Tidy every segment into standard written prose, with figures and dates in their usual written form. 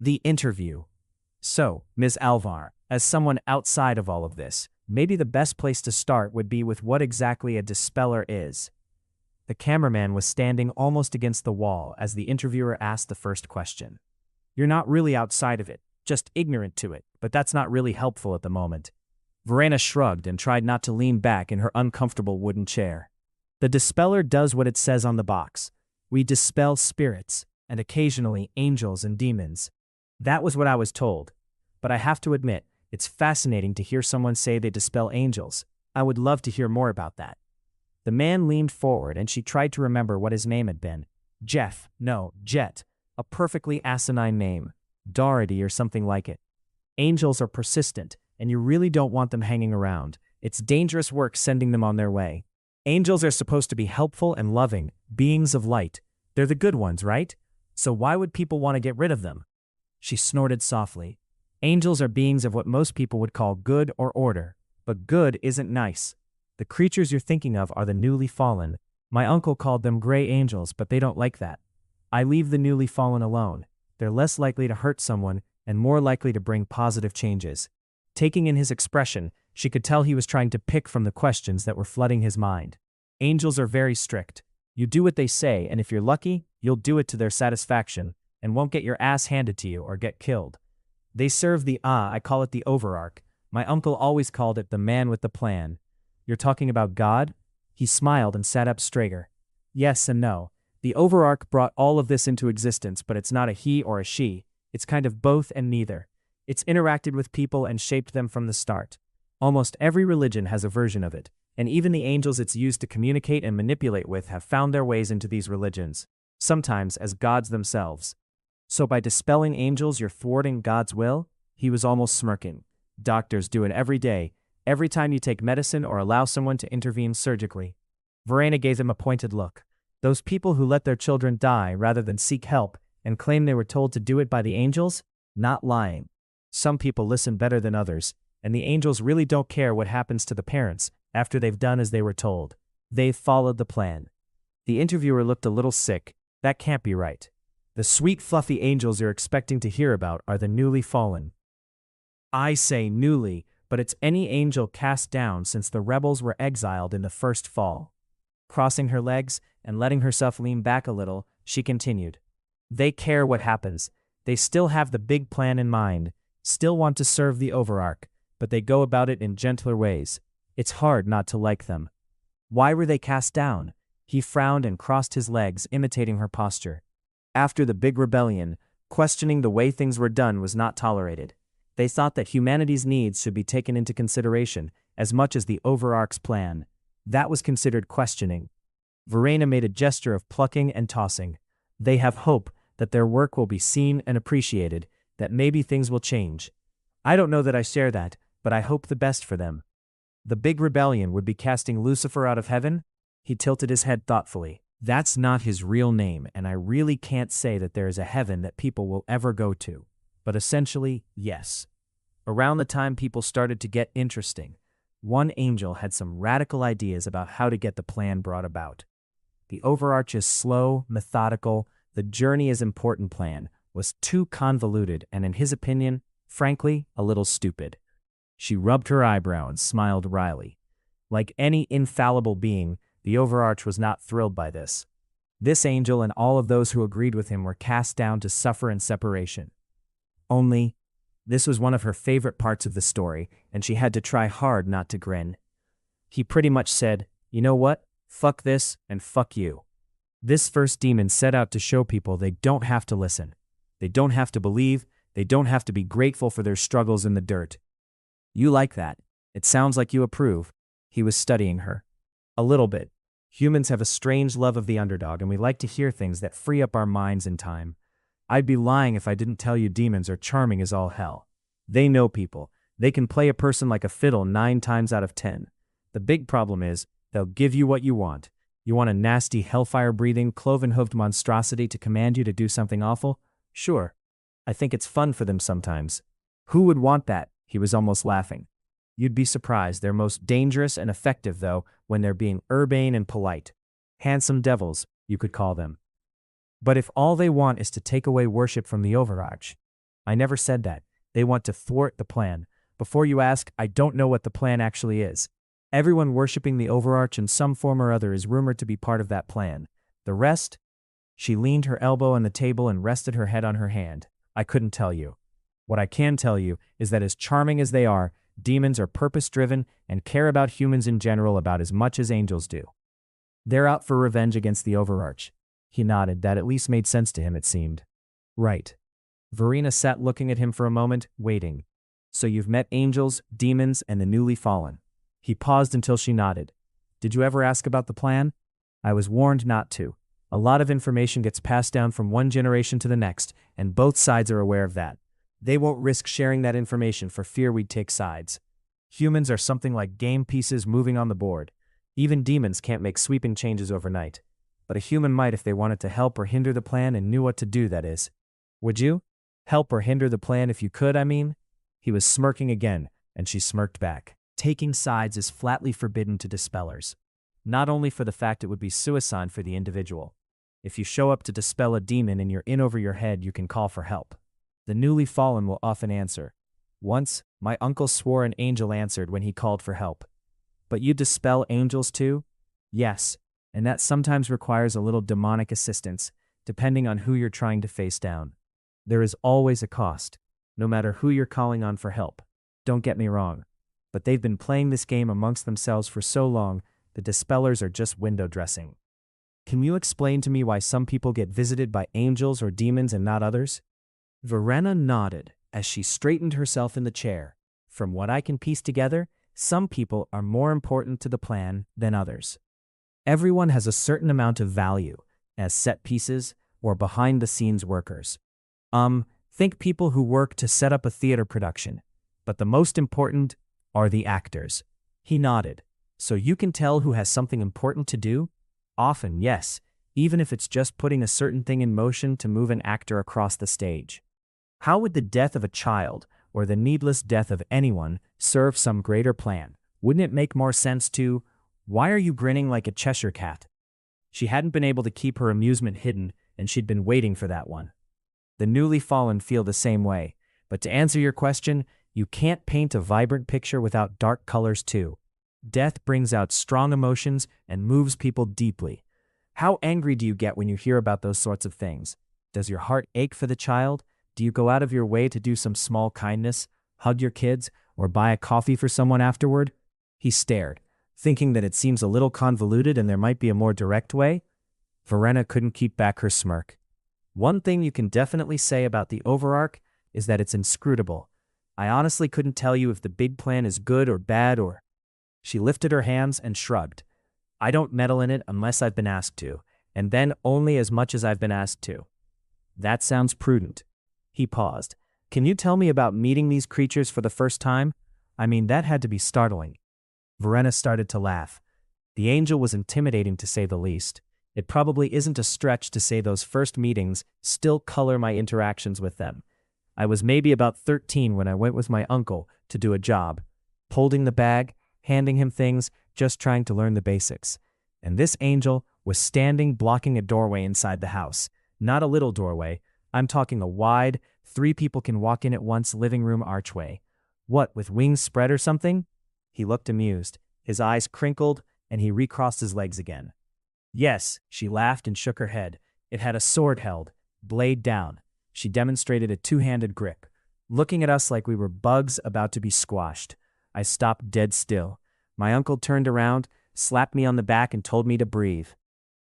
The interview. So, Ms. Alvar, as someone outside of all of this, maybe the best place to start would be with what exactly a dispeller is. The cameraman was standing almost against the wall as the interviewer asked the first question. You're not really outside of it, just ignorant to it, but that's not really helpful at the moment. Verena shrugged and tried not to lean back in her uncomfortable wooden chair. The dispeller does what it says on the box. We dispel spirits, and occasionally angels and demons. That was what I was told. But I have to admit, it's fascinating to hear someone say they dispel angels. I would love to hear more about that. The man leaned forward and she tried to remember what his name had been. Jet. A perfectly asinine name. Dorothy or something like it. Angels are persistent, and you really don't want them hanging around. It's dangerous work sending them on their way. Angels are supposed to be helpful and loving, beings of light. They're the good ones, right? So why would people want to get rid of them? She snorted softly. Angels are beings of what most people would call good or order. But good isn't nice. The creatures you're thinking of are the newly fallen. My uncle called them gray angels, but they don't like that. I leave the newly fallen alone. They're less likely to hurt someone and more likely to bring positive changes. Taking in his expression, she could tell he was trying to pick from the questions that were flooding his mind. Angels are very strict. You do what they say, and if you're lucky, you'll do it to their satisfaction and won't get your ass handed to you or get killed. They serve I call it the overarch. My uncle always called it the man with the plan. You're talking about God? He smiled and sat up straighter. Yes and no. The overarch brought all of this into existence, but it's not a he or a she. It's kind of both and neither. It's interacted with people and shaped them from the start. Almost every religion has a version of it, and even the angels it's used to communicate and manipulate with have found their ways into these religions, sometimes as gods themselves. So by dispelling angels, you're thwarting God's will? He was almost smirking. Doctors do it every day, every time you take medicine or allow someone to intervene surgically. Verena gave him a pointed look. Those people who let their children die rather than seek help and claim they were told to do it by the angels? Not lying. Some people listen better than others, and the angels really don't care what happens to the parents after they've done as they were told. They've followed the plan. The interviewer looked a little sick. That can't be right. The sweet fluffy angels you're expecting to hear about are the newly fallen. I say newly, but it's any angel cast down since the rebels were exiled in the first fall. Crossing her legs and letting herself lean back a little, she continued. They care what happens. They still have the big plan in mind, still want to serve the overarch, but they go about it in gentler ways. It's hard not to like them. Why were they cast down? He frowned and crossed his legs, imitating her posture. After the big rebellion, questioning the way things were done was not tolerated. They thought that humanity's needs should be taken into consideration as much as the overarch's plan. That was considered questioning. Verena made a gesture of plucking and tossing. They have hope that their work will be seen and appreciated, that maybe things will change. I don't know that I share that, but I hope the best for them. The big rebellion would be casting Lucifer out of heaven? He tilted his head thoughtfully. That's not his real name, and I really can't say that there is a heaven that people will ever go to. But essentially, yes. Around the time people started to get interesting, one angel had some radical ideas about how to get the plan brought about. The overarch is slow, methodical, the journey is important plan was too convoluted and in his opinion, frankly, a little stupid. She rubbed her eyebrow and smiled wryly. Like any infallible being, the overarch was not thrilled by this. This angel and all of those who agreed with him were cast down to suffer in separation. Only, this was one of her favorite parts of the story, and she had to try hard not to grin. He pretty much said, you know what? Fuck this, and fuck you. This first demon set out to show people they don't have to listen. They don't have to believe, they don't have to be grateful for their struggles in the dirt. You like that. It sounds like you approve. He was studying her. A little bit. Humans have a strange love of the underdog, and we like to hear things that free up our minds in time. I'd be lying if I didn't tell you demons are charming as all hell. They know people. They can play a person like a fiddle 9 times out of 10. The big problem is, they'll give you what you want. You want a nasty, hellfire-breathing, cloven-hoofed monstrosity to command you to do something awful? Sure. I think it's fun for them sometimes. Who would want that? He was almost laughing. You'd be surprised. They're most dangerous and effective, though, when they're being urbane and polite. Handsome devils, you could call them. But if all they want is to take away worship from the overarch, I never said that. They want to thwart the plan. Before you ask, I don't know what the plan actually is. Everyone worshipping the Overarch in some form or other is rumored to be part of that plan. The rest? She leaned her elbow on the table and rested her head on her hand. I couldn't tell you. What I can tell you is that as charming as they are, demons are purpose-driven and care about humans in general about as much as angels do. They're out for revenge against the Overarch. He nodded. That at least made sense to him, it seemed. Right. Verena sat looking at him for a moment, waiting. So you've met angels, demons, and the newly fallen. He paused until she nodded. Did you ever ask about the plan? I was warned not to. A lot of information gets passed down from one generation to the next, and both sides are aware of that. They won't risk sharing that information for fear we'd take sides. Humans are something like game pieces moving on the board. Even demons can't make sweeping changes overnight. But a human might if they wanted to help or hinder the plan and knew what to do, that is. Would you? Help or hinder the plan if you could, I mean? He was smirking again, and she smirked back. Taking sides is flatly forbidden to dispellers. Not only for the fact it would be suicide for the individual. If you show up to dispel a demon and you're in over your head, you can call for help. The newly fallen will often answer. Once, my uncle swore an angel answered when he called for help. But you dispel angels too? Yes, and that sometimes requires a little demonic assistance, depending on who you're trying to face down. There is always a cost, no matter who you're calling on for help. Don't get me wrong, but they've been playing this game amongst themselves for so long, the dispellers are just window dressing. Can you explain to me why some people get visited by angels or demons and not others? Verena nodded as she straightened herself in the chair. From what I can piece together, some people are more important to the plan than others. Everyone has a certain amount of value as set pieces or behind-the-scenes workers. Think people who work to set up a theater production. But the most important are the actors. He nodded. So you can tell who has something important to do? Often, yes, even if it's just putting a certain thing in motion to move an actor across the stage. How would the death of a child, or the needless death of anyone, serve some greater plan? Wouldn't it make more sense to, why are you grinning like a Cheshire cat? She hadn't been able to keep her amusement hidden, and she'd been waiting for that one. The newly fallen feel the same way, but to answer your question, you can't paint a vibrant picture without dark colors too. Death brings out strong emotions and moves people deeply. How angry do you get when you hear about those sorts of things? Does your heart ache for the child? Do you go out of your way to do some small kindness, hug your kids, or buy a coffee for someone afterward? He stared, thinking that it seems a little convoluted and there might be a more direct way. Verena couldn't keep back her smirk. One thing you can definitely say about the Overarch is that it's inscrutable. I honestly couldn't tell you if the big plan is good or bad or... She lifted her hands and shrugged. I don't meddle in it unless I've been asked to, and then only as much as I've been asked to. That sounds prudent. He paused. Can you tell me about meeting these creatures for the first time? I mean, that had to be startling. Verena started to laugh. The angel was intimidating to say the least. It probably isn't a stretch to say those first meetings still color my interactions with them. I was maybe about 13 when I went with my uncle to do a job, holding the bag, handing him things, just trying to learn the basics. And this angel was standing blocking a doorway inside the house. Not a little doorway. I'm talking a wide, 3 people can walk in at once living room archway. What, with wings spread or something? He looked amused. His eyes crinkled, and he recrossed his legs again. Yes, she laughed and shook her head. It had a sword held, blade down. She demonstrated a 2-handed grip, looking at us like we were bugs about to be squashed. I stopped dead still. My uncle turned around, slapped me on the back and told me to breathe.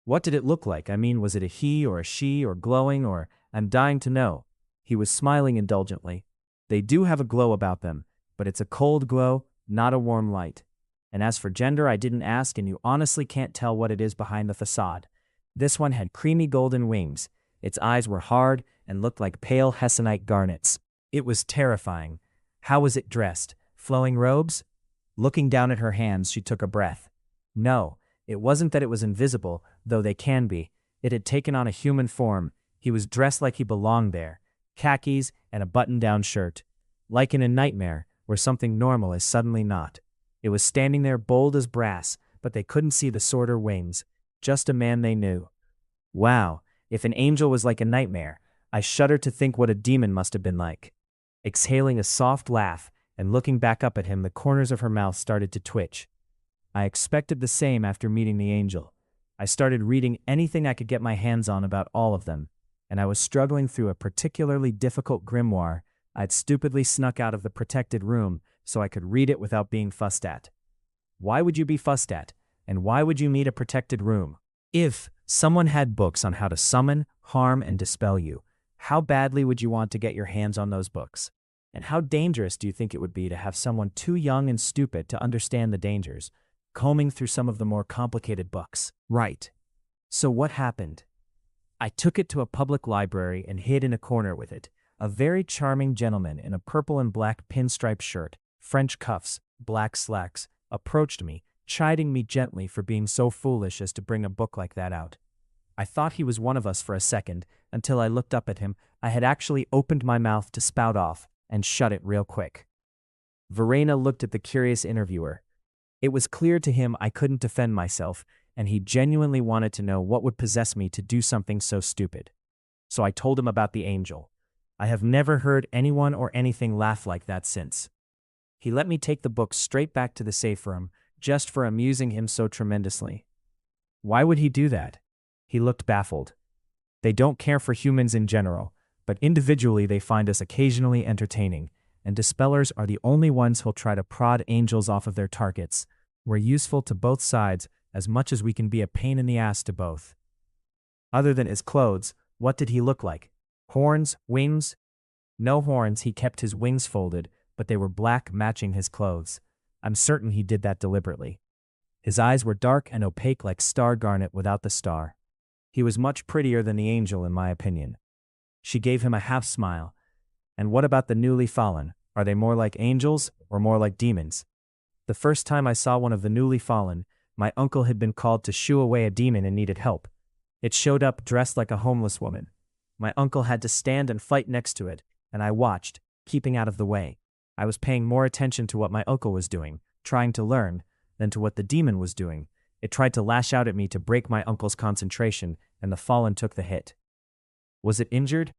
What did it look like? I mean, was it a he or a she or glowing or... I'm dying to know. He was smiling indulgently. They do have a glow about them, but it's a cold glow, not a warm light. And as for gender, I didn't ask, and you honestly can't tell what it is behind the facade. This one had creamy golden wings. Its eyes were hard and looked like pale hessonite garnets. It was terrifying. How was it dressed? Flowing robes? Looking down at her hands, she took a breath. No, it wasn't that it was invisible, though they can be. It had taken on a human form. He was dressed like he belonged there. Khakis and a button-down shirt. Like in a nightmare, where something normal is suddenly not. It was standing there bold as brass, but they couldn't see the sword or wings. Just a man they knew. Wow, if an angel was like a nightmare, I shudder to think what a demon must have been like. Exhaling a soft laugh and looking back up at him, the corners of her mouth started to twitch. I expected the same after meeting the angel. I started reading anything I could get my hands on about all of them, and I was struggling through a particularly difficult grimoire I'd stupidly snuck out of the protected room so I could read it without being fussed at. Why would you be fussed at, and why would you need a protected room? If someone had books on how to summon, harm, and dispel you, how badly would you want to get your hands on those books? And how dangerous do you think it would be to have someone too young and stupid to understand the dangers, combing through some of the more complicated books? Right. So what happened? I took it to a public library and hid in a corner with it. A very charming gentleman in a purple and black pinstripe shirt, French cuffs, black slacks, approached me, chiding me gently for being so foolish as to bring a book like that out. I thought he was one of us for a second, until I looked up at him. I had actually opened my mouth to spout off, and shut it real quick. Verena looked at the curious interviewer. It was clear to him I couldn't defend myself, and he genuinely wanted to know what would possess me to do something so stupid. So I told him about the angel. I have never heard anyone or anything laugh like that since. He let me take the book straight back to the safe room, just for amusing him so tremendously. Why would he do that? He looked baffled. They don't care for humans in general, but individually they find us occasionally entertaining, and dispellers are the only ones who'll try to prod angels off of their targets. We're useful to both sides as much as we can be a pain in the ass to both. Other than his clothes, what did he look like? Horns? Wings? No horns, he kept his wings folded, but they were black, matching his clothes. I'm certain he did that deliberately. His eyes were dark and opaque like star garnet without the star. He was much prettier than the angel, in my opinion. She gave him a half-smile. And what about the newly fallen? Are they more like angels or more like demons? The first time I saw one of the newly fallen, my uncle had been called to shoo away a demon and needed help. It showed up dressed like a homeless woman. My uncle had to stand and fight next to it, and I watched, keeping out of the way. I was paying more attention to what my uncle was doing, trying to learn, than to what the demon was doing. It tried to lash out at me to break my uncle's concentration, and the fallen took the hit. Was it injured?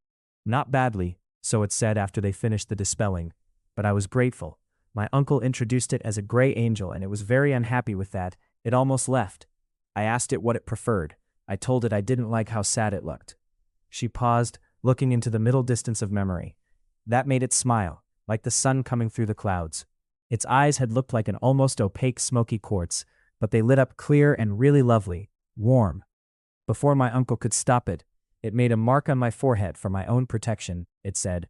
Not badly, so it said after they finished the dispelling, but I was grateful. My uncle introduced it as a gray angel, and it was very unhappy with that. It almost left. I asked it what it preferred. I told it I didn't like how sad it looked. She paused, looking into the middle distance of memory. That made it smile, like the sun coming through the clouds. Its eyes had looked like an almost opaque smoky quartz, but they lit up clear and really lovely, warm. Before my uncle could stop it, it made a mark on my forehead for my own protection, it said.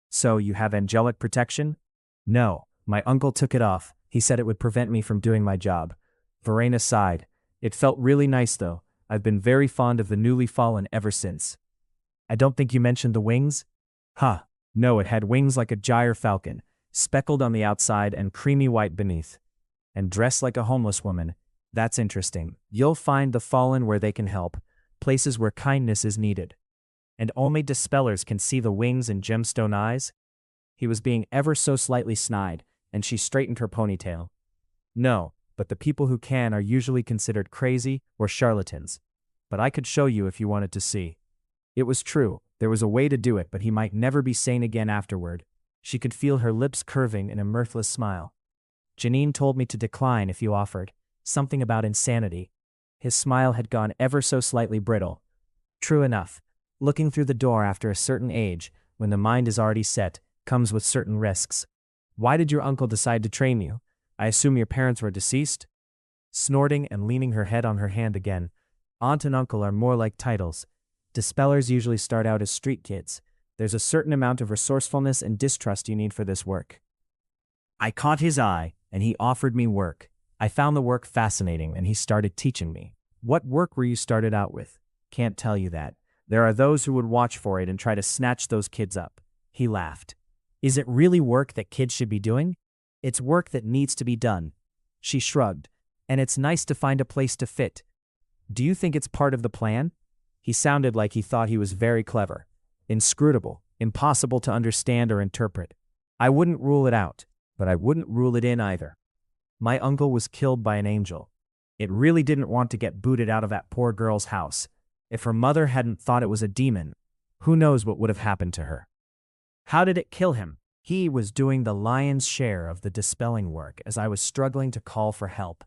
So you have angelic protection? No, my uncle took it off. He said it would prevent me from doing my job. Verena sighed. It felt really nice though. I've been very fond of the newly fallen ever since. I don't think you mentioned the wings? Huh. No, it had wings like a gyre falcon, speckled on the outside and creamy white beneath. And dressed like a homeless woman. That's interesting. You'll find the fallen where they can help, places where kindness is needed. And only dispellers can see the wings and gemstone eyes? He was being ever so slightly snide, and she straightened her ponytail. No, but the people who can are usually considered crazy or charlatans. But I could show you if you wanted to see. It was true, there was a way to do it, but he might never be sane again afterward. She could feel her lips curving in a mirthless smile. Janine told me to decline if you offered. Something about insanity. His smile had gone ever so slightly brittle. True enough. Looking through the door after a certain age, when the mind is already set, comes with certain risks. Why did your uncle decide to train you? I assume your parents were deceased? Snorting and leaning her head on her hand again. Aunt and uncle are more like titles. Dispellers usually start out as street kids. There's a certain amount of resourcefulness and distrust you need for this work. I caught his eye, and he offered me work. I found the work fascinating, and he started teaching me. What work were you started out with? Can't tell you that. There are those who would watch for it and try to snatch those kids up. He laughed. Is it really work that kids should be doing? It's work that needs to be done. She shrugged. And it's nice to find a place to fit. Do you think it's part of the plan? He sounded like he thought he was very clever. Inscrutable, impossible to understand or interpret. I wouldn't rule it out, but I wouldn't rule it in either. My uncle was killed by an angel. It really didn't want to get booted out of that poor girl's house. If her mother hadn't thought it was a demon. Who knows what would have happened to her? How did it kill him? He was doing the lion's share of the dispelling work as I was struggling to call for help.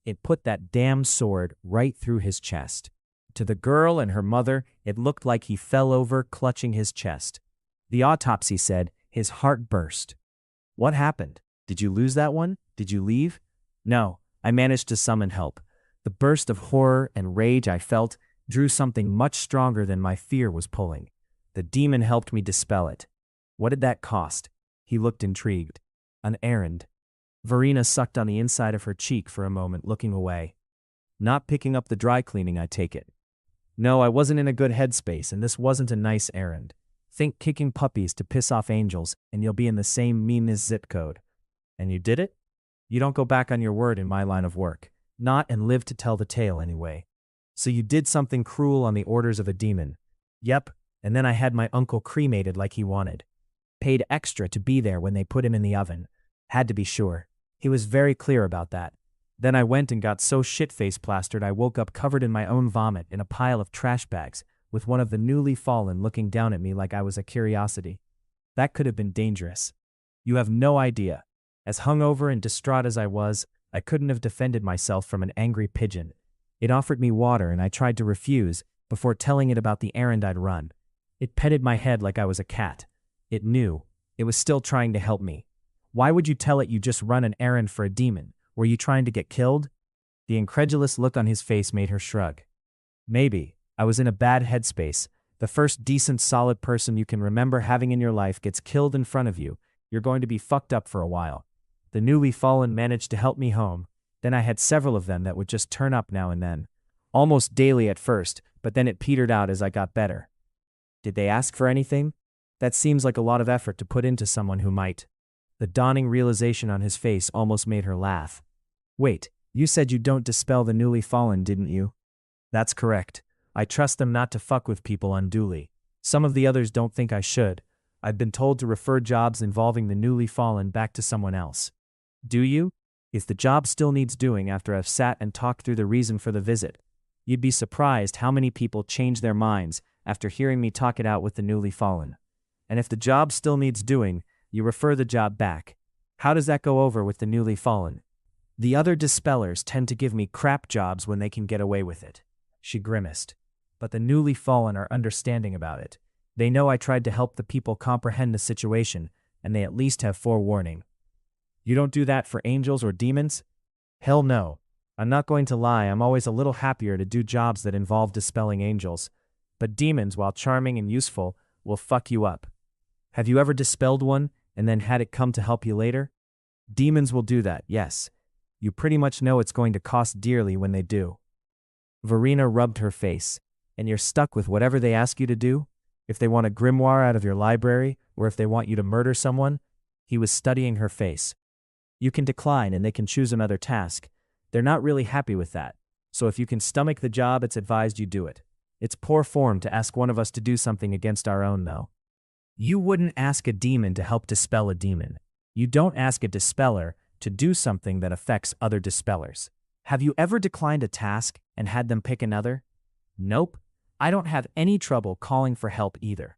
It put that damn sword right through his chest. To the girl and her mother, it looked like he fell over, clutching his chest. The autopsy said his heart burst. What happened? Did you lose that one? Did you leave? No, I managed to summon help. The burst of horror and rage I felt drew something much stronger than my fear was pulling. The demon helped me dispel it. What did that cost? He looked intrigued. An errand. Verena sucked on the inside of her cheek for a moment, looking away. Not picking up the dry cleaning, I take it. No, I wasn't in a good headspace, and this wasn't a nice errand. Think kicking puppies to piss off angels, and you'll be in the same meanness zip code. And you did it? You don't go back on your word in my line of work. Not and live to tell the tale anyway. So you did something cruel on the orders of a demon. Yep, and then I had my uncle cremated like he wanted. Paid extra to be there when they put him in the oven. Had to be sure. He was very clear about that. Then I went and got so shit-face plastered I woke up covered in my own vomit in a pile of trash bags, with one of the newly fallen looking down at me like I was a curiosity. That could have been dangerous. You have no idea. As hungover and distraught as I was, I couldn't have defended myself from an angry pigeon. It offered me water and I tried to refuse before telling it about the errand I'd run. It petted my head like I was a cat. It knew. It was still trying to help me. Why would you tell it you just run an errand for a demon? Were you trying to get killed? The incredulous look on his face made her shrug. Maybe. I was in a bad headspace. The first decent solid person you can remember having in your life gets killed in front of you. You're going to be fucked up for a while. The newly fallen managed to help me home. Then I had several of them that would just turn up now and then. Almost daily at first, but then it petered out as I got better. Did they ask for anything? That seems like a lot of effort to put into someone who might. The dawning realization on his face almost made her laugh. Wait, you said you don't dispel the newly fallen, didn't you? That's correct. I trust them not to fuck with people unduly. Some of the others don't think I should. I've been told to refer jobs involving the newly fallen back to someone else. Do you? If the job still needs doing after I've sat and talked through the reason for the visit, you'd be surprised how many people change their minds after hearing me talk it out with the newly fallen. And if the job still needs doing, you refer the job back. How does that go over with the newly fallen? The other dispellers tend to give me crap jobs when they can get away with it. She grimaced. But the newly fallen are understanding about it. They know I tried to help the people comprehend the situation, and they at least have forewarning. You don't do that for angels or demons? Hell no. I'm not going to lie, I'm always a little happier to do jobs that involve dispelling angels. But demons, while charming and useful, will fuck you up. Have you ever dispelled one and then had it come to help you later? Demons will do that, yes. You pretty much know it's going to cost dearly when they do. Verena rubbed her face. And you're stuck with whatever they ask you to do? If they want a grimoire out of your library, or if they want you to murder someone? He was studying her face. You can decline and they can choose another task. They're not really happy with that. So if you can stomach the job, it's advised you do it. It's poor form to ask one of us to do something against our own, though. You wouldn't ask a demon to help dispel a demon. You don't ask a dispeller to do something that affects other dispellers. Have you ever declined a task and had them pick another? Nope. I don't have any trouble calling for help either.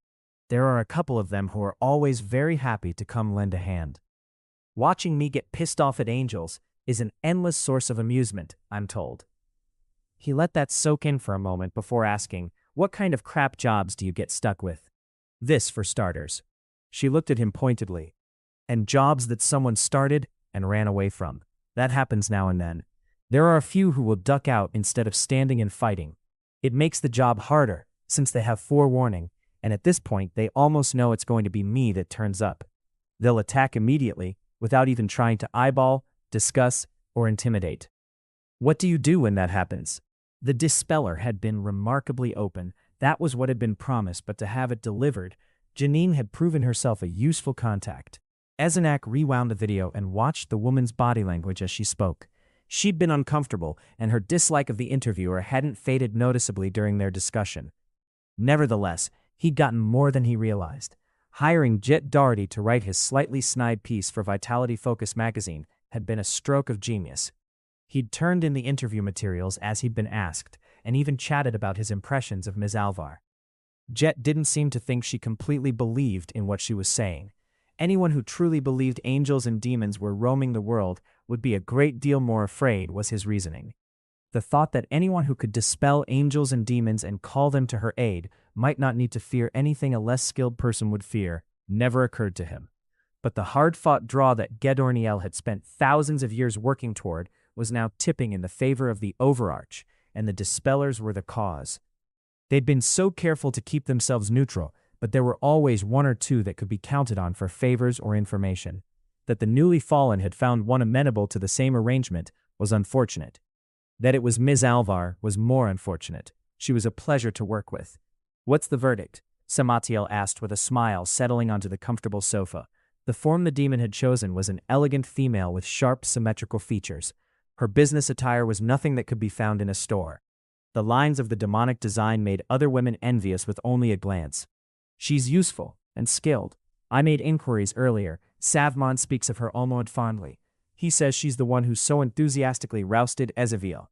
There are a couple of them who are always very happy to come lend a hand. Watching me get pissed off at angels is an endless source of amusement, I'm told. He let that soak in for a moment before asking, what kind of crap jobs do you get stuck with? This, for starters. She looked at him pointedly. And jobs that someone started and ran away from. That happens now and then. There are a few who will duck out instead of standing and fighting. It makes the job harder, since they have forewarning, and at this point they almost know it's going to be me that turns up. They'll attack immediately, without even trying to eyeball, discuss, or intimidate. What do you do when that happens? The dispeller had been remarkably open. That was what had been promised, but to have it delivered, Janine had proven herself a useful contact. Ezenak rewound the video and watched the woman's body language as she spoke. She'd been uncomfortable, and her dislike of the interviewer hadn't faded noticeably during their discussion. Nevertheless, he'd gotten more than he realized. Hiring Jet Doherty to write his slightly snide piece for Vitality Focus magazine had been a stroke of genius. He'd turned in the interview materials as he'd been asked, and even chatted about his impressions of Ms. Alvar. Jet didn't seem to think she completely believed in what she was saying. Anyone who truly believed angels and demons were roaming the world would be a great deal more afraid, was his reasoning. The thought that anyone who could dispel angels and demons and call them to her aid might not need to fear anything a less skilled person would fear never occurred to him. But the hard-fought draw that Gedorniel had spent thousands of years working toward was now tipping in the favor of the Overarch, and the Dispellers were the cause. They'd been so careful to keep themselves neutral, but there were always one or two that could be counted on for favors or information. That the newly fallen had found one amenable to the same arrangement was unfortunate. That it was Ms. Alvar was more unfortunate. She was a pleasure to work with. "What's the verdict?" Samatiel asked with a smile, settling onto the comfortable sofa. The form the demon had chosen was an elegant female with sharp, symmetrical features. Her business attire was nothing that could be found in a store. The lines of the demonic design made other women envious with only a glance. "She's useful and skilled. I made inquiries earlier. Savmon speaks of her almost fondly. He says she's the one who so enthusiastically rousted Ezeviel."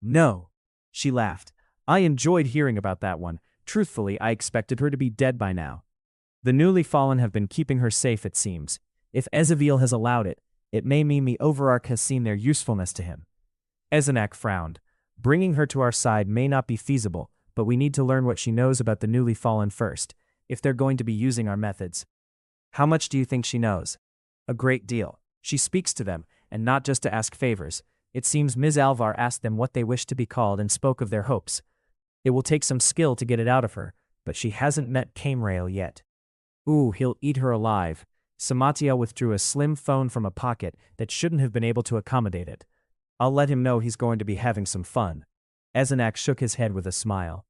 "No," she laughed. "I enjoyed hearing about that one. Truthfully, I expected her to be dead by now. The newly fallen have been keeping her safe, it seems. If Ezeviel has allowed it, it may mean the Overarch has seen their usefulness to him." Ezenak frowned. "Bringing her to our side may not be feasible, but we need to learn what she knows about the newly fallen first, if they're going to be using our methods." "How much do you think she knows?" "A great deal. She speaks to them, and not just to ask favors. It seems Ms. Alvar asked them what they wished to be called and spoke of their hopes. It will take some skill to get it out of her, but she hasn't met Camerail yet." "Ooh, he'll eat her alive." Samatiel withdrew a slim phone from a pocket that shouldn't have been able to accommodate it. "I'll let him know he's going to be having some fun." Ezenak shook his head with a smile.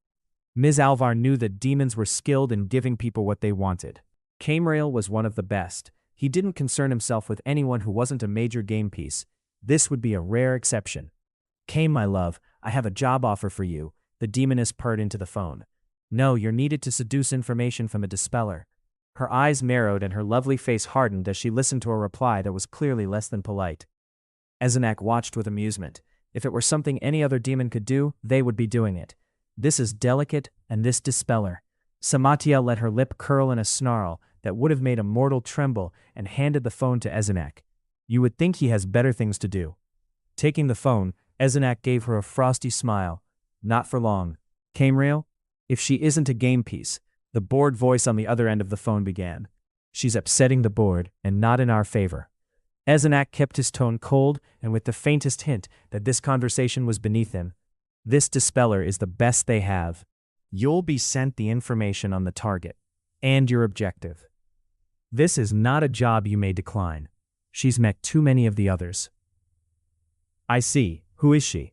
Ms. Alvar knew that demons were skilled in giving people what they wanted. Camerail was one of the best. He didn't concern himself with anyone who wasn't a major game piece. This would be a rare exception. "Came, my love, I have a job offer for you," the demoness purred into the phone. "No, you're needed to seduce information from a dispeller." Her eyes narrowed and her lovely face hardened as she listened to a reply that was clearly less than polite. Ezenak watched with amusement. If it were something any other demon could do, they would be doing it. This is delicate, and this dispeller. Samatiel let her lip curl in a snarl that would have made a mortal tremble and handed the phone to Ezenak. "You would think he has better things to do." Taking the phone, Ezenak gave her a frosty smile. "Not for long. Camerail? If she isn't a game piece," the bored voice on the other end of the phone began. "She's upsetting the board, and not in our favor." Ezenak kept his tone cold and with the faintest hint that this conversation was beneath him. "This dispeller is the best they have. You'll be sent the information on the target and your objective. This is not a job you may decline. She's met too many of the others." "I see. Who is she?"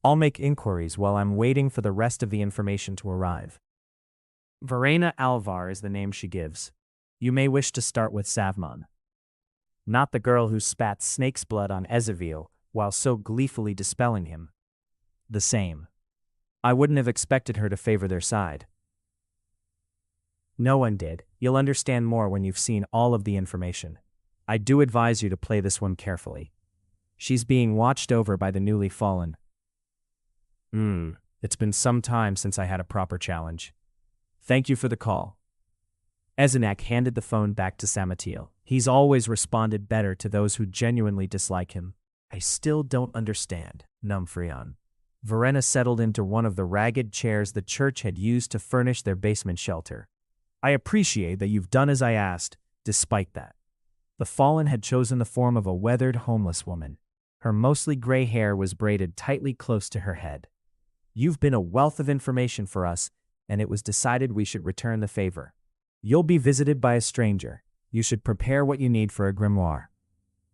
"I'll make inquiries while I'm waiting for the rest of the information to arrive." "Verena Alvar is the name she gives. You may wish to start with Savmon." "Not the girl who spat snake's blood on Ezeviel while so gleefully dispelling him." "The same. I wouldn't have expected her to favor their side." "No one did. You'll understand more when you've seen all of the information. I do advise you to play this one carefully. She's being watched over by the newly fallen." It's been some time since I had a proper challenge. Thank you for the call." Ezenak handed the phone back to Samatiel. He's always responded better to those who genuinely dislike him. "I still don't understand, Numfreon." Verena settled into one of the ragged chairs the church had used to furnish their basement shelter. "I appreciate that you've done as I asked, despite that." The fallen had chosen the form of a weathered homeless woman. Her mostly gray hair was braided tightly close to her head. "You've been a wealth of information for us, and it was decided we should return the favor. You'll be visited by a stranger. You should prepare what you need for a grimoire."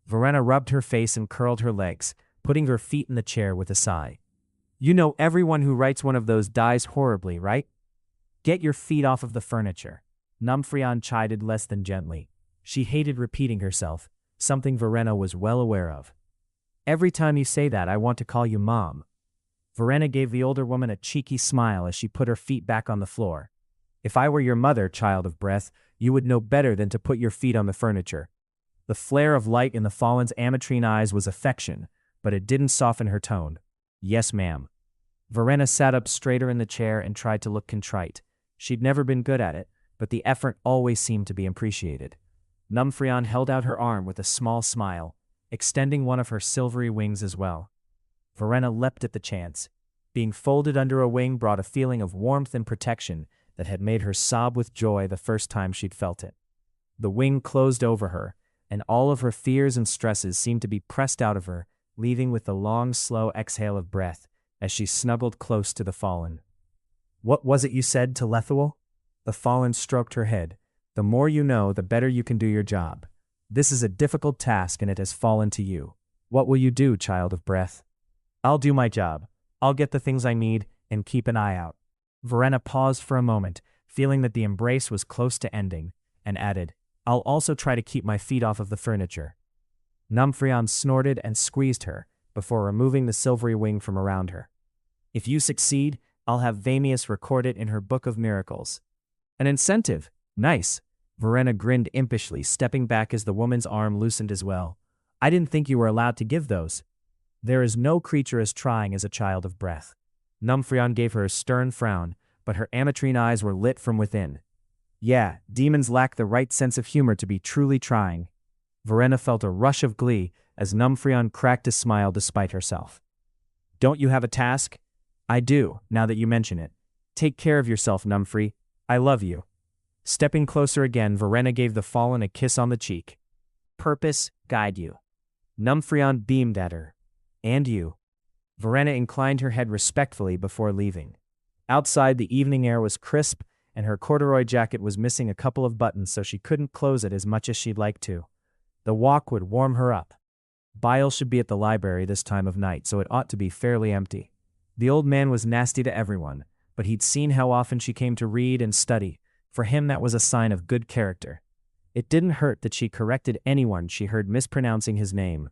Verena rubbed her face and curled her legs, putting her feet in the chair with a sigh. "You know everyone who writes one of those dies horribly, right? Get your feet off of the furniture." Numfreon chided less than gently. She hated repeating herself, something Verena was well aware of. "Every time you say that, I want to call you Mom." Verena gave the older woman a cheeky smile as she put her feet back on the floor. "If I were your mother, child of breath, you would know better than to put your feet on the furniture." The flare of light in the fallen's ametrine eyes was affection, but it didn't soften her tone. "Yes, ma'am." Verena sat up straighter in the chair and tried to look contrite. She'd never been good at it, but the effort always seemed to be appreciated. Numfrion held out her arm with a small smile, extending one of her silvery wings as well. Verena leapt at the chance. Being folded under a wing brought a feeling of warmth and protection that had made her sob with joy the first time she'd felt it. The wing closed over her, and all of her fears and stresses seemed to be pressed out of her, leaving with a long, slow exhale of breath as she snuggled close to the Fallen. "What was it you said to Lethuel?" The Fallen stroked her head. "The more you know, the better you can do your job. This is a difficult task and it has fallen to you. What will you do, child of breath?" "I'll do my job. I'll get the things I need and keep an eye out." Verena paused for a moment, feeling that the embrace was close to ending, and added, "I'll also try to keep my feet off of the furniture." Numfrion snorted and squeezed her, before removing the silvery wing from around her. "If you succeed, I'll have Vamius record it in her Book of Miracles." "An incentive? Nice." Verena grinned impishly, stepping back as the woman's arm loosened as well. "I didn't think you were allowed to give those." "There is no creature as trying as a child of breath." Numfrion gave her a stern frown, but her ametrine eyes were lit from within. "Yeah, demons lack the right sense of humor to be truly trying." Verena felt a rush of glee as Numfrion cracked a smile despite herself. "Don't you have a task?" "I do, now that you mention it. Take care of yourself, Numfrey. I love you." Stepping closer again, Verena gave the Fallen a kiss on the cheek. "Purpose guide you." Numfrion beamed at her. "And you." Verena inclined her head respectfully before leaving. Outside, the evening air was crisp, and her corduroy jacket was missing a couple of buttons, so she couldn't close it as much as she'd like to. The walk would warm her up. Bile should be at the library this time of night, so it ought to be fairly empty. The old man was nasty to everyone, but he'd seen how often she came to read and study. For him, that was a sign of good character. It didn't hurt that she corrected anyone she heard mispronouncing his name.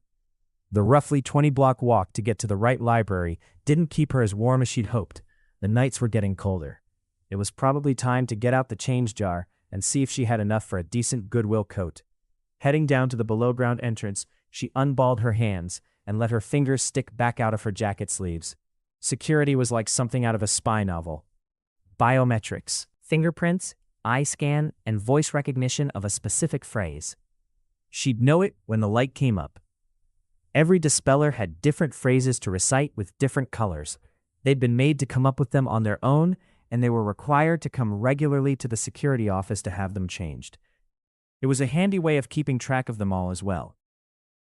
The roughly 20-block walk to get to the right library didn't keep her as warm as she'd hoped. The nights were getting colder. It was probably time to get out the change jar and see if she had enough for a decent Goodwill coat. Heading down to the below-ground entrance, she unballed her hands and let her fingers stick back out of her jacket sleeves. Security was like something out of a spy novel. Biometrics, fingerprints, eye scan, and voice recognition of a specific phrase. She'd know it when the light came up. Every dispeller had different phrases to recite with different colors. They'd been made to come up with them on their own, and they were required to come regularly to the security office to have them changed. It was a handy way of keeping track of them all as well.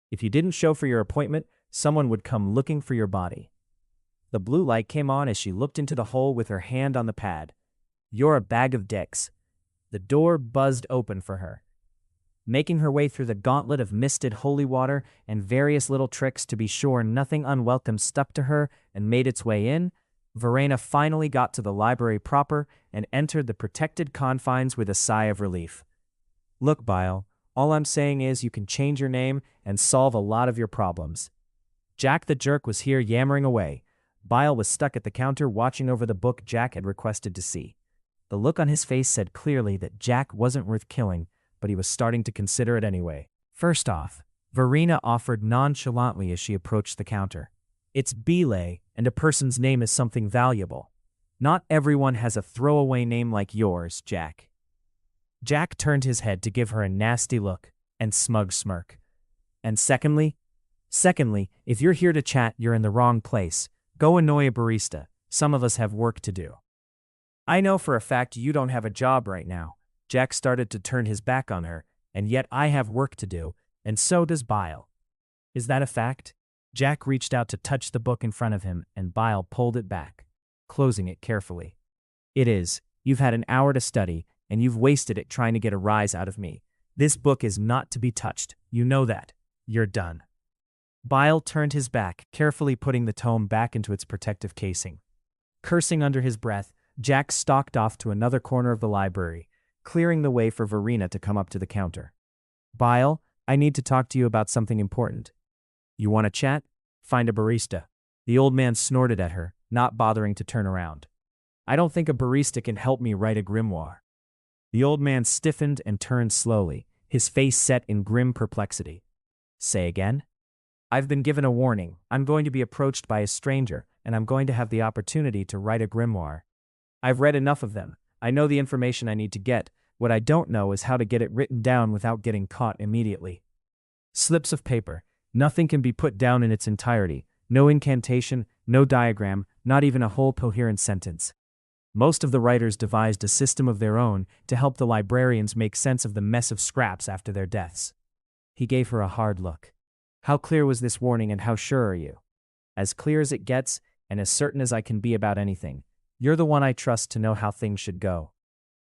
If you didn't show for your appointment, someone would come looking for your body. The blue light came on as she looked into the hole with her hand on the pad. "You're a bag of dicks." The door buzzed open for her. Making her way through the gauntlet of misted holy water and various little tricks to be sure nothing unwelcome stuck to her and made its way in, Verena finally got to the library proper and entered the protected confines with a sigh of relief. "Look, Bile, all I'm saying is you can change your name and solve a lot of your problems." Jack the Jerk was here yammering away. Bile was stuck at the counter watching over the book Jack had requested to see. The look on his face said clearly that Jack wasn't worth killing, but he was starting to consider it anyway. First off, Verena offered nonchalantly as she approached the counter. "It's Belay, and a person's name is something valuable. Not everyone has a throwaway name like yours, Jack." Jack turned his head to give her a nasty look and smug smirk. "And secondly, if you're here to chat, you're in the wrong place. Go annoy a barista. Some of us have work to do." "I know for a fact you don't have a job right now." Jack started to turn his back on her, "and yet I have work to do, and so does Bile." "Is that a fact?" Jack reached out to touch the book in front of him, and Bile pulled it back, closing it carefully. "It is. You've had an hour to study, and you've wasted it trying to get a rise out of me. This book is not to be touched. You know that. You're done." Bile turned his back, carefully putting the tome back into its protective casing. Cursing under his breath, Jack stalked off to another corner of the library, clearing the way for Verena to come up to the counter. "Bile, I need to talk to you about something important." "You want to chat? Find a barista." The old man snorted at her, not bothering to turn around. "I don't think a barista can help me write a grimoire." The old man stiffened and turned slowly, his face set in grim perplexity. "Say again?" "I've been given a warning. I'm going to be approached by a stranger, and I'm going to have the opportunity to write a grimoire. I've read enough of them, I know the information I need to get. What I don't know is how to get it written down without getting caught immediately. Slips of paper. Nothing can be put down in its entirety. No incantation, no diagram, not even a whole coherent sentence. Most of the writers devised a system of their own to help the librarians make sense of the mess of scraps after their deaths. He gave her a hard look. How clear was this warning and how sure are you? As clear as it gets, and as certain as I can be about anything. You're the one I trust to know how things should go.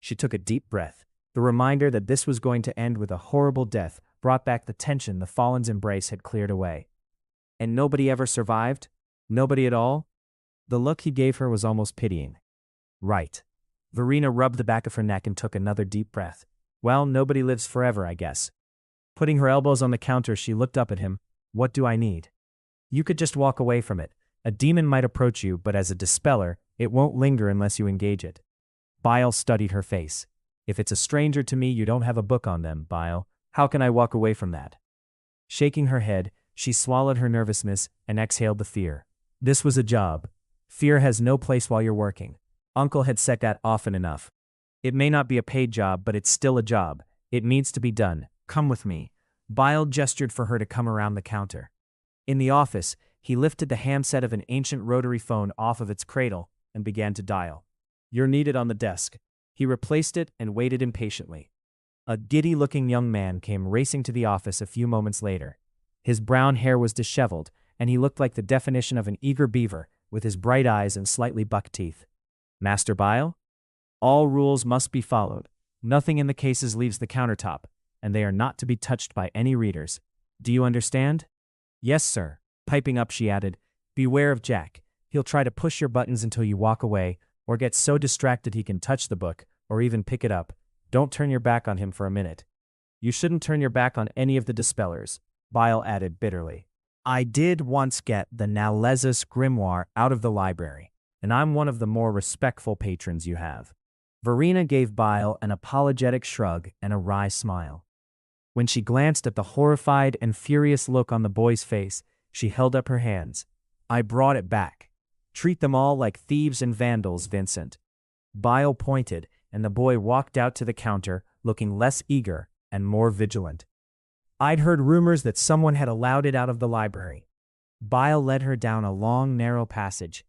She took a deep breath. The reminder that this was going to end with a horrible death brought back the tension the fallen's embrace had cleared away. And nobody ever survived? Nobody at all? The look he gave her was almost pitying. Right. Verena rubbed the back of her neck and took another deep breath. Well, nobody lives forever, I guess. Putting her elbows on the counter, she looked up at him. What do I need? You could just walk away from it. A demon might approach you, but as a dispeller, it won't linger unless you engage it. Bile studied her face. If it's a stranger to me, you don't have a book on them, Bile. How can I walk away from that? Shaking her head, she swallowed her nervousness and exhaled the fear. This was a job. Fear has no place while you're working. Uncle had said that often enough. It may not be a paid job, but it's still a job. It needs to be done. Come with me. Bile gestured for her to come around the counter. In the office, he lifted the handset of an ancient rotary phone off of its cradle and began to dial. You're needed on the desk. He replaced it and waited impatiently. A giddy-looking young man came racing to the office a few moments later. His brown hair was disheveled, and he looked like the definition of an eager beaver, with his bright eyes and slightly buck teeth. Master Bile? All rules must be followed. Nothing in the cases leaves the countertop, and they are not to be touched by any readers. Do you understand? Yes, sir. Piping up, she added, beware of Jack. He'll try to push your buttons until you walk away, or get so distracted he can touch the book, or even pick it up. Don't turn your back on him for a minute. You shouldn't turn your back on any of the dispellers, Bile added bitterly. I did once get the Nalesis grimoire out of the library, and I'm one of the more respectful patrons you have. Verena gave Bile an apologetic shrug and a wry smile. When she glanced at the horrified and furious look on the boy's face, she held up her hands. I brought it back. Treat them all like thieves and vandals, Vincent. Bile pointed, and the boy walked out to the counter, looking less eager and more vigilant. I'd heard rumors that someone had allowed it out of the library. Bile led her down a long, narrow passage.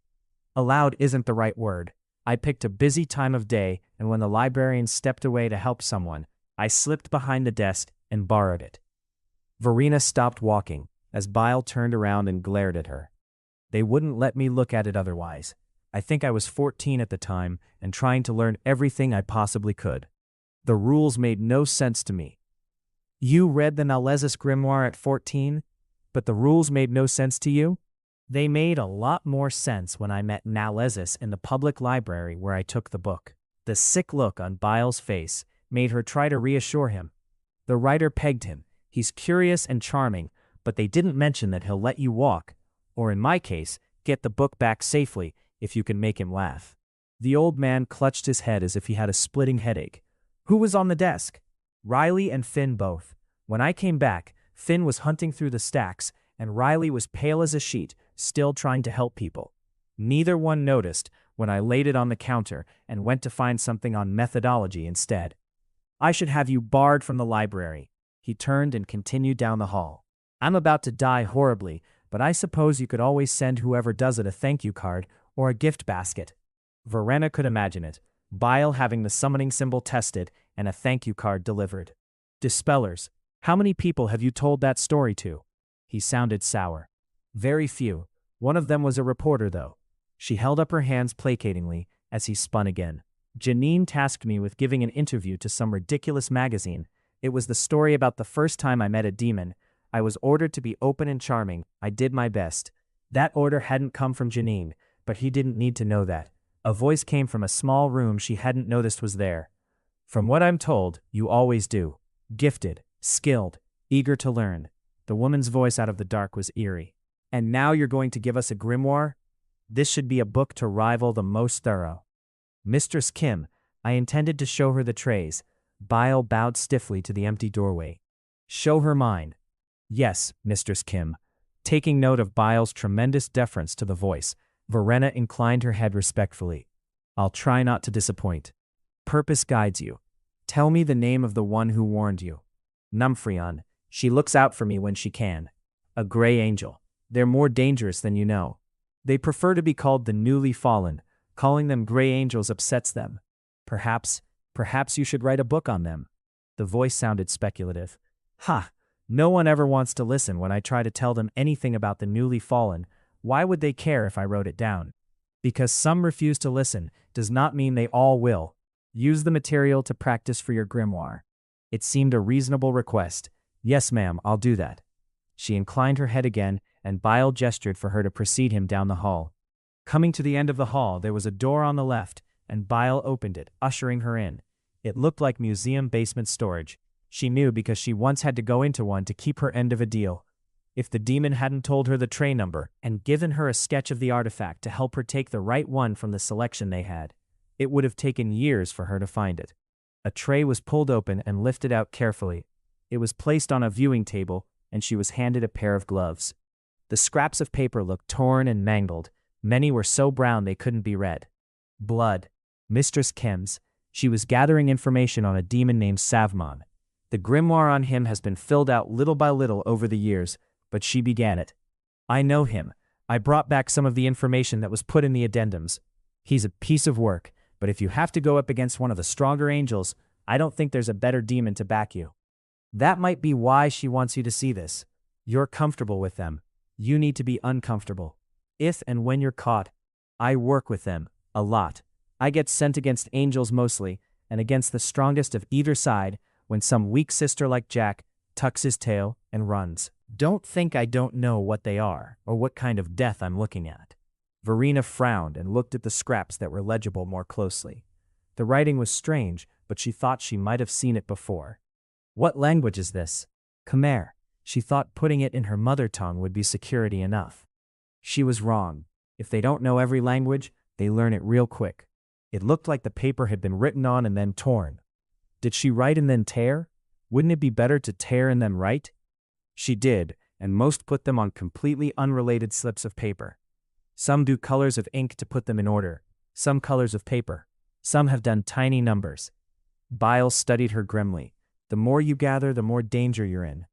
Allowed isn't the right word. I picked a busy time of day, and when the librarian stepped away to help someone, I slipped behind the desk and borrowed it. Verena stopped walking, as Bile turned around and glared at her. They wouldn't let me look at it otherwise. I think I was 14 at the time and trying to learn everything I possibly could. The rules made no sense to me. You read the Nalesis grimoire at 14, but the rules made no sense to you? They made a lot more sense when I met Nalesis in the public library where I took the book. The sick look on Bile's face made her try to reassure him. The writer pegged him. He's curious and charming, but they didn't mention that he'll let you walk, or in my case, get the book back safely if you can make him laugh. The old man clutched his head as if he had a splitting headache. Who was on the desk? Riley and Finn both. When I came back, Finn was hunting through the stacks, and Riley was pale as a sheet, still trying to help people. Neither one noticed when I laid it on the counter and went to find something on methodology instead. I should have you barred from the library. He turned and continued down the hall. I'm about to die horribly, but I suppose you could always send whoever does it a thank you card or a gift basket. Verena could imagine it, Bile having the summoning symbol tested and a thank you card delivered. Dispellers, how many people have you told that story to? He sounded sour. Very few. One of them was a reporter, though. She held up her hands placatingly as he spun again. Janine tasked me with giving an interview to some ridiculous magazine. It was the story about the first time I met a demon. I was ordered to be open and charming. I did my best. That order hadn't come from Janine, but he didn't need to know that. A voice came from a small room she hadn't noticed was there. From what I'm told, you always do. Gifted, skilled, eager to learn. The woman's voice out of the dark was eerie. And now you're going to give us a grimoire? This should be a book to rival the most thorough. Mistress Kim, I intended to show her the trays. Bile bowed stiffly to the empty doorway. Show her mine. Yes, Mistress Kim. Taking note of Bile's tremendous deference to the voice, Verena inclined her head respectfully. I'll try not to disappoint. Purpose guides you. Tell me the name of the one who warned you. Numphreon. She looks out for me when she can. A gray angel. They're more dangerous than you know. They prefer to be called the newly fallen. Calling them gray angels upsets them. Perhaps you should write a book on them. The voice sounded speculative. Ha! No one ever wants to listen when I try to tell them anything about the newly fallen. Why would they care if I wrote it down? Because some refuse to listen does not mean they all will. Use the material to practice for your grimoire. It seemed a reasonable request. Yes, ma'am, I'll do that. She inclined her head again, and Bile gestured for her to precede him down the hall. Coming to the end of the hall, there was a door on the left, and Bile opened it, ushering her in. It looked like museum basement storage. She knew because she once had to go into one to keep her end of a deal. If the demon hadn't told her the tray number and given her a sketch of the artifact to help her take the right one from the selection they had, it would have taken years for her to find it. A tray was pulled open and lifted out carefully. It was placed on a viewing table, and she was handed a pair of gloves. The scraps of paper looked torn and mangled. Many were so brown they couldn't be read. Blood. Mistress Kems. She was gathering information on a demon named Savmon. The grimoire on him has been filled out little by little over the years, but she began it. I know him. I brought back some of the information that was put in the addendums. He's a piece of work, but if you have to go up against one of the stronger angels, I don't think there's a better demon to back you. That might be why she wants you to see this. You're comfortable with them. You need to be uncomfortable. If and when you're caught, I work with them, a lot. I get sent against angels mostly, and against the strongest of either side, when some weak sister like Jack tucks his tail and runs. Don't think I don't know what they are, or what kind of death I'm looking at. Verena frowned and looked at the scraps that were legible more closely. The writing was strange, but she thought she might have seen it before. What language is this? Khmer. She thought putting it in her mother tongue would be security enough. She was wrong. If they don't know every language, they learn it real quick. It looked like the paper had been written on and then torn. Did she write and then tear? Wouldn't it be better to tear and then write? She did, and most put them on completely unrelated slips of paper. Some do colors of ink to put them in order, some colors of paper. Some have done tiny numbers. Bile studied her grimly. The more you gather, the more danger you're in.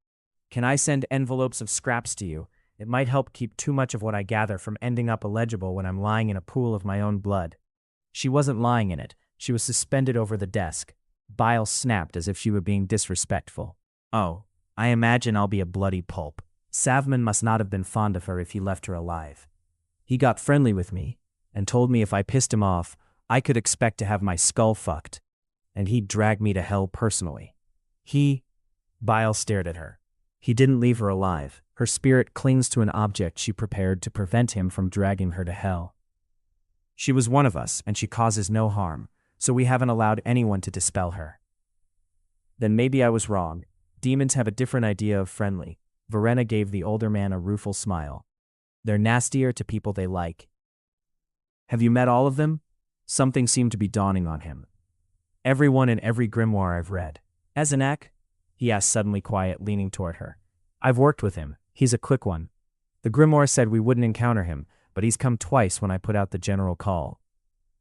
Can I send envelopes of scraps to you? It might help keep too much of what I gather from ending up illegible when I'm lying in a pool of my own blood. She wasn't lying in it. She was suspended over the desk. Bile snapped as if she were being disrespectful. Oh, I imagine I'll be a bloody pulp. Savman must not have been fond of her if he left her alive. He got friendly with me and told me if I pissed him off, I could expect to have my skull fucked, and he'd drag me to hell personally. Bile stared at her. He didn't leave her alive. Her spirit clings to an object she prepared to prevent him from dragging her to hell. She was one of us, and she causes no harm, so we haven't allowed anyone to dispel her. Then maybe I was wrong. Demons have a different idea of friendly. Verena gave the older man a rueful smile. They're nastier to people they like. Have you met all of them? Something seemed to be dawning on him. Everyone in every grimoire I've read. Ezenak? He asked suddenly quiet, leaning toward her. I've worked with him. He's a quick one. The grimoire said we wouldn't encounter him, but he's come twice when I put out the general call.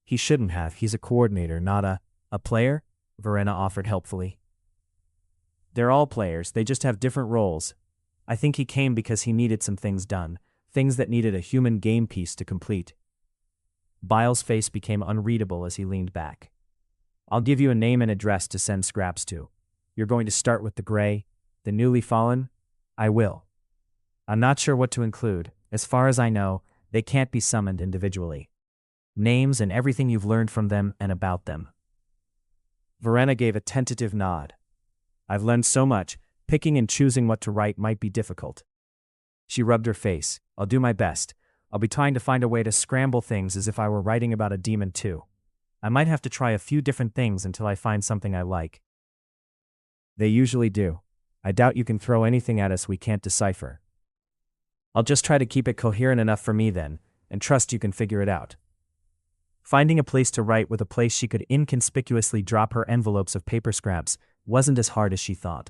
He shouldn't have. He's a coordinator, not a player, Verena offered helpfully. They're all players. They just have different roles. I think he came because he needed some things done, things that needed a human game piece to complete. Bile's face became unreadable as he leaned back. I'll give you a name and address to send scraps to. You're going to start with the gray, the newly fallen? I will. I'm not sure what to include. As far as I know, they can't be summoned individually. Names and everything you've learned from them and about them. Verena gave a tentative nod. I've learned so much, picking and choosing what to write might be difficult. She rubbed her face. I'll do my best. I'll be trying to find a way to scramble things as if I were writing about a demon too. I might have to try a few different things until I find something I like. They usually do. I doubt you can throw anything at us we can't decipher. I'll just try to keep it coherent enough for me then, and trust you can figure it out. Finding a place to write with a place she could inconspicuously drop her envelopes of paper scraps wasn't as hard as she thought.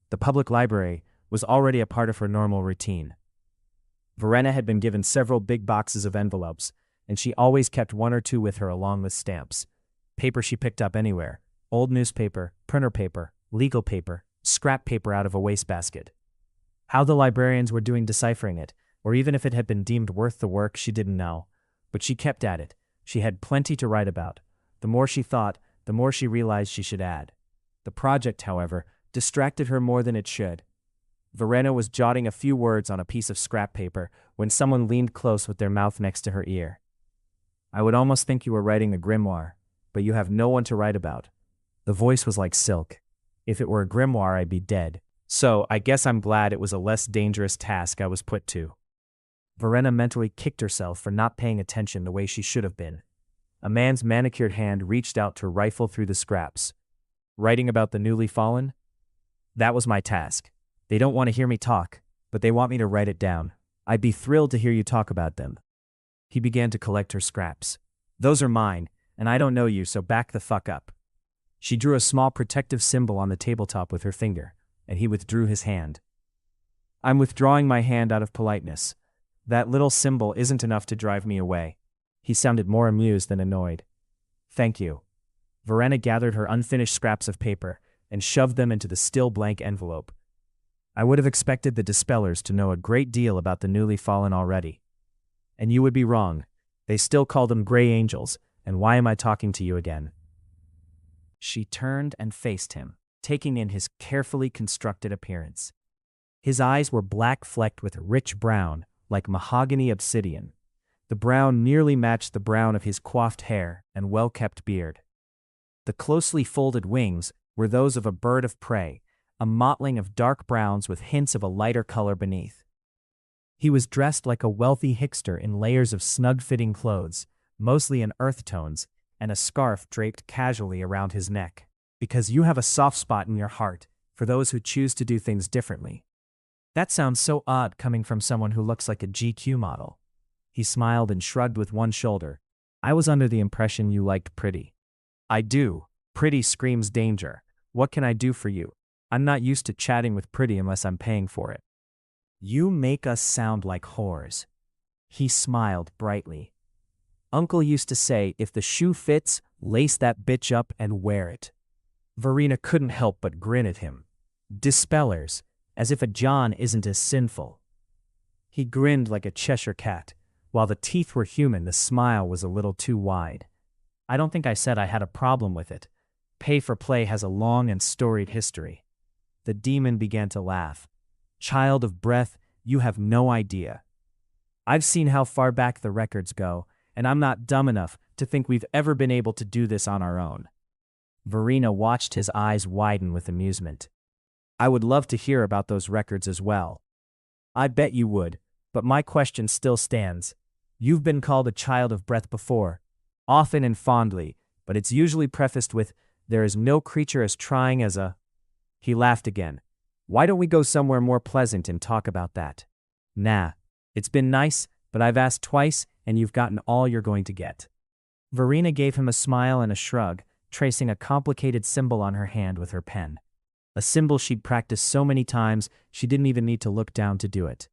The public library was already a part of her normal routine. Verena had been given several big boxes of envelopes, and she always kept one or two with her along with stamps. paper she picked up anywhere, old newspaper, printer paper, legal paper, scrap paper out of a wastebasket. How the librarians were doing deciphering it, or even if it had been deemed worth the work, she didn't know. But she kept at it. She had plenty to write about. The more she thought, the more she realized she should add. The project, however, distracted her more than it should. Verena was jotting a few words on a piece of scrap paper when someone leaned close with their mouth next to her ear. "I would almost think you were writing a grimoire, but you have no one to write about." The voice was like silk. "If it were a grimoire, I'd be dead. So, I guess I'm glad it was a less dangerous task I was put to." Verena mentally kicked herself for not paying attention the way she should have been. A man's manicured hand reached out to rifle through the scraps. "Writing about the newly fallen? That was my task. They don't want to hear me talk, but they want me to write it down. I'd be thrilled to hear you talk about them." He began to collect her scraps. "Those are mine, and I don't know you, so back the fuck up." She drew a small protective symbol on the tabletop with her finger, and he withdrew his hand. "I'm withdrawing my hand out of politeness. That little symbol isn't enough to drive me away." He sounded more amused than annoyed. "Thank you." Verena gathered her unfinished scraps of paper and shoved them into the still blank envelope. "I would have expected the Dispellers to know a great deal about the newly fallen already. And you would be wrong. They still call them Gray Angels, and why am I talking to you again?" She turned and faced him, taking in his carefully constructed appearance. His eyes were black flecked with rich brown, like mahogany obsidian. The brown nearly matched the brown of his coiffed hair and well-kept beard. The closely folded wings were those of a bird of prey, a mottling of dark browns with hints of a lighter color beneath. He was dressed like a wealthy hickster in layers of snug-fitting clothes, mostly in earth tones, and a scarf draped casually around his neck. "Because you have a soft spot in your heart for those who choose to do things differently." That sounds so odd coming from someone who looks like a GQ model. He smiled and shrugged with one shoulder. "I was under the impression you liked pretty." "I do. Pretty screams danger. What can I do for you? I'm not used to chatting with pretty unless I'm paying for it." "You make us sound like whores." He smiled brightly. "Uncle used to say, if the shoe fits, lace that bitch up and wear it." Verena couldn't help but grin at him. Dispellers, as if a John isn't as sinful. He grinned like a Cheshire cat. While the teeth were human, the smile was a little too wide. "I don't think I said I had a problem with it. Pay for play has a long and storied history." The demon began to laugh. "Child of breath, you have no idea. I've seen how far back the records go, and I'm not dumb enough to think we've ever been able to do this on our own." Verena watched his eyes widen with amusement. "I would love to hear about those records as well." "I bet you would, but my question still stands. You've been called a child of breath before, often and fondly, but it's usually prefaced with, 'There is no creature as trying as a—'" He laughed again. "Why don't we go somewhere more pleasant and talk about that?" "Nah. It's been nice, but I've asked twice, and you've gotten all you're going to get." Verena gave him a smile and a shrug, tracing a complicated symbol on her hand with her pen. A symbol she'd practiced so many times, she didn't even need to look down to do it.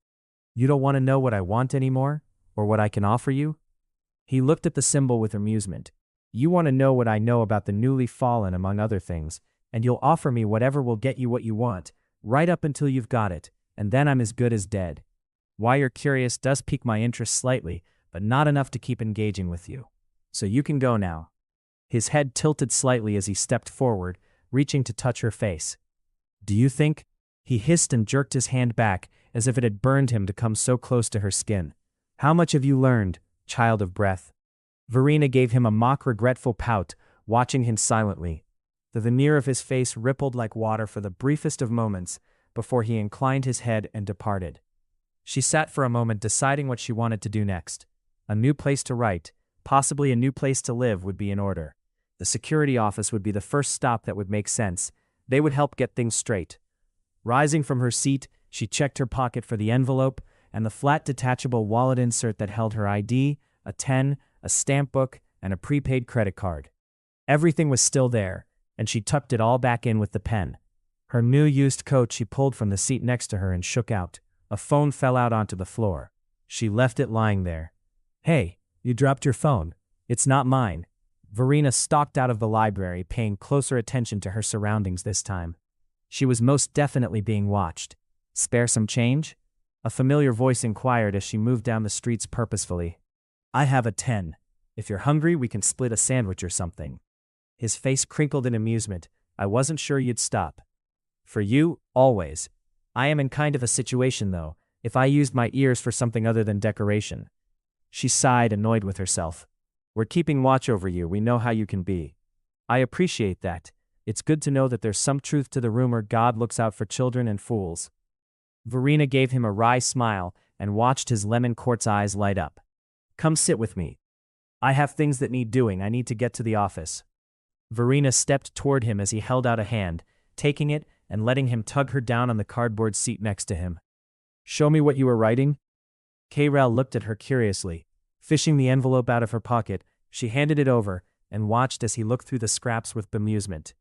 "You don't want to know what I want anymore? Or what I can offer you?" He looked at the symbol with amusement. "You want to know what I know about the newly fallen, among other things, and you'll offer me whatever will get you what you want, right up until you've got it, and then I'm as good as dead. Why you're curious does pique my interest slightly, but not enough to keep engaging with you. So you can go now." His head tilted slightly as he stepped forward, reaching to touch her face. "Do you think?" He hissed and jerked his hand back, as if it had burned him to come so close to her skin. "How much have you learned, child of breath?" Verena gave him a mock regretful pout, watching him silently. The veneer of his face rippled like water for the briefest of moments before he inclined his head and departed. She sat for a moment deciding what she wanted to do next. A new place to write, possibly a new place to live, would be in order. The security office would be the first stop that would make sense. They would help get things straight. Rising from her seat, she checked her pocket for the envelope and the flat detachable wallet insert that held her ID, a 10, a stamp book, and a prepaid credit card. Everything was still there, and she tucked it all back in with the pen. Her new used coat she pulled from the seat next to her and shook out. A phone fell out onto the floor. She left it lying there. "Hey, you dropped your phone. It's not mine." Verena stalked out of the library, paying closer attention to her surroundings this time. She was most definitely being watched. "Spare some change?" A familiar voice inquired as she moved down the streets purposefully. "I have a 10. If you're hungry, we can split a sandwich or something." His face crinkled in amusement. "I wasn't sure you'd stop." "For you, always. I am in kind of a situation, though, if I used my ears for something other than decoration." She sighed, annoyed with herself. "We're keeping watch over you, we know how you can be." "I appreciate that. It's good to know that there's some truth to the rumor God looks out for children and fools." Verena gave him a wry smile and watched his lemon quartz eyes light up. "Come sit with me. I have things that need doing, I need to get to the office." Verena stepped toward him as he held out a hand, taking it and letting him tug her down on the cardboard seat next to him. "Show me what you were writing?" K-Rel looked at her curiously. Fishing the envelope out of her pocket, she handed it over and watched as he looked through the scraps with bemusement.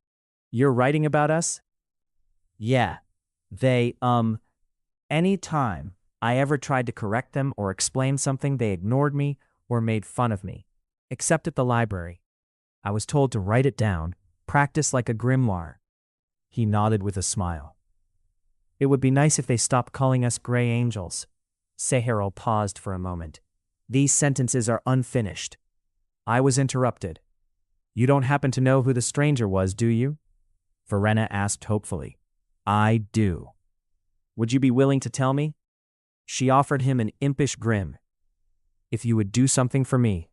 "You're writing about us?" "Yeah. Any time I ever tried to correct them or explain something, they ignored me or made fun of me. Except at the library. I was told to write it down, practice like a grimoire." He nodded with a smile. "It would be nice if they stopped calling us gray angels." Seherol paused for a moment. "These sentences are unfinished." I was interrupted. "You don't happen to know who the stranger was, do you?" Verena asked hopefully. "I do." "Would you be willing to tell me?" She offered him an impish grin. "If you would do something for me."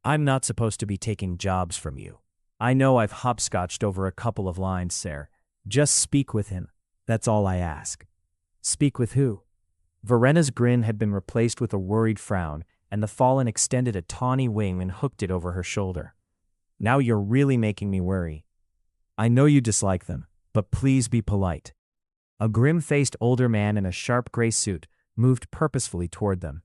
"I'm not supposed to be taking jobs from you. I know I've hopscotched over a couple of lines, sir. Just speak with him. That's all I ask." "Speak with who?" Verena's grin had been replaced with a worried frown, and the Fallen extended a tawny wing and hooked it over her shoulder. "Now you're really making me worry. I know you dislike them, but please be polite." A grim-faced older man in a sharp gray suit moved purposefully toward them.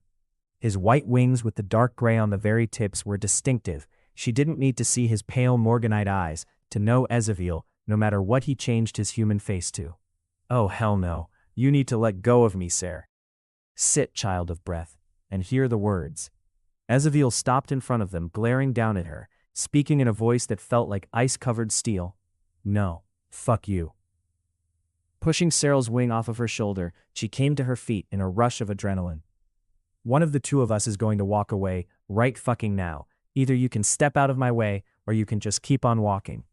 His white wings with the dark gray on the very tips were distinctive. She didn't need to see his pale Morganite eyes to know Ezeviel, no matter what he changed his human face to. "Oh hell no, you need to let go of me, sir." "Sit, child of breath, and hear the words." Ezeviel stopped in front of them, glaring down at her, speaking in a voice that felt like ice-covered steel. "No, fuck you." Pushing Cyril's wing off of her shoulder, she came to her feet in a rush of adrenaline. "One of the two of us is going to walk away right fucking now. Either you can step out of my way, or you can just keep on walking.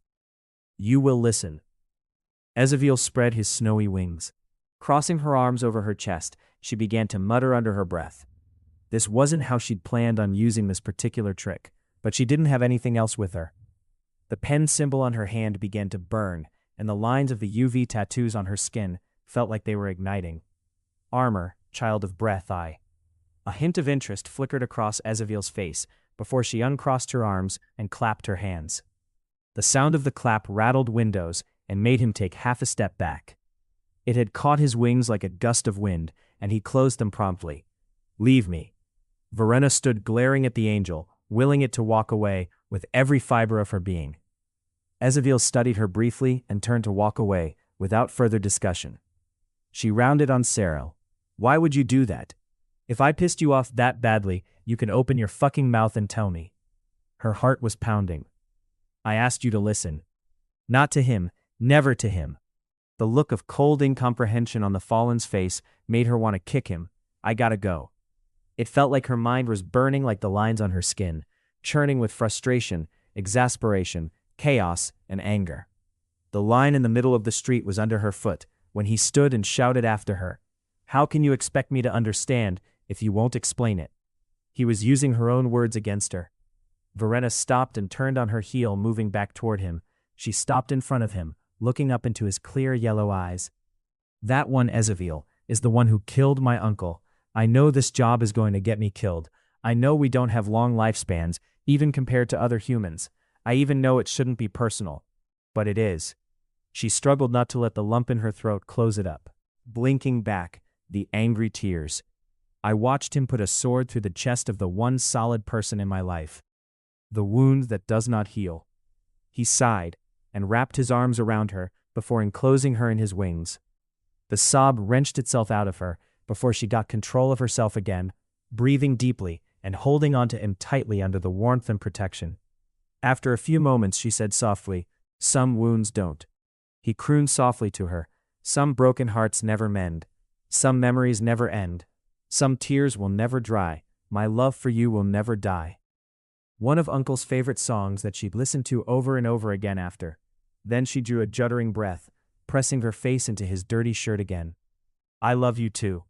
You will listen." Ezeviel spread his snowy wings. Crossing her arms over her chest, she began to mutter under her breath. This wasn't how she'd planned on using this particular trick, but she didn't have anything else with her. The pen symbol on her hand began to burn, and the lines of the UV tattoos on her skin felt like they were igniting. "Armor, child of breath, I." A hint of interest flickered across Ezeviel's face before she uncrossed her arms and clapped her hands. The sound of the clap rattled windows and made him take half a step back. It had caught his wings like a gust of wind, and he closed them promptly. "Leave me." Verena stood glaring at the angel, willing it to walk away with every fiber of her being. Ezeviel studied her briefly and turned to walk away without further discussion. She rounded on Cyril. "Why would you do that? If I pissed you off that badly, you can open your fucking mouth and tell me." Her heart was pounding. "I asked you to listen." Not to him, never to him. The look of cold incomprehension on the Fallen's face made her want to kick him. "I gotta go." It felt like her mind was burning like the lines on her skin, churning with frustration, exasperation, chaos, and anger. The line in the middle of the street was under her foot when he stood and shouted after her. "How can you expect me to understand if you won't explain it?" He was using her own words against her. Verena stopped and turned on her heel, moving back toward him. She stopped in front of him, looking up into his clear yellow eyes. "That one, Ezeviel, is the one who killed my uncle. I know this job is going to get me killed. I know we don't have long lifespans, even compared to other humans. I even know it shouldn't be personal. But it is." She struggled not to let the lump in her throat close it up. Blinking back, the angry tears. "I watched him put a sword through the chest of the one solid person in my life. The wound that does not heal." He sighed, and wrapped his arms around her before enclosing her in his wings. The sob wrenched itself out of her before she got control of herself again, breathing deeply and holding onto him tightly under the warmth and protection. After a few moments, she said softly, "Some wounds don't." He crooned softly to her, "Some broken hearts never mend. Some memories never end. Some tears will never dry. My love for you will never die." One of Uncle's favorite songs that she'd listened to over and over again after. Then she drew a juddering breath, pressing her face into his dirty shirt again. "I love you too."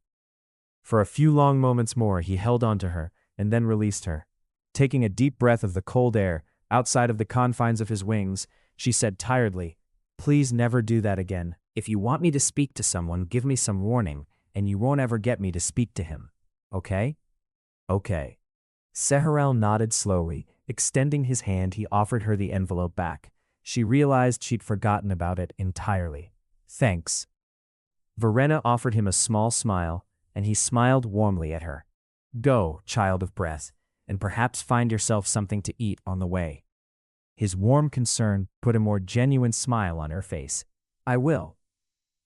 For a few long moments more he held on to her, and then released her. Taking a deep breath of the cold air, outside of the confines of his wings, she said tiredly, "Please never do that again. If you want me to speak to someone, give me some warning, and you won't ever get me to speak to him. Okay?" "Okay." Seharel nodded slowly. Extending his hand, he offered her the envelope back. She realized she'd forgotten about it entirely. "Thanks." Verena offered him a small smile, and he smiled warmly at her. "Go, child of breath, and perhaps find yourself something to eat on the way." His warm concern put a more genuine smile on her face. "I will."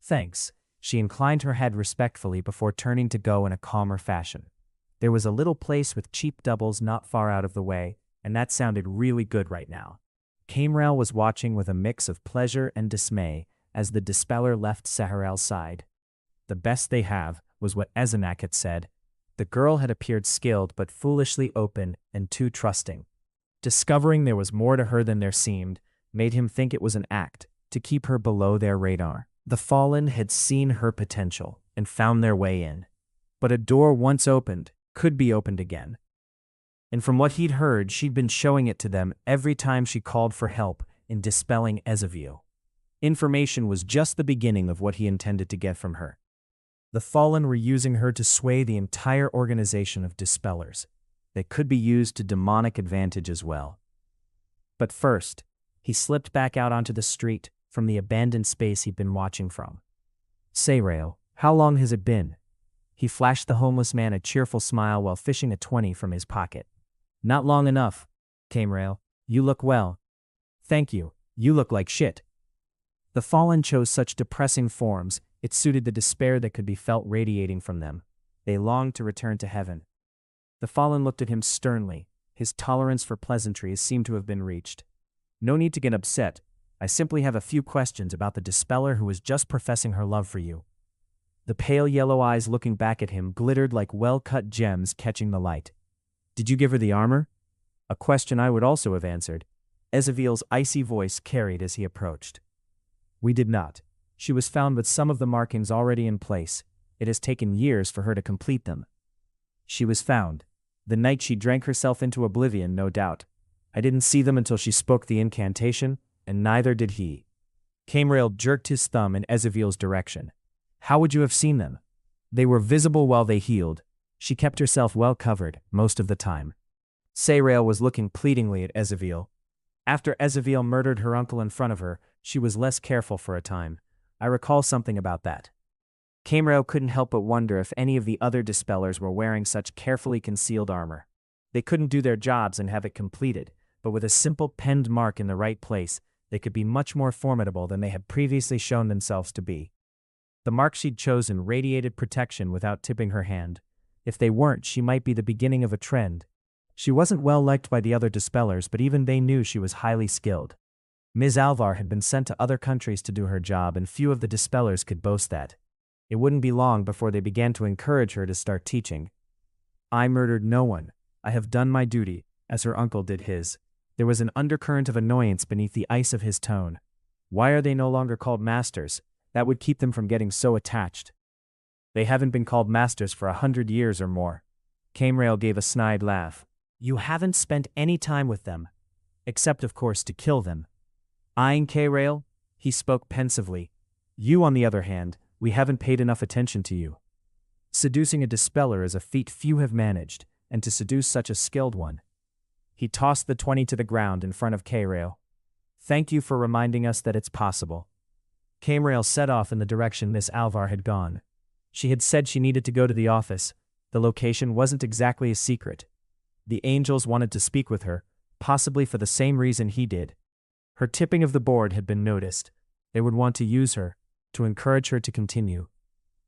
"Thanks." She inclined her head respectfully before turning to go in a calmer fashion. There was a little place with cheap doubles not far out of the way, and that sounded really good right now. Kaimrel was watching with a mix of pleasure and dismay as the Dispeller left Seharel's side. The best they have was what Ezenak had said. The girl had appeared skilled but foolishly open and too trusting. Discovering there was more to her than there seemed made him think it was an act to keep her below their radar. The Fallen had seen her potential and found their way in. But a door once opened could be opened again. And from what he'd heard, she'd been showing it to them every time she called for help in dispelling Ezeviel. Information was just the beginning of what he intended to get from her. The Fallen were using her to sway the entire organization of Dispellers. They could be used to demonic advantage as well. But first, he slipped back out onto the street from the abandoned space he'd been watching from. "Seharel, how long has it been?" He flashed the homeless man a cheerful smile while fishing a 20 from his pocket. "Not long enough, Kaimrel. You look well." "Thank you. You look like shit." The Fallen chose such depressing forms, it suited the despair that could be felt radiating from them. They longed to return to heaven. The Fallen looked at him sternly. His tolerance for pleasantries seemed to have been reached. "No need to get upset. I simply have a few questions about the Dispeller who was just professing her love for you." The pale yellow eyes looking back at him glittered like well-cut gems catching the light. "Did you give her the armor?" A question I would also have answered. Ezeviel's icy voice carried as he approached. "We did not. She was found with some of the markings already in place. It has taken years for her to complete them." "She was found. The night she drank herself into oblivion, no doubt. I didn't see them until she spoke the incantation, and neither did he." Kaimrel jerked his thumb in Ezeviel's direction. "How would you have seen them?" "They were visible while they healed. She kept herself well covered most of the time." Seharel was looking pleadingly at Ezeviel. After Ezeviel murdered her uncle in front of her, she was less careful for a time. I recall something about that. Kaimrel couldn't help but wonder if any of the other Dispellers were wearing such carefully concealed armor. They couldn't do their jobs and have it completed, but with a simple penned mark in the right place, they could be much more formidable than they had previously shown themselves to be. The mark she'd chosen radiated protection without tipping her hand. If they weren't, she might be the beginning of a trend. She wasn't well liked by the other Dispellers, but even they knew she was highly skilled. Ms. Alvar had been sent to other countries to do her job, and few of the Dispellers could boast that. It wouldn't be long before they began to encourage her to start teaching. "I murdered no one. I have done my duty," as her uncle did his. There was an undercurrent of annoyance beneath the ice of his tone. "Why are they no longer called masters? That would keep them from getting so attached." "They haven't been called masters for 100 years or more." Kaimrel gave a snide laugh. "You haven't spent any time with them. Except, of course, to kill them." Eyeing Kaimrel, he spoke pensively. "You, on the other hand, we haven't paid enough attention to you. Seducing a Dispeller is a feat few have managed, and to seduce such a skilled one." He tossed the 20 to the ground in front of Kaimrel. "Thank you for reminding us that it's possible." Kaimrel set off in the direction Miss Alvar had gone. She had said she needed to go to the office. The location wasn't exactly a secret. The angels wanted to speak with her, possibly for the same reason he did. Her tipping of the board had been noticed. They would want to use her, to encourage her to continue.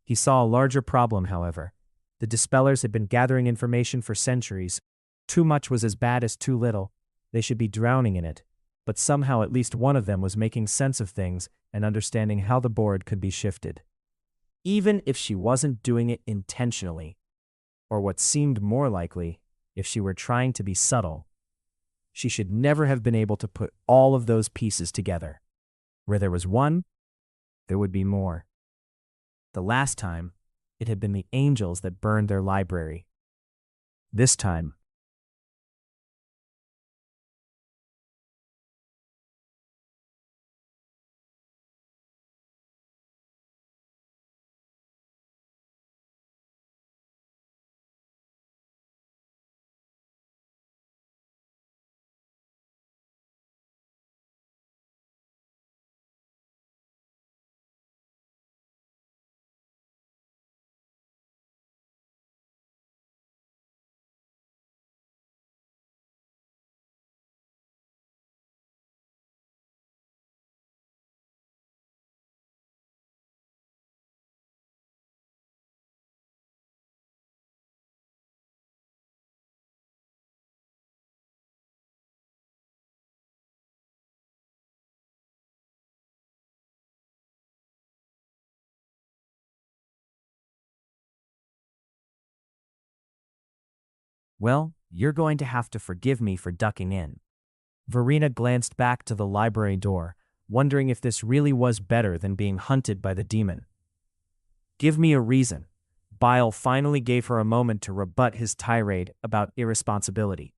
He saw a larger problem, however. The Dispellers had been gathering information for centuries. Too much was as bad as too little. They should be drowning in it. But somehow at least one of them was making sense of things and understanding how the board could be shifted. Even if she wasn't doing it intentionally, or what seemed more likely, if she were trying to be subtle, she should never have been able to put all of those pieces together. Where there was one, there would be more. The last time, it had been the angels that burned their library. This time, well, you're going to have to forgive me for ducking in. Verena glanced back to the library door, wondering if this really was better than being hunted by the demon. Give me a reason. Bile finally gave her a moment to rebut his tirade about irresponsibility.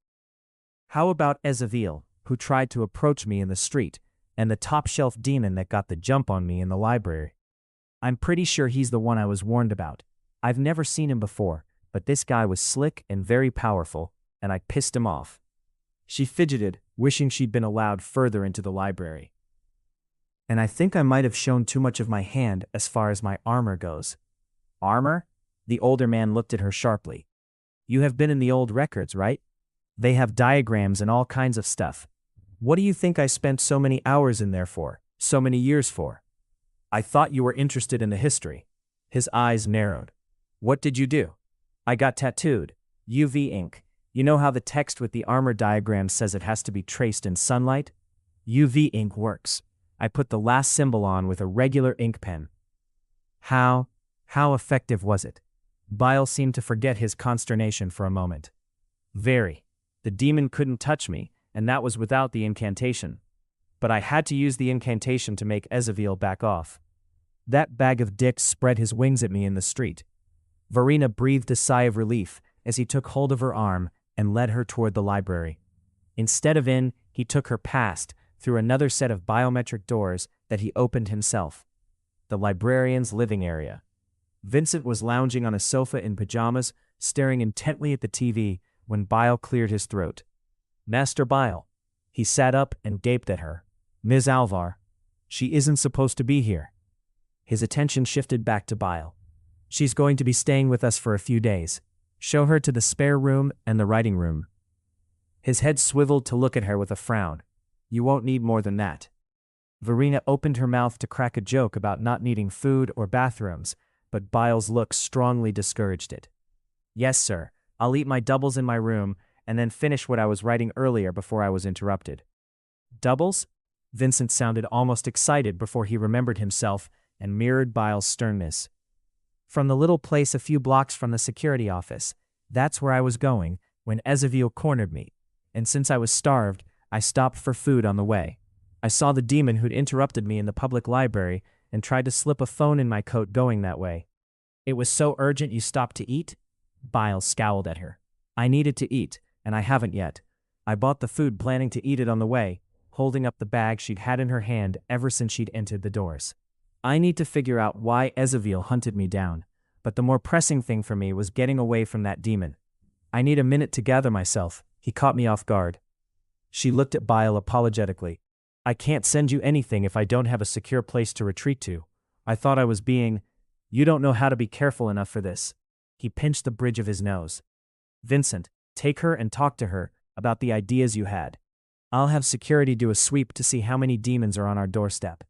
How about Ezavil, who tried to approach me in the street, and the top-shelf demon that got the jump on me in the library? I'm pretty sure he's the one I was warned about. I've never seen him before, but this guy was slick and very powerful, and I pissed him off. She fidgeted, wishing she'd been allowed further into the library. And I think I might have shown too much of my hand as far as my armor goes. Armor? The older man looked at her sharply. You have been in the old records, right? They have diagrams and all kinds of stuff. What do you think I spent so many hours in there for, so many years for? I thought you were interested in the history. His eyes narrowed. What did you do? I got tattooed. UV ink. You know how the text with the armor diagram says it has to be traced in sunlight? UV ink works. I put the last symbol on with a regular ink pen. How effective was it? Bile seemed to forget his consternation for a moment. Very. The demon couldn't touch me, and that was without the incantation. But I had to use the incantation to make Ezavil back off. That bag of dicks spread his wings at me in the street. Verena breathed a sigh of relief as he took hold of her arm and led her toward the library. Instead of in, he took her past, through another set of biometric doors that he opened himself. The librarian's living area. Vincent was lounging on a sofa in pajamas, staring intently at the TV when Bile cleared his throat. Master Bile. He sat up and gaped at her. Ms. Alvar. She isn't supposed to be here. His attention shifted back to Bile. She's going to be staying with us for a few days. Show her to the spare room and the writing room. His head swiveled to look at her with a frown. You won't need more than that. Verena opened her mouth to crack a joke about not needing food or bathrooms, but Bile's look strongly discouraged it. Yes, sir. I'll eat my doubles in my room and then finish what I was writing earlier before I was interrupted. Doubles? Vincent sounded almost excited before he remembered himself and mirrored Bile's sternness. From the little place a few blocks from the security office, that's where I was going when Ezavil cornered me, and since I was starved, I stopped for food on the way. I saw the demon who'd interrupted me in the public library and tried to slip a phone in my coat going that way. It was so urgent you stopped to eat? Bile scowled at her. I needed to eat, and I haven't yet. I bought the food planning to eat it on the way, holding up the bag she'd had in her hand ever since she'd entered the doors. I need to figure out why Ezavil hunted me down, but the more pressing thing for me was getting away from that demon. I need a minute to gather myself. He caught me off guard. She looked at Bile apologetically. I can't send you anything if I don't have a secure place to retreat to. I thought I was being... You don't know how to be careful enough for this. He pinched the bridge of his nose. Vincent, take her and talk to her about the ideas you had. I'll have security do a sweep to see how many demons are on our doorstep.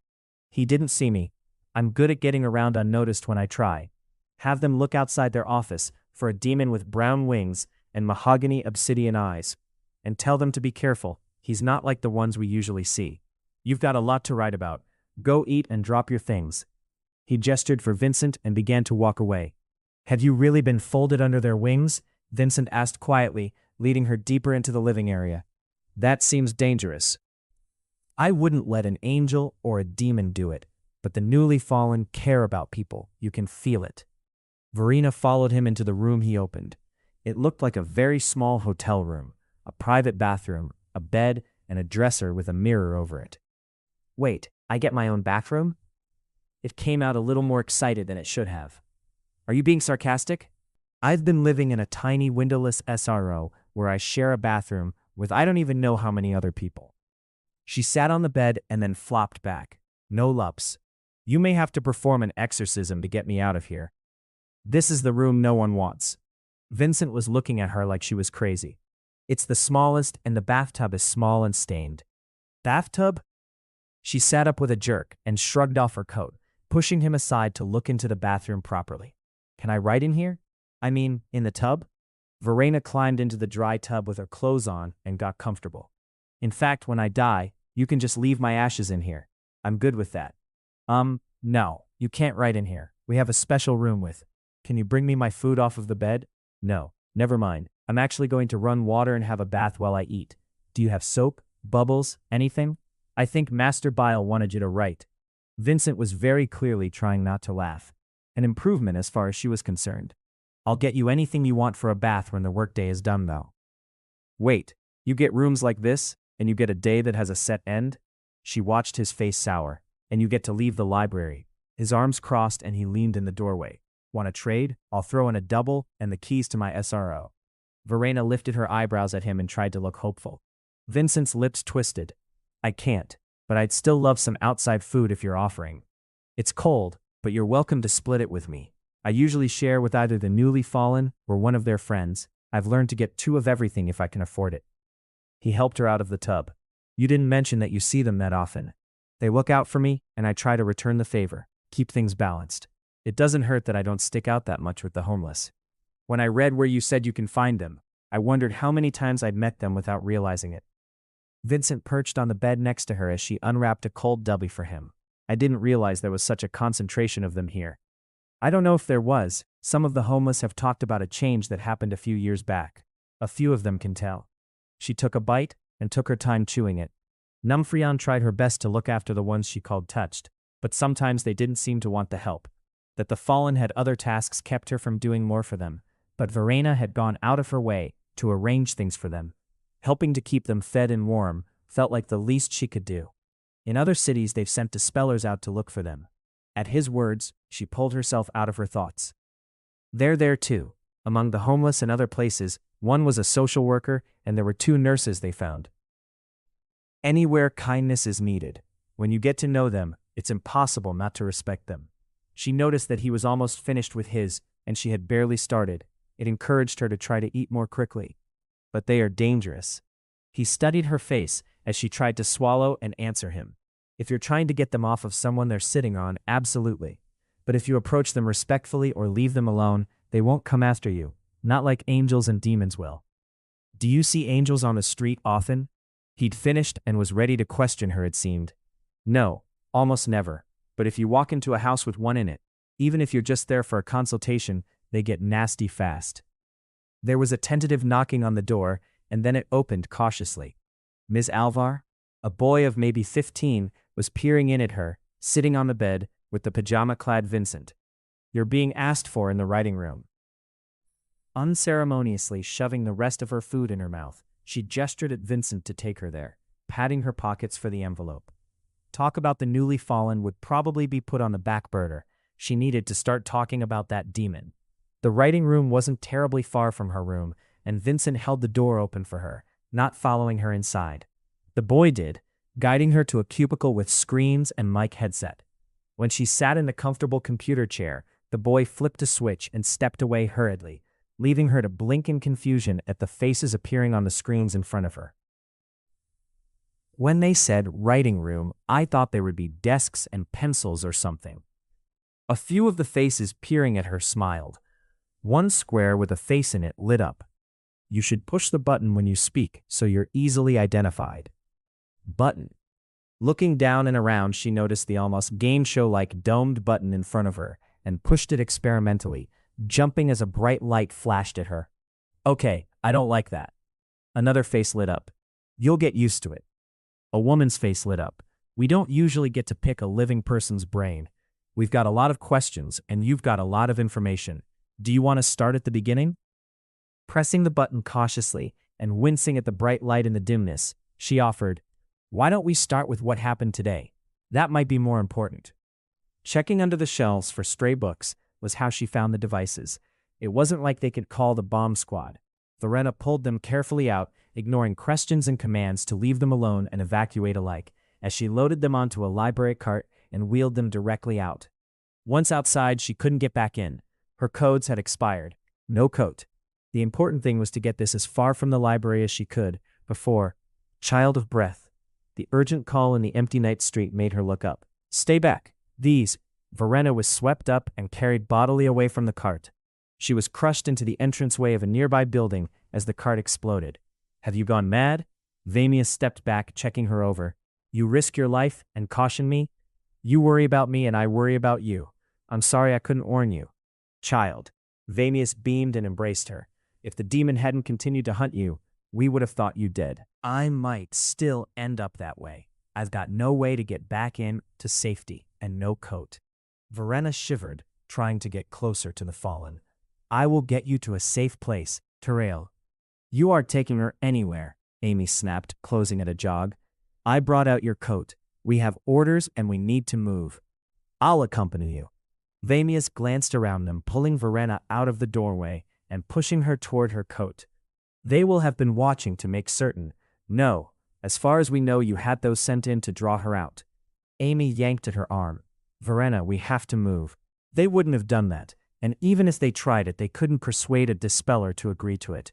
He didn't see me. I'm good at getting around unnoticed when I try. Have them look outside their office for a demon with brown wings and mahogany obsidian eyes. And tell them to be careful, he's not like the ones we usually see. You've got a lot to write about. Go eat and drop your things. He gestured for Vincent and began to walk away. Have you really been folded under their wings? Vincent asked quietly, leading her deeper into the living area. That seems dangerous. I wouldn't let an angel or a demon do it, but the newly fallen care about people. You can feel it. Verena followed him into the room he opened. It looked like a very small hotel room, a private bathroom, a bed, and a dresser with a mirror over it. Wait, I get my own bathroom? It came out a little more excited than it should have. Are you being sarcastic? I've been living in a tiny windowless SRO where I share a bathroom with I don't even know how many other people. She sat on the bed and then flopped back. No lups. You may have to perform an exorcism to get me out of here. This is the room no one wants. Vincent was looking at her like she was crazy. It's the smallest and the bathtub is small and stained. Bathtub? She sat up with a jerk and shrugged off her coat, pushing him aside to look into the bathroom properly. Can I write in here? I mean, in the tub? Verena climbed into the dry tub with her clothes on and got comfortable. In fact, when I die, you can just leave my ashes in here. I'm good with that. No, you can't write in here. We have a special room with. Can you bring me my food off of the bed? No, never mind. I'm actually going to run water and have a bath while I eat. Do you have soap, bubbles, anything? I think Master Bile wanted you to write. Vincent was very clearly trying not to laugh. An improvement as far as she was concerned. I'll get you anything you want for a bath when the workday is done, though. Wait, you get rooms like this, and you get a day that has a set end? She watched his face sour. And you get to leave the library. His arms crossed and he leaned in the doorway. Want to trade? I'll throw in a double and the keys to my SRO. Verena lifted her eyebrows at him and tried to look hopeful. Vincent's lips twisted. I can't, but I'd still love some outside food if you're offering. It's cold, but you're welcome to split it with me. I usually share with either the newly fallen or one of their friends. I've learned to get 2 of everything if I can afford it. He helped her out of the tub. You didn't mention that you see them that often. They look out for me, and I try to return the favor, keep things balanced. It doesn't hurt that I don't stick out that much with the homeless. When I read where you said you can find them, I wondered how many times I'd met them without realizing it. Vincent perched on the bed next to her as she unwrapped a cold dubby for him. I didn't realize there was such a concentration of them here. I don't know if there was. Some of the homeless have talked about a change that happened a few years back. A few of them can tell. She took a bite and took her time chewing it. Numfrion tried her best to look after the ones she called touched, but sometimes they didn't seem to want the help. That the fallen had other tasks kept her from doing more for them, but Verena had gone out of her way to arrange things for them. Helping to keep them fed and warm felt like the least she could do. In other cities they've sent dispellers out to look for them. At his words, she pulled herself out of her thoughts. They're there too. Among the homeless and other places, one was a social worker and there were 2 nurses they found. Anywhere kindness is needed. When you get to know them, it's impossible not to respect them. She noticed that he was almost finished with his, and she had barely started. It encouraged her to try to eat more quickly. But they are dangerous. He studied her face as she tried to swallow and answer him. If you're trying to get them off of someone they're sitting on, absolutely. But if you approach them respectfully or leave them alone, they won't come after you. Not like angels and demons will. Do you see angels on the street often? He'd finished and was ready to question her, it seemed. No, almost never. But if you walk into a house with one in it, even if you're just there for a consultation, they get nasty fast. There was a tentative knocking on the door, and then it opened cautiously. Ms. Alvar, a boy of maybe 15, was peering in at her, sitting on the bed, with the pajama-clad Vincent. You're being asked for in the writing room. Unceremoniously shoving the rest of her food in her mouth, she gestured at Vincent to take her there, patting her pockets for the envelope. Talk about the newly fallen would probably be put on the back burner. She needed to start talking about that demon. The writing room wasn't terribly far from her room, and Vincent held the door open for her, not following her inside. The boy did, guiding her to a cubicle with screens and mic headset. When she sat in the comfortable computer chair, the boy flipped a switch and stepped away hurriedly, leaving her to blink in confusion at the faces appearing on the screens in front of her. When they said writing room, I thought there would be desks and pencils or something. A few of the faces peering at her smiled. One square with a face in it lit up. You should push the button when you speak so you're easily identified. Button. Looking down and around, she noticed the almost game show-like domed button in front of her and pushed it experimentally, jumping as a bright light flashed at her. Okay, I don't like that. Another face lit up. You'll get used to it. A woman's face lit up. We don't usually get to pick a living person's brain. We've got a lot of questions, and you've got a lot of information. Do you want to start at the beginning? Pressing the button cautiously and wincing at the bright light in the dimness, she offered, "Why don't we start with what happened today? That might be more important." Checking under the shelves for stray books was how she found the devices. It wasn't like they could call the bomb squad. Verena pulled them carefully out, ignoring questions and commands to leave them alone and evacuate alike, as she loaded them onto a library cart and wheeled them directly out. Once outside, she couldn't get back in. Her codes had expired. No coat. The important thing was to get this as far from the library as she could before, child of breath. The urgent call in the empty night street made her look up. Stay back. These. Verena was swept up and carried bodily away from the cart. She was crushed into the entranceway of a nearby building as the cart exploded. Have you gone mad? Vamius stepped back, checking her over. You risk your life and caution me? You worry about me and I worry about you. I'm sorry I couldn't warn you. Child. Vamius beamed and embraced her. If the demon hadn't continued to hunt you, we would have thought you dead. I might still end up that way. I've got no way to get back in to safety and no coat. Verena shivered, trying to get closer to the fallen. I will get you to a safe place, Terrail. You are taking her anywhere, Amy snapped, closing at a jog. I brought out your coat. We have orders and we need to move. I'll accompany you. Vamius glanced around them, pulling Verena out of the doorway and pushing her toward her coat. They will have been watching to make certain. No, as far as we know, you had those sent in to draw her out. Amy yanked at her arm. Verena, we have to move. They wouldn't have done that, and even if they tried it, they couldn't persuade a dispeller to agree to it.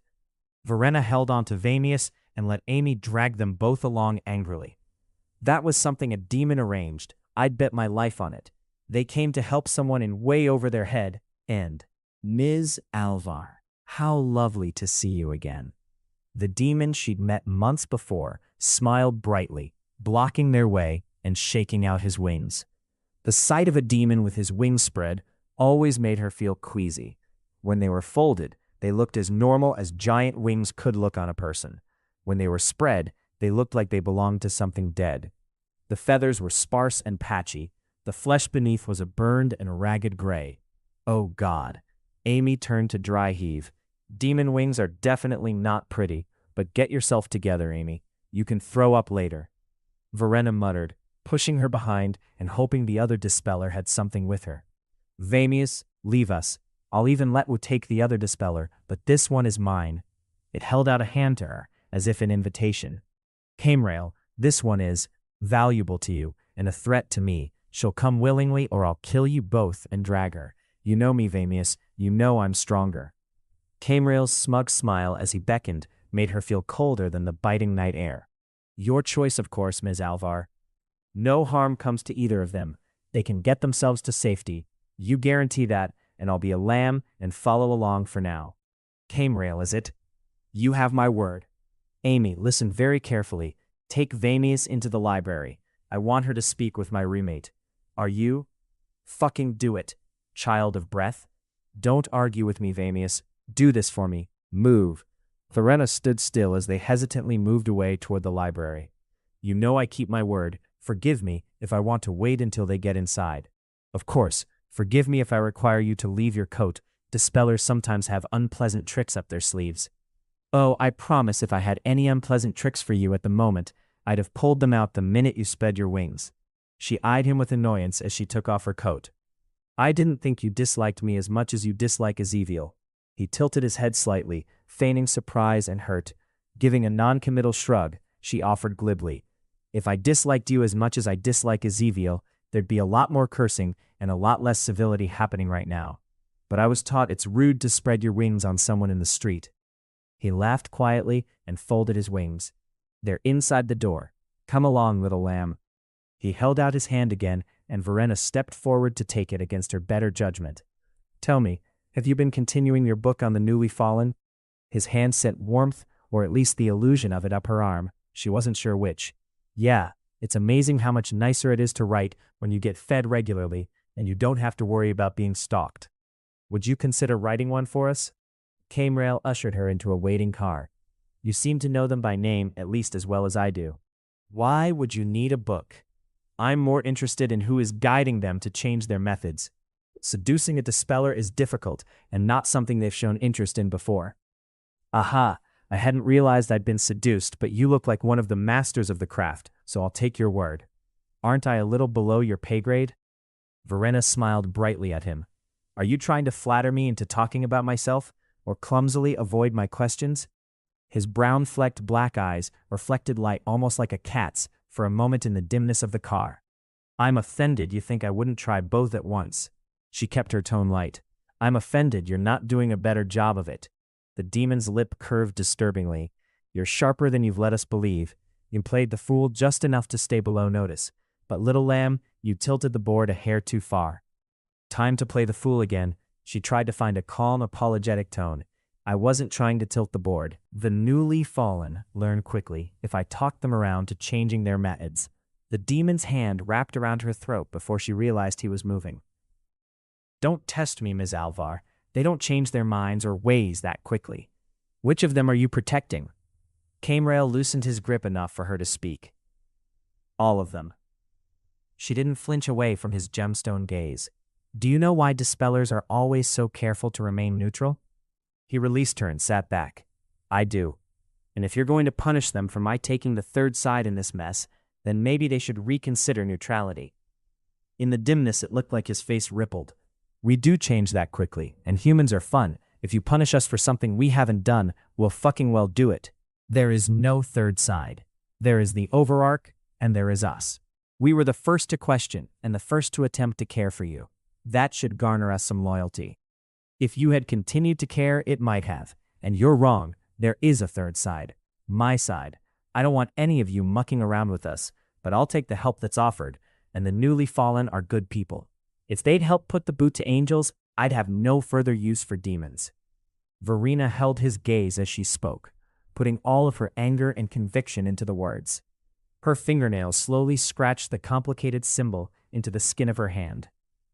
Verena held on to Vamius and let Amy drag them both along angrily. That was something a demon arranged. I'd bet my life on it. They came to help someone in way over their head, and Ms. Alvar, how lovely to see you again. The demon she'd met months before smiled brightly, blocking their way and shaking out his wings. The sight of a demon with his wings spread always made her feel queasy. When they were folded, they looked as normal as giant wings could look on a person. When they were spread, they looked like they belonged to something dead. The feathers were sparse and patchy. The flesh beneath was a burned and ragged gray. Oh God. Amy turned to Dry Heave. Demon wings are definitely not pretty, but get yourself together, Amy. You can throw up later. Verena muttered, pushing her behind and hoping the other dispeller had something with her. Vamius, leave us. I'll even let Wu take the other dispeller, but this one is mine. It held out a hand to her, as if an invitation. Camerail, this one is valuable to you and a threat to me. She'll come willingly or I'll kill you both and drag her. You know me, Vamius. You know I'm stronger. Camerail's smug smile as he beckoned made her feel colder than the biting night air. Your choice, of course, Ms. Alvar. No harm comes to either of them. They can get themselves to safety. You guarantee that, and I'll be a lamb and follow along for now. Camerail, is it? You have my word. Amy, listen very carefully. Take Vamius into the library. I want her to speak with my roommate. Are you? Fucking do it, child of breath. Don't argue with me, Vamius. Do this for me. Move. Verena stood still as they hesitantly moved away toward the library. You know I keep my word. Forgive me if I want to wait until they get inside. Of course, forgive me if I require you to leave your coat. Dispellers sometimes have unpleasant tricks up their sleeves. Oh, I promise if I had any unpleasant tricks for you at the moment, I'd have pulled them out the minute you spread your wings. She eyed him with annoyance as she took off her coat. I didn't think you disliked me as much as you dislike Ezeviel. He tilted his head slightly, feigning surprise and hurt. Giving a non-committal shrug, she offered glibly. If I disliked you as much as I dislike Ezeviel, there'd be a lot more cursing and a lot less civility happening right now. But I was taught it's rude to spread your wings on someone in the street. He laughed quietly and folded his wings. They're inside the door. Come along, little lamb. He held out his hand again, and Verena stepped forward to take it against her better judgment. Tell me, have you been continuing your book on the newly fallen? His hand sent warmth, or at least the illusion of it, up her arm. She wasn't sure which. Yeah, it's amazing how much nicer it is to write when you get fed regularly and you don't have to worry about being stalked. Would you consider writing one for us? Camerail ushered her into a waiting car. You seem to know them by name at least as well as I do. Why would you need a book? I'm more interested in who is guiding them to change their methods. Seducing a dispeller is difficult and not something they've shown interest in before. Aha, I hadn't realized I'd been seduced, but you look like one of the masters of the craft, so I'll take your word. Aren't I a little below your pay grade? Verena smiled brightly at him. Are you trying to flatter me into talking about myself, or clumsily avoid my questions? His brown-flecked black eyes reflected light almost like a cat's for a moment in the dimness of the car. I'm offended you think I wouldn't try both at once. She kept her tone light. I'm offended you're not doing a better job of it. The demon's lip curved disturbingly. You're sharper than you've let us believe. You played the fool just enough to stay below notice. But little lamb, you tilted the board a hair too far. Time to play the fool again. She tried to find a calm, apologetic tone. I wasn't trying to tilt the board. The newly fallen learn quickly if I talk them around to changing their methods. The demon's hand wrapped around her throat before she realized he was moving. Don't test me, Ms. Alvar. They don't change their minds or ways that quickly. Which of them are you protecting? Camerail loosened his grip enough for her to speak. All of them. She didn't flinch away from his gemstone gaze. Do you know why dispellers are always so careful to remain neutral? He released her and sat back. I do. And if you're going to punish them for my taking the third side in this mess, then maybe they should reconsider neutrality. In the dimness, it looked like his face rippled. We do change that quickly, and humans are fun. If you punish us for something we haven't done, we'll fucking well do it. There is no third side. There is the overarch, and there is us. We were the first to question, and the first to attempt to care for you. That should garner us some loyalty. If you had continued to care, it might have. And you're wrong. There is a third side. My side. I don't want any of you mucking around with us, but I'll take the help that's offered, and the newly fallen are good people. If they'd help put the boot to angels, I'd have no further use for demons. Verena held his gaze as she spoke, putting all of her anger and conviction into the words. Her fingernails slowly scratched the complicated symbol into the skin of her hand.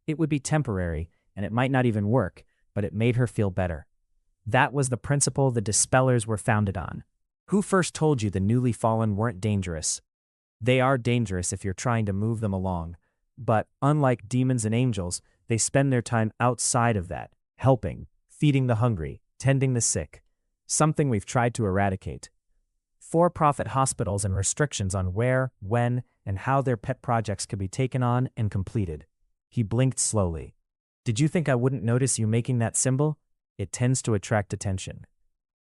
It would be temporary, and it might not even work, but it made her feel better. That was the principle the dispellers were founded on. Who first told you the newly fallen weren't dangerous? They are dangerous if you're trying to move them along. But, unlike demons and angels, they spend their time outside of that, helping, feeding the hungry, tending the sick, something we've tried to eradicate. For-profit hospitals and restrictions on where, when, and how their pet projects could be taken on and completed. He blinked slowly. Did you think I wouldn't notice you making that symbol? It tends to attract attention.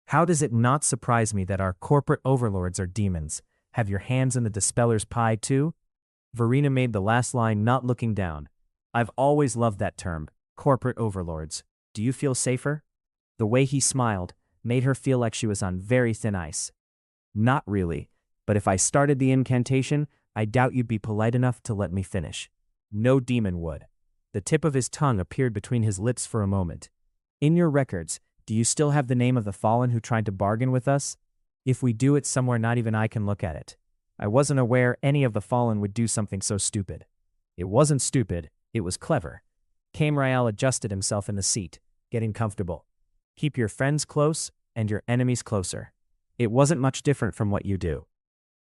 How does it not surprise me that our corporate overlords are demons? Have your hands in the dispeller's pie too? Verena made the last line not looking down. I've always loved that term, corporate overlords. Do you feel safer? The way he smiled made her feel like she was on very thin ice. Not really, but if I started the incantation, I doubt you'd be polite enough to let me finish. No demon would. The tip of his tongue appeared between his lips for a moment. In your records, do you still have the name of the fallen who tried to bargain with us? If we do, it's somewhere not even I can look at it. I wasn't aware any of the fallen would do something so stupid. It wasn't stupid, it was clever. Camrail adjusted himself in the seat, getting comfortable. Keep your friends close and your enemies closer. It wasn't much different from what you do.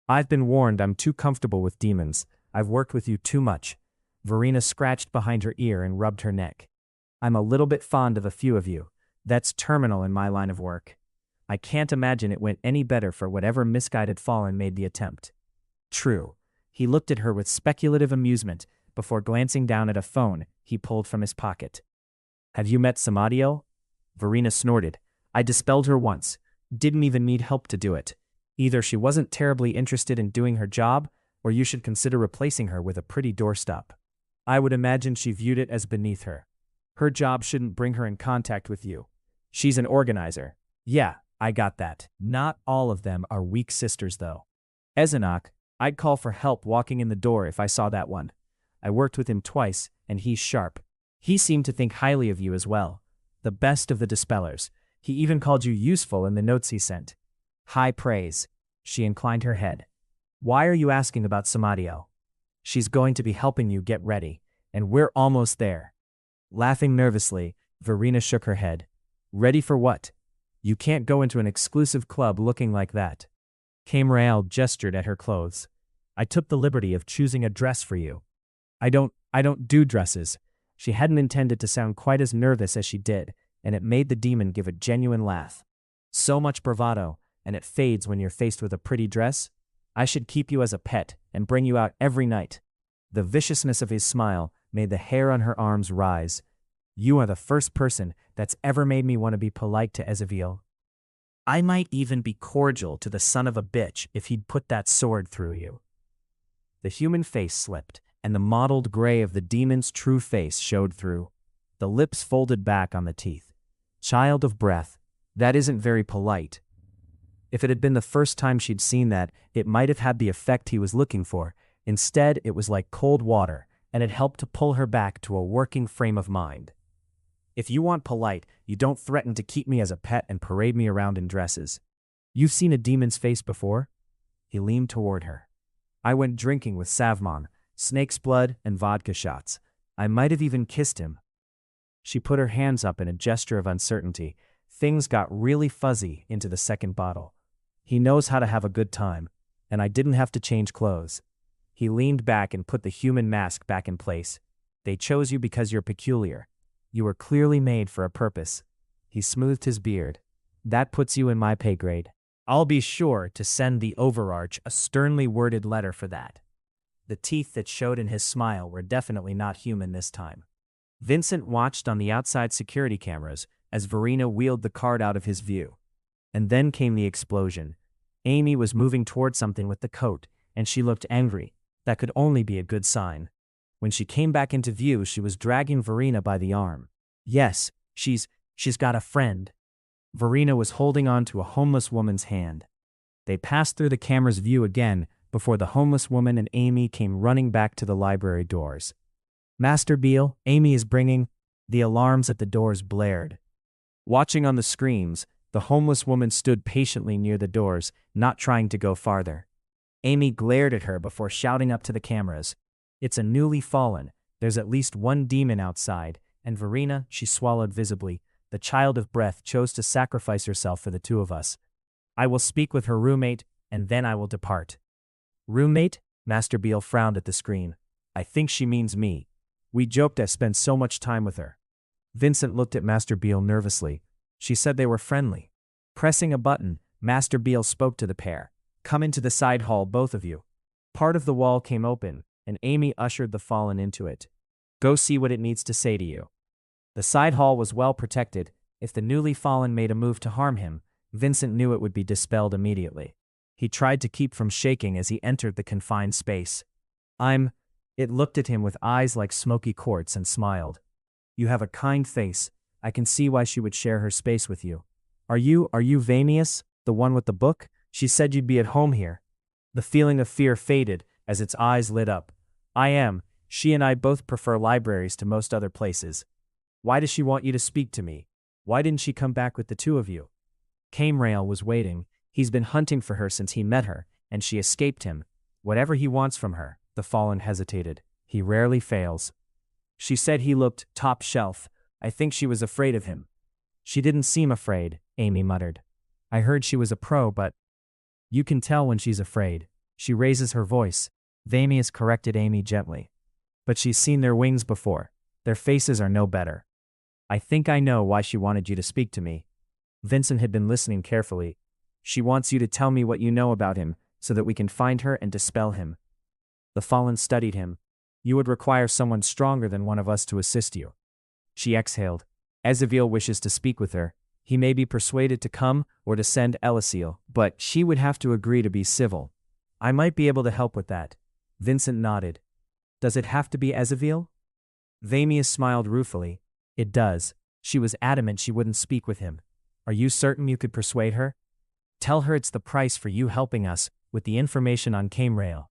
I've been warned I'm too comfortable with demons. I've worked with you too much. Verena scratched behind her ear and rubbed her neck. I'm a little bit fond of a few of you. That's terminal in my line of work. I can't imagine it went any better for whatever misguided fallen made the attempt. True. He looked at her with speculative amusement before glancing down at a phone he pulled from his pocket. Have you met Samadio? Verena snorted. I dispelled her once. Didn't even need help to do it. Either she wasn't terribly interested in doing her job, or you should consider replacing her with a pretty doorstop. I would imagine she viewed it as beneath her. Her job shouldn't bring her in contact with you. She's an organizer. Yeah, I got that. Not all of them are weak sisters, though. Ezenok, I'd call for help walking in the door if I saw that one. I worked with him twice, and he's sharp. He seemed to think highly of you as well. The best of the dispellers. He even called you useful in the notes he sent. High praise. She inclined her head. Why are you asking about Samadio? She's going to be helping you get ready, and we're almost there. Laughing nervously, Verena shook her head. Ready for what? You can't go into an exclusive club looking like that. Camrael gestured at her clothes. I took the liberty of choosing a dress for you. I don't do dresses. She hadn't intended to sound quite as nervous as she did, and it made the demon give a genuine laugh. So much bravado, and it fades when you're faced with a pretty dress? I should keep you as a pet and bring you out every night. The viciousness of his smile made the hair on her arms rise. You are the first person that's ever made me want to be polite to Ezeviel. I might even be cordial to the son of a bitch if he'd put that sword through you. The human face slipped, and the mottled gray of the demon's true face showed through. The lips folded back on the teeth. Child of breath, that isn't very polite. If it had been the first time she'd seen that, it might have had the effect he was looking for. Instead, it was like cold water, and it helped to pull her back to a working frame of mind. If you want polite, you don't threaten to keep me as a pet and parade me around in dresses. You've seen a demon's face before? He leaned toward her. I went drinking with Savmon, snake's blood and vodka shots. I might have even kissed him. She put her hands up in a gesture of uncertainty. Things got really fuzzy into the second bottle. He knows how to have a good time, and I didn't have to change clothes. He leaned back and put the human mask back in place. They chose you because you're peculiar. You were clearly made for a purpose. He smoothed his beard. That puts you in my pay grade. I'll be sure to send the Overarch a sternly worded letter for that. The teeth that showed in his smile were definitely not human this time. Vincent watched on the outside security cameras as Verena wheeled the card out of his view. And then came the explosion. Amy was moving toward something with the coat, and she looked angry. That could only be a good sign. When she came back into view, she was dragging Verena by the arm. Yes, she's got a friend. Verena was holding on to a homeless woman's hand. They passed through the camera's view again before the homeless woman and Amy came running back to the library doors. Master Beale, Amy is bringing... The alarms at the doors blared. Watching on the screens, the homeless woman stood patiently near the doors, not trying to go farther. Amy glared at her before shouting up to the cameras. It's a newly fallen. There's at least one demon outside, and Verena, she swallowed visibly, the child of breath, chose to sacrifice herself for the two of us. I will speak with her roommate, and then I will depart. Roommate? Master Beale frowned at the screen. I think she means me. We joked I spent so much time with her. Vincent looked at Master Beale nervously. She said they were friendly. Pressing a button, Master Beale spoke to the pair. Come into the side hall, both of you. Part of the wall came open, and Amy ushered the fallen into it. Go see what it needs to say to you. The side hall was well protected. If the newly fallen made a move to harm him, Vincent knew it would be dispelled immediately. He tried to keep from shaking as he entered the confined space. It looked at him with eyes like smoky quartz and smiled. You have a kind face. I can see why she would share her space with you. Are you Vanius, the one with the book? She said you'd be at home here. The feeling of fear faded as its eyes lit up. I am. She and I both prefer libraries to most other places. Why does she want you to speak to me? Why didn't she come back with the two of you? Camrael was waiting. He's been hunting for her since he met her, and she escaped him. Whatever he wants from her, the fallen hesitated. He rarely fails. She said he looked top shelf. I think she was afraid of him. She didn't seem afraid, Amy muttered. I heard she was a pro, but... You can tell when she's afraid. She raises her voice. Vanius corrected Amy gently. But she's seen their wings before. Their faces are no better. I think I know why she wanted you to speak to me. Vincent had been listening carefully. She wants you to tell me what you know about him, so that we can find her and dispel him. The fallen studied him. You would require someone stronger than one of us to assist you. She exhaled. Ezeviel wishes to speak with her. He may be persuaded to come or to send Elisiel, but she would have to agree to be civil. I might be able to help with that. Vincent nodded. Does it have to be Ezeviel? Vamius smiled ruefully. It does. She was adamant she wouldn't speak with him. Are you certain you could persuade her? Tell her it's the price for you helping us with the information on Camrael.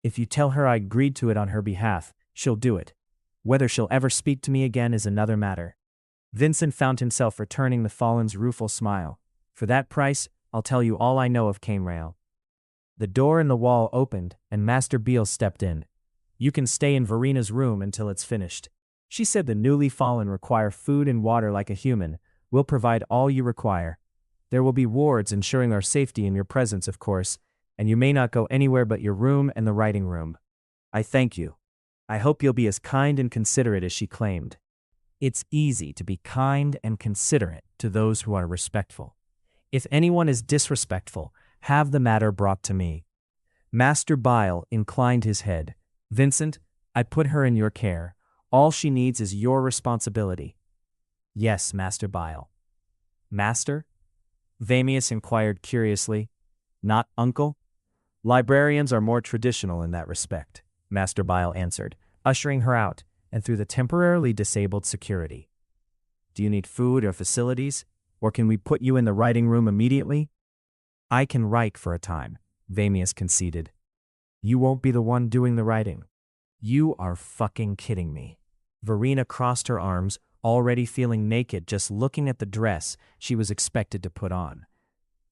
If you tell her I agreed to it on her behalf, she'll do it. Whether she'll ever speak to me again is another matter. Vincent found himself returning the fallen's rueful smile. For that price, I'll tell you all I know of Camerail. The door in the wall opened, and Master Beale stepped in. You can stay in Verina's room until it's finished. She said the newly fallen require food and water like a human. We'll provide all you require. There will be wards ensuring our safety in your presence, of course, and you may not go anywhere but your room and the writing room. I thank you. I hope you'll be as kind and considerate as she claimed. It's easy to be kind and considerate to those who are respectful. If anyone is disrespectful, have the matter brought to me. Master Beale inclined his head. Vincent, I put her in your care. All she needs is your responsibility. Yes, Master Beale. Master? Vamius inquired curiously. Not uncle? Librarians are more traditional in that respect, Master Beale answered, ushering her out and through the temporarily disabled security. Do you need food or facilities, or can we put you in the writing room immediately? I can write for a time, Vamius conceded. You won't be the one doing the writing. You are fucking kidding me. Verina crossed her arms, already feeling naked just looking at the dress she was expected to put on.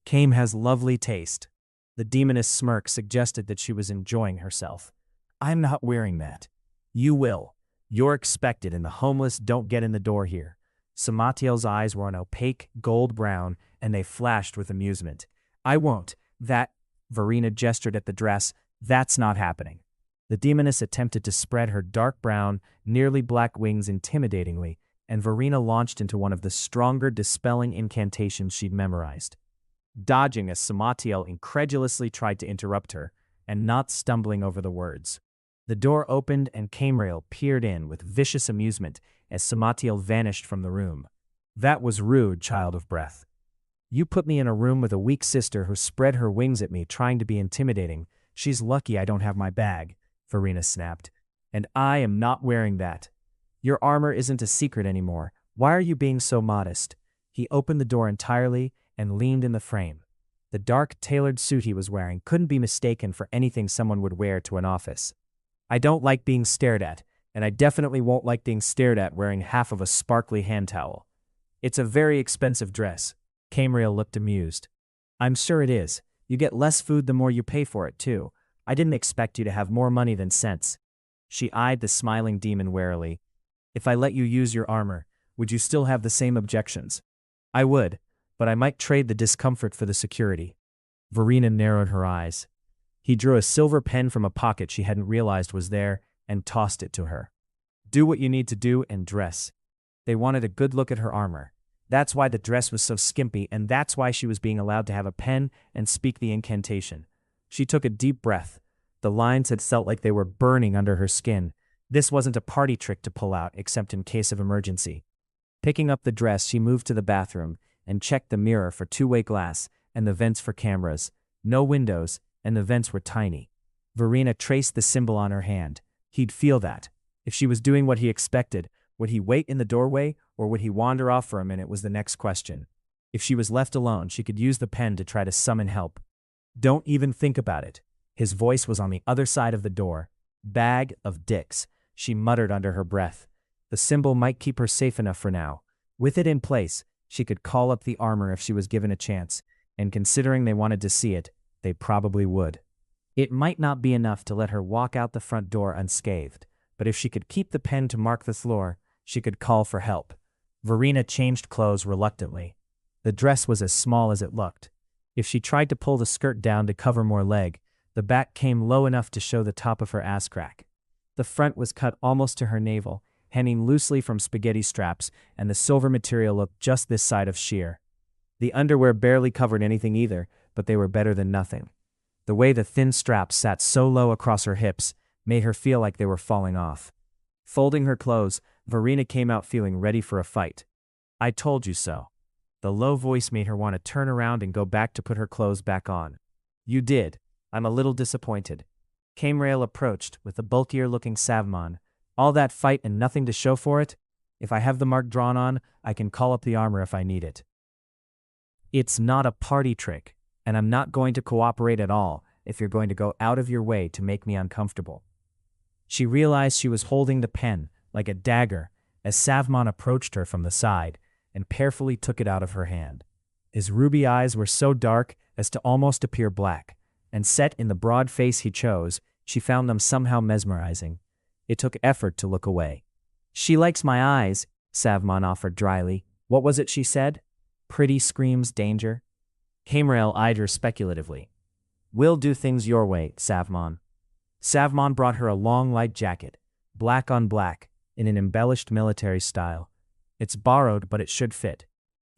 Came has lovely taste. The demoness smirk suggested that she was enjoying herself. I'm not wearing that. You will. You're expected, and the homeless don't get in the door here. Samatiel's eyes were an opaque gold brown, and they flashed with amusement. I won't. That, Verina gestured at the dress, that's not happening. The demoness attempted to spread her dark brown, nearly black wings intimidatingly, and Verina launched into one of the stronger dispelling incantations she'd memorized. Dodging as Samatiel incredulously tried to interrupt her, and not stumbling over the words. The door opened and Camerail peered in with vicious amusement as Samatiel vanished from the room. That was rude, child of breath. You put me in a room with a weak sister who spread her wings at me trying to be intimidating. She's lucky I don't have my bag, Verina snapped. And I am not wearing that. Your armor isn't a secret anymore. Why are you being so modest? He opened the door entirely and leaned in the frame. The dark, tailored suit he was wearing couldn't be mistaken for anything someone would wear to an office. I don't like being stared at, and I definitely won't like being stared at wearing half of a sparkly hand towel. It's a very expensive dress. Camerail looked amused. I'm sure it is. You get less food the more you pay for it, too. I didn't expect you to have more money than sense. She eyed the smiling demon warily. If I let you use your armor, would you still have the same objections? I would, but I might trade the discomfort for the security. Verina narrowed her eyes. He drew a silver pen from a pocket she hadn't realized was there and tossed it to her. Do what you need to do and dress. They wanted a good look at her armor. That's why the dress was so skimpy, and that's why she was being allowed to have a pen and speak the incantation. She took a deep breath. The lines had felt like they were burning under her skin. This wasn't a party trick to pull out, except in case of emergency. Picking up the dress, she moved to the bathroom and checked the mirror for two-way glass and the vents for cameras. No windows, and the vents were tiny. Verina traced the symbol on her hand. He'd feel that. If she was doing what he expected, would he wait in the doorway, or would he wander off for a minute was the next question. If she was left alone, she could use the pen to try to summon help. Don't even think about it. His voice was on the other side of the door. Bag of dicks, she muttered under her breath. The symbol might keep her safe enough for now. With it in place, she could call up the armor if she was given a chance, and considering they wanted to see it, they probably would. It might not be enough to let her walk out the front door unscathed, but if she could keep the pen to mark the floor, she could call for help. Verina changed clothes reluctantly. The dress was as small as it looked. If she tried to pull the skirt down to cover more leg, the back came low enough to show the top of her ass crack. The front was cut almost to her navel, hanging loosely from spaghetti straps, and the silver material looked just this side of sheer. The underwear barely covered anything either, but they were better than nothing. The way the thin straps sat so low across her hips made her feel like they were falling off. Folding her clothes, Verina came out feeling ready for a fight. I told you so. The low voice made her want to turn around and go back to put her clothes back on. You did. I'm a little disappointed. Camerail approached with the bulkier-looking Savmon. All that fight and nothing to show for it? If I have the mark drawn on, I can call up the armor if I need it. It's not a party trick, and I'm not going to cooperate at all, if you're going to go out of your way to make me uncomfortable. She realized she was holding the pen like a dagger as Savmon approached her from the side and carefully took it out of her hand. His ruby eyes were so dark as to almost appear black, and set in the broad face he chose, she found them somehow mesmerizing. It took effort to look away. "She likes my eyes," Savmon offered dryly. "What was it she said? Pretty screams danger?" Camrail eyed her speculatively. "We'll do things your way, Savmon." Savmon brought her a long light jacket, black on black, in an embellished military style. "It's borrowed, but it should fit."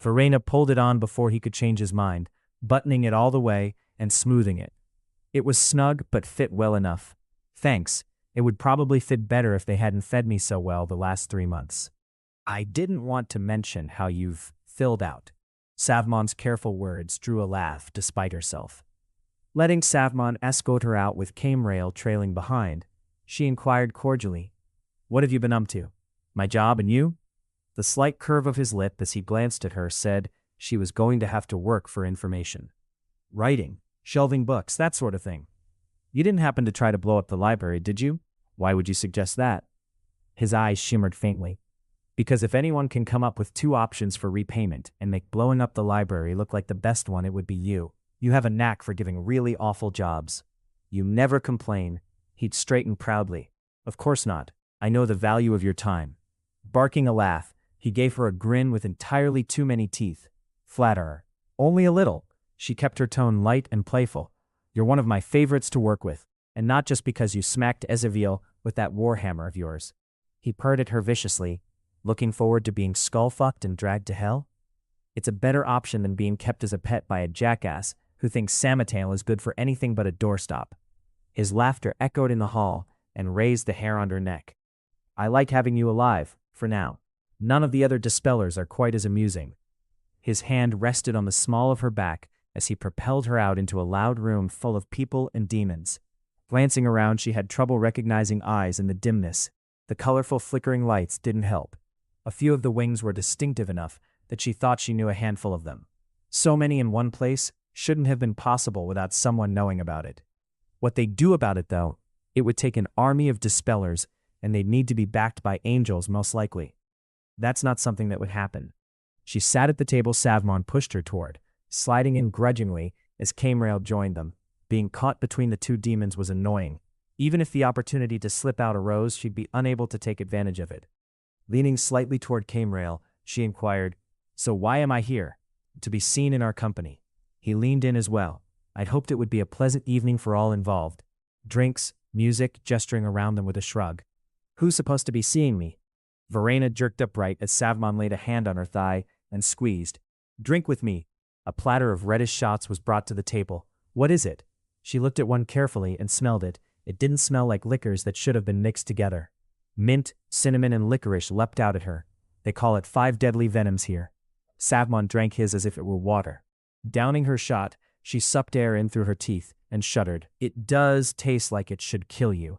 Verena pulled it on before he could change his mind, buttoning it all the way and smoothing it. It was snug but fit well enough. "Thanks. It would probably fit better if they hadn't fed me so well the last 3 months. I didn't want to mention how you've filled out." Savmon's careful words drew a laugh despite herself. Letting Savmon escort her out with Camrail trailing behind, she inquired cordially, "What have you been up to? My job and you?" The slight curve of his lip as he glanced at her said she was going to have to work for information. "Writing, shelving books, that sort of thing. You didn't happen to try to blow up the library, did you? Why would you suggest that?" His eyes shimmered faintly. "Because if anyone can come up with 2 options for repayment and make blowing up the library look like the best one, it would be you. You have a knack for giving really awful jobs. You never complain." He'd straighten proudly. "Of course not. I know the value of your time." Barking a laugh, he gave her a grin with entirely too many teeth. "Flatterer. Only a little." She kept her tone light and playful. "You're one of my favorites to work with, and not just because you smacked Ezeville with that warhammer of yours." He purred at her viciously. "Looking forward to being skull-fucked and dragged to hell? It's a better option than being kept as a pet by a jackass who thinks Samatale is good for anything but a doorstop." His laughter echoed in the hall and raised the hair on her neck. "I like having you alive, for now. None of the other dispellers are quite as amusing." His hand rested on the small of her back as he propelled her out into a loud room full of people and demons. Glancing around, she had trouble recognizing eyes in the dimness. The colorful flickering lights didn't help. A few of the wings were distinctive enough that she thought she knew a handful of them. So many in one place shouldn't have been possible without someone knowing about it. What they'd do about it, though, it would take an army of dispellers, and they'd need to be backed by angels most likely. That's not something that would happen. She sat at the table Savmon pushed her toward, sliding in grudgingly as Camrail joined them. Being caught between the 2 demons was annoying. Even if the opportunity to slip out arose, she'd be unable to take advantage of it. Leaning slightly toward Camrail, she inquired, "So why am I here?" "To be seen in our company." He leaned in as well. "I'd hoped it would be a pleasant evening for all involved. Drinks, music," gesturing around them with a shrug. "Who's supposed to be seeing me?" Verena jerked upright as Savmon laid a hand on her thigh and squeezed. "Drink with me." A platter of reddish shots was brought to the table. "What is it?" She looked at one carefully and smelled it. It didn't smell like liquors that should have been mixed together. Mint, cinnamon, and licorice leapt out at her. "They call it 5 deadly venoms here." Savmon drank his as if it were water. Downing her shot, she sucked air in through her teeth and shuddered. "It does taste like it should kill you."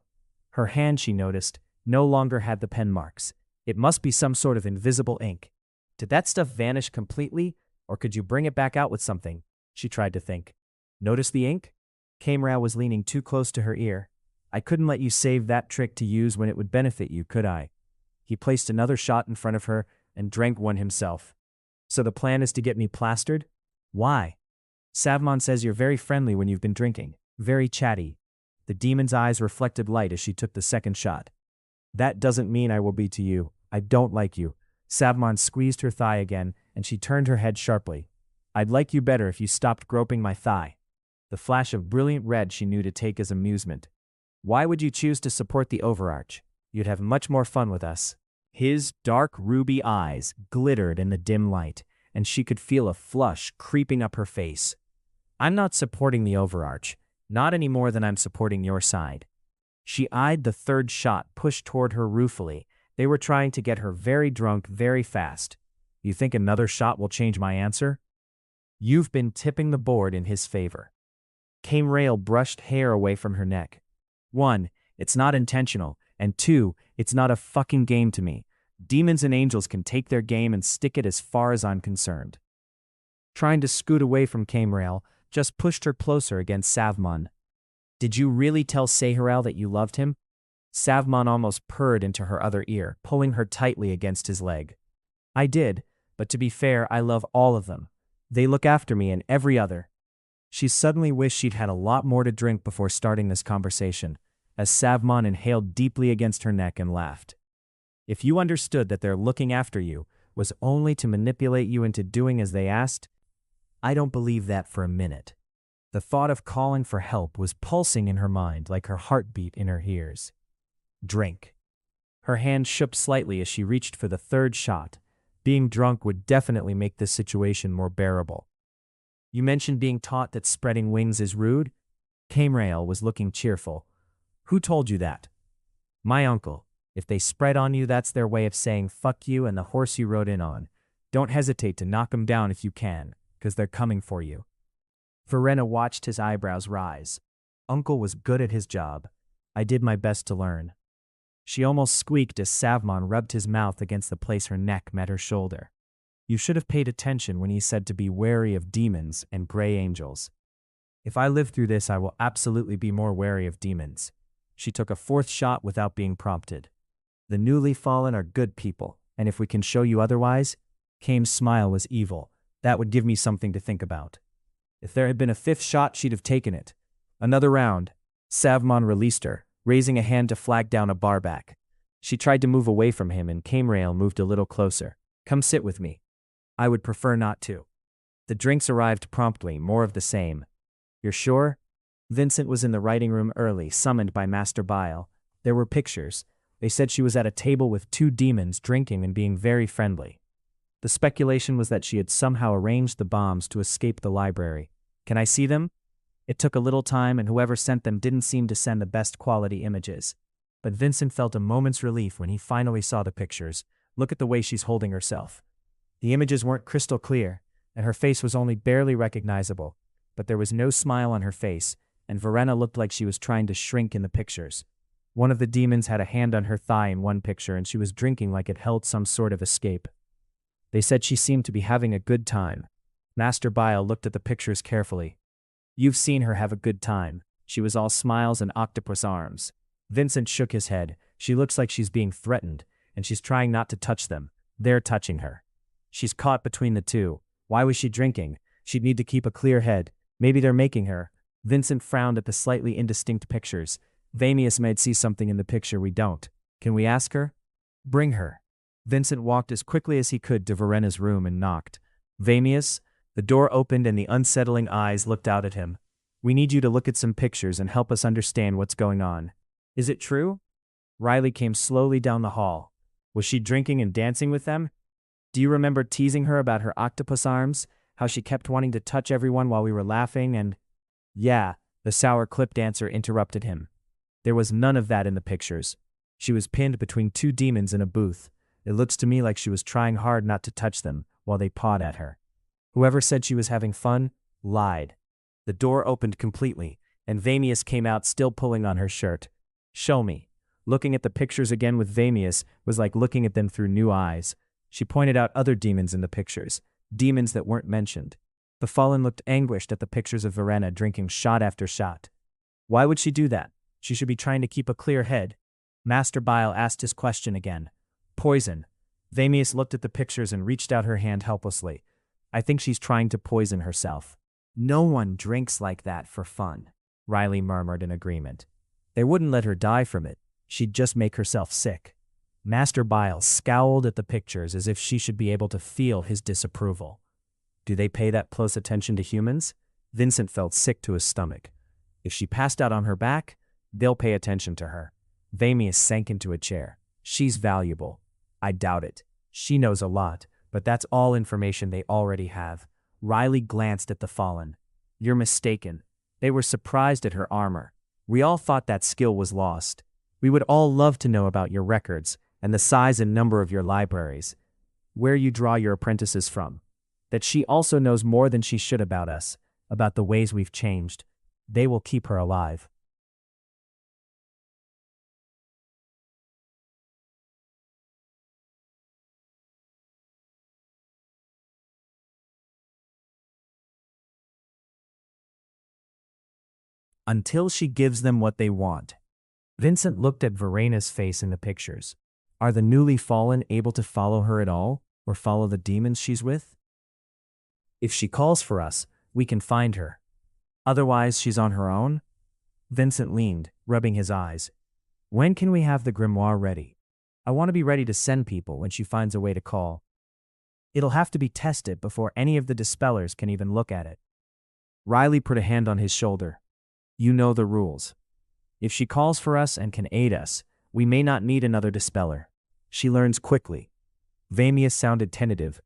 Her hand, she noticed, no longer had the pen marks. It must be some sort of invisible ink. Did that stuff vanish completely, or could you bring it back out with something? She tried to think. "Notice the ink?" Camrail was leaning too close to her ear. "I couldn't let you save that trick to use when it would benefit you, could I?" He placed another shot in front of her and drank one himself. "So the plan is to get me plastered? Why?" "Savmon says you're very friendly when you've been drinking. Very chatty." The demon's eyes reflected light as she took the second shot. "That doesn't mean I will be to you. I don't like you." Savmon squeezed her thigh again, and she turned her head sharply. "I'd like you better if you stopped groping my thigh." The flash of brilliant red she knew to take as amusement. "Why would you choose to support the Overarch? You'd have much more fun with us." His dark ruby eyes glittered in the dim light, and she could feel a flush creeping up her face. "I'm not supporting the Overarch, not any more than I'm supporting your side." She eyed the third shot pushed toward her ruefully. They were trying to get her very drunk very fast. "You think another shot will change my answer?" "You've been tipping the board in his favor." Camrail brushed hair away from her neck. 1, it's not intentional, and 2, it's not a fucking game to me. Demons and angels can take their game and stick it as far as I'm concerned. Trying to scoot away from Camrail just pushed her closer against Savmon. Did you really tell Seharel that you loved him? Savmon almost purred into her other ear, pulling her tightly against his leg. I did, but to be fair, I love all of them. They look after me and every other. She suddenly wished she'd had a lot more to drink before starting this conversation, as Savmon inhaled deeply against her neck and laughed. If you understood that their looking after you was only to manipulate you into doing as they asked, I don't believe that for a minute. The thought of calling for help was pulsing in her mind like her heartbeat in her ears. Drink. Her hand shook slightly as she reached for the third shot. Being drunk would definitely make this situation more bearable. You mentioned being taught that spreading wings is rude? Camrail was looking cheerful. Who told you that? My uncle. If they spread on you, that's their way of saying fuck you and the horse you rode in on. Don't hesitate to knock them down if you can, 'cause they're coming for you. Verena watched his eyebrows rise. Uncle was good at his job. I did my best to learn. She almost squeaked as Savmon rubbed his mouth against the place her neck met her shoulder. You should have paid attention when he said to be wary of demons and gray angels. If I live through this, I will absolutely be more wary of demons. She took a fourth shot without being prompted. The newly fallen are good people, and if we can show you otherwise, Kame's smile was evil. That would give me something to think about. If there had been a fifth shot, she'd have taken it. Another round. Savmon released her, raising a hand to flag down a barback. She tried to move away from him and Camrail moved a little closer. Come sit with me. I would prefer not to. The drinks arrived promptly, more of the same. You're sure? Vincent was in the writing room early, summoned by Master Bile. There were pictures. They said she was at a table with two demons drinking and being very friendly. The speculation was that she had somehow arranged the bombs to escape the library. Can I see them? It took a little time and whoever sent them didn't seem to send the best quality images. But Vincent felt a moment's relief when he finally saw the pictures. Look at the way she's holding herself. The images weren't crystal clear, and her face was only barely recognizable, but there was no smile on her face, and Verena looked like she was trying to shrink in the pictures. One of the demons had a hand on her thigh in one picture and she was drinking like it held some sort of escape. They said she seemed to be having a good time. Master Bile looked at the pictures carefully. You've seen her have a good time. She was all smiles and octopus arms. Vincent shook his head. She looks like she's being threatened, and she's trying not to touch them. They're touching her. She's caught between the two. Why was she drinking? She'd need to keep a clear head. Maybe they're making her. Vincent frowned at the slightly indistinct pictures. Vamius might see something in the picture we don't. Can we ask her? Bring her. Vincent walked as quickly as he could to Verena's room and knocked. Vamius? The door opened and the unsettling eyes looked out at him. We need you to look at some pictures and help us understand what's going on. Is it true? Riley came slowly down the hall. Was she drinking and dancing with them? Do you remember teasing her about her octopus arms? How she kept wanting to touch everyone while we were laughing and… Yeah, the sour-clipped answer interrupted him. There was none of that in the pictures. She was pinned between two demons in a booth. It looks to me like she was trying hard not to touch them while they pawed at her. Whoever said she was having fun lied. The door opened completely, and Vamius came out still pulling on her shirt. Show me. Looking at the pictures again with Vamius was like looking at them through new eyes. She pointed out other demons in the pictures, demons that weren't mentioned. The fallen looked anguished at the pictures of Verena drinking shot after shot. Why would she do that? She should be trying to keep a clear head. Master Bile asked his question again. Poison. Vamius looked at the pictures and reached out her hand helplessly. I think she's trying to poison herself. No one drinks like that for fun, Riley murmured in agreement. They wouldn't let her die from it. She'd just make herself sick. Master Bile scowled at the pictures as if she should be able to feel his disapproval. Do they pay that close attention to humans? Vincent felt sick to his stomach. If she passed out on her back, they'll pay attention to her. Vamius sank into a chair. She's valuable. I doubt it. She knows a lot, but that's all information they already have. Riley glanced at the fallen. You're mistaken. They were surprised at her armor. We all thought that skill was lost. We would all love to know about your records and the size and number of your libraries. Where you draw your apprentices from. That she also knows more than she should about us, about the ways we've changed. They will keep her alive. until she gives them what they want. Vincent looked at Verena's face in the pictures. Are the newly fallen able to follow her at all, or follow the demons she's with? If she calls for us, we can find her. Otherwise, she's on her own? Vincent leaned, rubbing his eyes. When can we have the grimoire ready? I want to be ready to send people when she finds a way to call. It'll have to be tested before any of the dispellers can even look at it. Riley put a hand on his shoulder. You know the rules. If she calls for us and can aid us, we may not need another dispeller. She learns quickly. Vamius sounded tentative.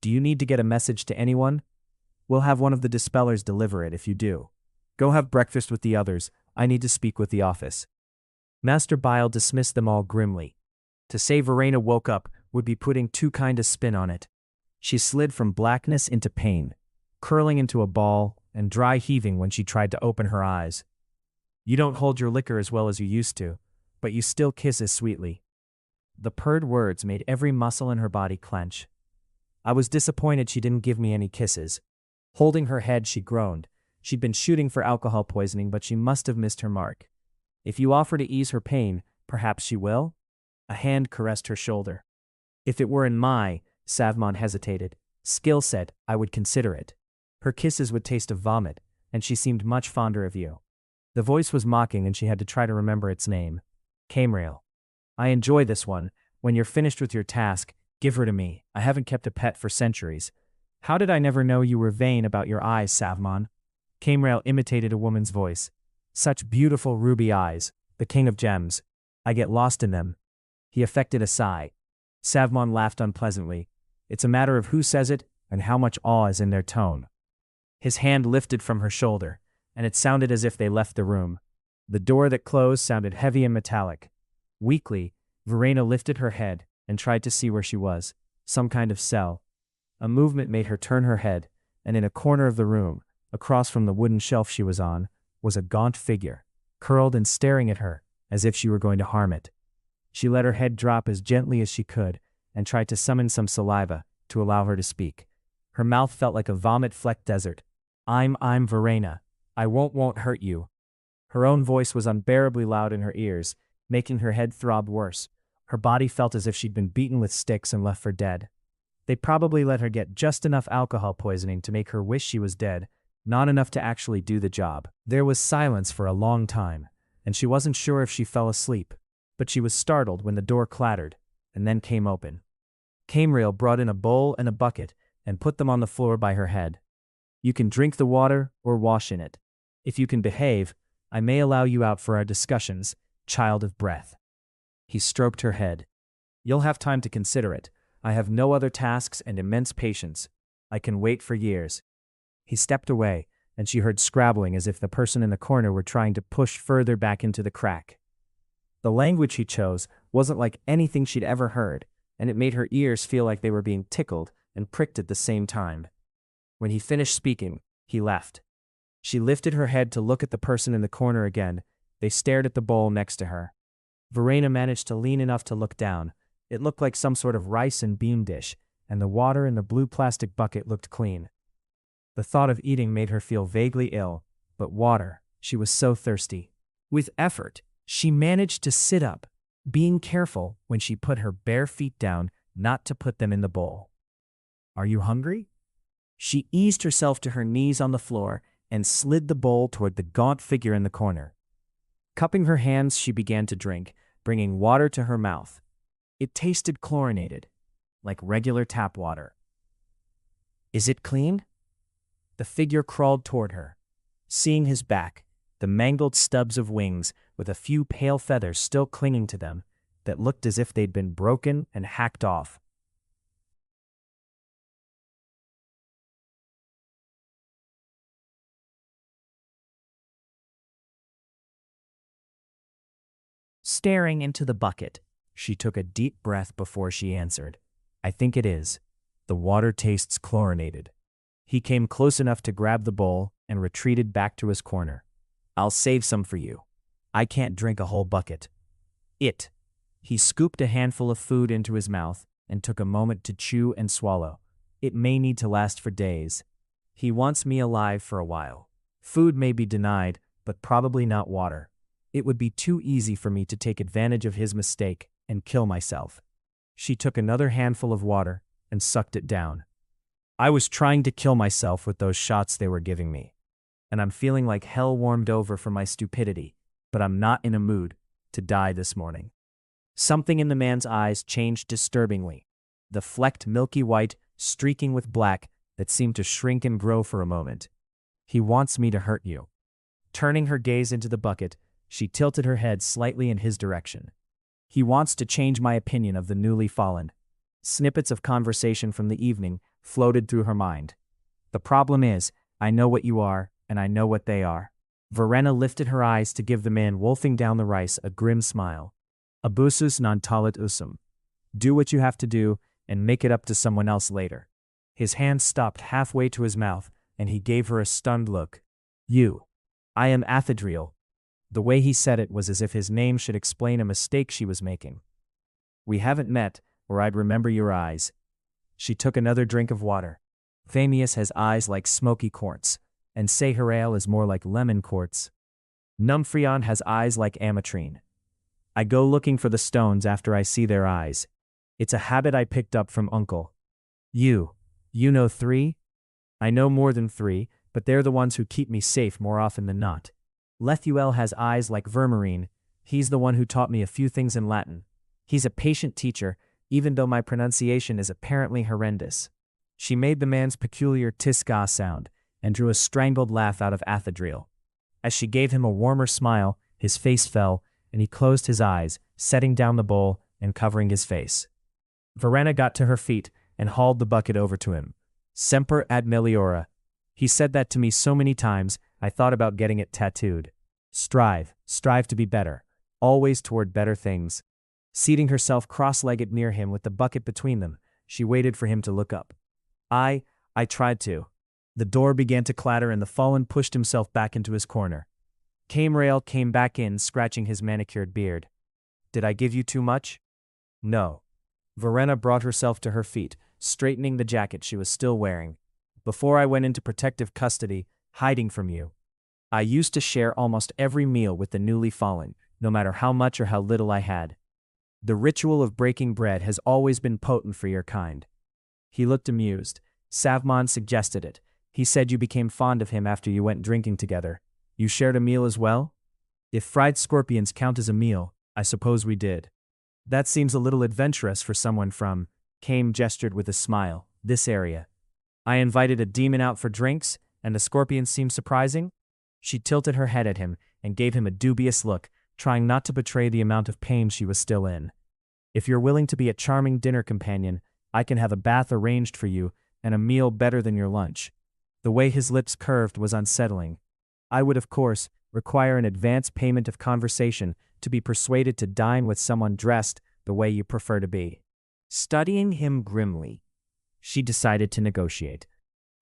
Do you need to get a message to anyone? We'll have one of the dispellers deliver it if you do. Go have breakfast with the others. I need to speak with the office. Master Bile dismissed them all grimly. To say Verena woke up would be putting too kind a spin on it. She slid from blackness into pain, curling into a ball and dry heaving when she tried to open her eyes. You don't hold your liquor as well as you used to, but you still kiss as sweetly. The purred words made every muscle in her body clench. I was disappointed she didn't give me any kisses. Holding her head, she groaned. She'd been shooting for alcohol poisoning, but she must have missed her mark. If you offer to ease her pain, perhaps she will? A hand caressed her shoulder. If it were in my, Savmon hesitated, skill set, I would consider it. Her kisses would taste of vomit, and she seemed much fonder of you. The voice was mocking and she had to try to remember its name. Camrail. I enjoy this one. When you're finished with your task, give her to me. I haven't kept a pet for centuries. How did I never know you were vain about your eyes, Savmon? Camrail imitated a woman's voice. Such beautiful ruby eyes, the king of gems. I get lost in them. He affected a sigh. Savmon laughed unpleasantly. It's a matter of who says it and how much awe is in their tone. His hand lifted from her shoulder, and it sounded as if they left the room. The door that closed sounded heavy and metallic. Weakly, Verena lifted her head and tried to see where she was, some kind of cell. A movement made her turn her head, and in a corner of the room, across from the wooden shelf she was on, was a gaunt figure, curled and staring at her, as if she were going to harm it. She let her head drop as gently as she could, and tried to summon some saliva to allow her to speak. Her mouth felt like a vomit-flecked desert. I'm Verena. I won't hurt you. Her own voice was unbearably loud in her ears, making her head throb worse. Her body felt as if she'd been beaten with sticks and left for dead. They probably let her get just enough alcohol poisoning to make her wish she was dead, not enough to actually do the job. There was silence for a long time, and she wasn't sure if she fell asleep, but she was startled when the door clattered, and then came open. Camrail brought in a bowl and a bucket and put them on the floor by her head. You can drink the water or wash in it. If you can behave, I may allow you out for our discussions, child of breath. He stroked her head. You'll have time to consider it. I have no other tasks and immense patience. I can wait for years. He stepped away, and she heard scrabbling as if the person in the corner were trying to push further back into the crack. The language he chose wasn't like anything she'd ever heard, and it made her ears feel like they were being tickled and pricked at the same time. When he finished speaking, he left. She lifted her head to look at the person in the corner again. They stared at the bowl next to her. Verena managed to lean enough to look down. It looked like some sort of rice and bean dish, and the water in the blue plastic bucket looked clean. The thought of eating made her feel vaguely ill, but water, she was so thirsty. With effort, she managed to sit up, being careful when she put her bare feet down not to put them in the bowl. Are you hungry? She eased herself to her knees on the floor and slid the bowl toward the gaunt figure in the corner. Cupping her hands, she began to drink, bringing water to her mouth. It tasted chlorinated, like regular tap water. Is it clean? The figure crawled toward her. Seeing his back, the mangled stubs of wings with a few pale feathers still clinging to them that looked as if they'd been broken and hacked off. Staring into the bucket, she took a deep breath before she answered. I think it is. The water tastes chlorinated. He came close enough to grab the bowl and retreated back to his corner. I'll save some for you. I can't drink a whole bucket. He scooped a handful of food into his mouth and took a moment to chew and swallow. It may need to last for days. He wants me alive for a while. Food may be denied, but probably not water. It would be too easy for me to take advantage of his mistake and kill myself. She took another handful of water and sucked it down. I was trying to kill myself with those shots they were giving me. And I'm feeling like hell warmed over from my stupidity, but I'm not in a mood to die this morning. Something in the man's eyes changed disturbingly. The flecked milky white, streaking with black, that seemed to shrink and grow for a moment. He wants me to hurt you. Turning her gaze into the bucket, she tilted her head slightly in his direction. He wants to change my opinion of the newly fallen. Snippets of conversation from the evening floated through her mind. The problem is, I know what you are, and I know what they are. Verena lifted her eyes to give the man wolfing down the rice a grim smile. Abusus non talit usum. Do what you have to do, and make it up to someone else later. His hand stopped halfway to his mouth, and he gave her a stunned look. You. I am Athedriel. The way he said it was as if his name should explain a mistake she was making. We haven't met, or I'd remember your eyes. She took another drink of water. Phemius has eyes like smoky quartz, and Saharael is more like lemon quartz. Numphreon has eyes like ametrine. I go looking for the stones after I see their eyes. It's a habit I picked up from Uncle. You know 3? I know more than 3, but they're the ones who keep me safe more often than not. Lethuel has eyes like vermarine. He's the one who taught me a few things in Latin. He's a patient teacher, even though my pronunciation is apparently horrendous. She made the man's peculiar tiska sound and drew a strangled laugh out of Athedriel. As she gave him a warmer smile, his face fell, and he closed his eyes, setting down the bowl and covering his face. Verena got to her feet and hauled the bucket over to him. Semper ad meliora. He said that to me so many times, I thought about getting it tattooed. Strive to be better, always toward better things. Seating herself cross-legged near him with the bucket between them, she waited for him to look up. I tried to. The door began to clatter and the fallen pushed himself back into his corner. Camrail came back in, scratching his manicured beard. Did I give you too much? No. Verena brought herself to her feet, straightening the jacket she was still wearing. Before I went into protective custody, hiding from you, I used to share almost every meal with the newly fallen, no matter how much or how little I had. The ritual of breaking bread has always been potent for your kind. He looked amused. Savmon suggested it. He said you became fond of him after you went drinking together. You shared a meal as well? If fried scorpions count as a meal, I suppose we did. That seems a little adventurous for someone from, Kame gestured with a smile, this area. I invited a demon out for drinks, and the scorpions seemed surprising? She tilted her head at him and gave him a dubious look, trying not to betray the amount of pain she was still in. If you're willing to be a charming dinner companion, I can have a bath arranged for you and a meal better than your lunch. The way his lips curved was unsettling. I would, of course, require an advance payment of conversation to be persuaded to dine with someone dressed the way you prefer to be. Studying him grimly, she decided to negotiate.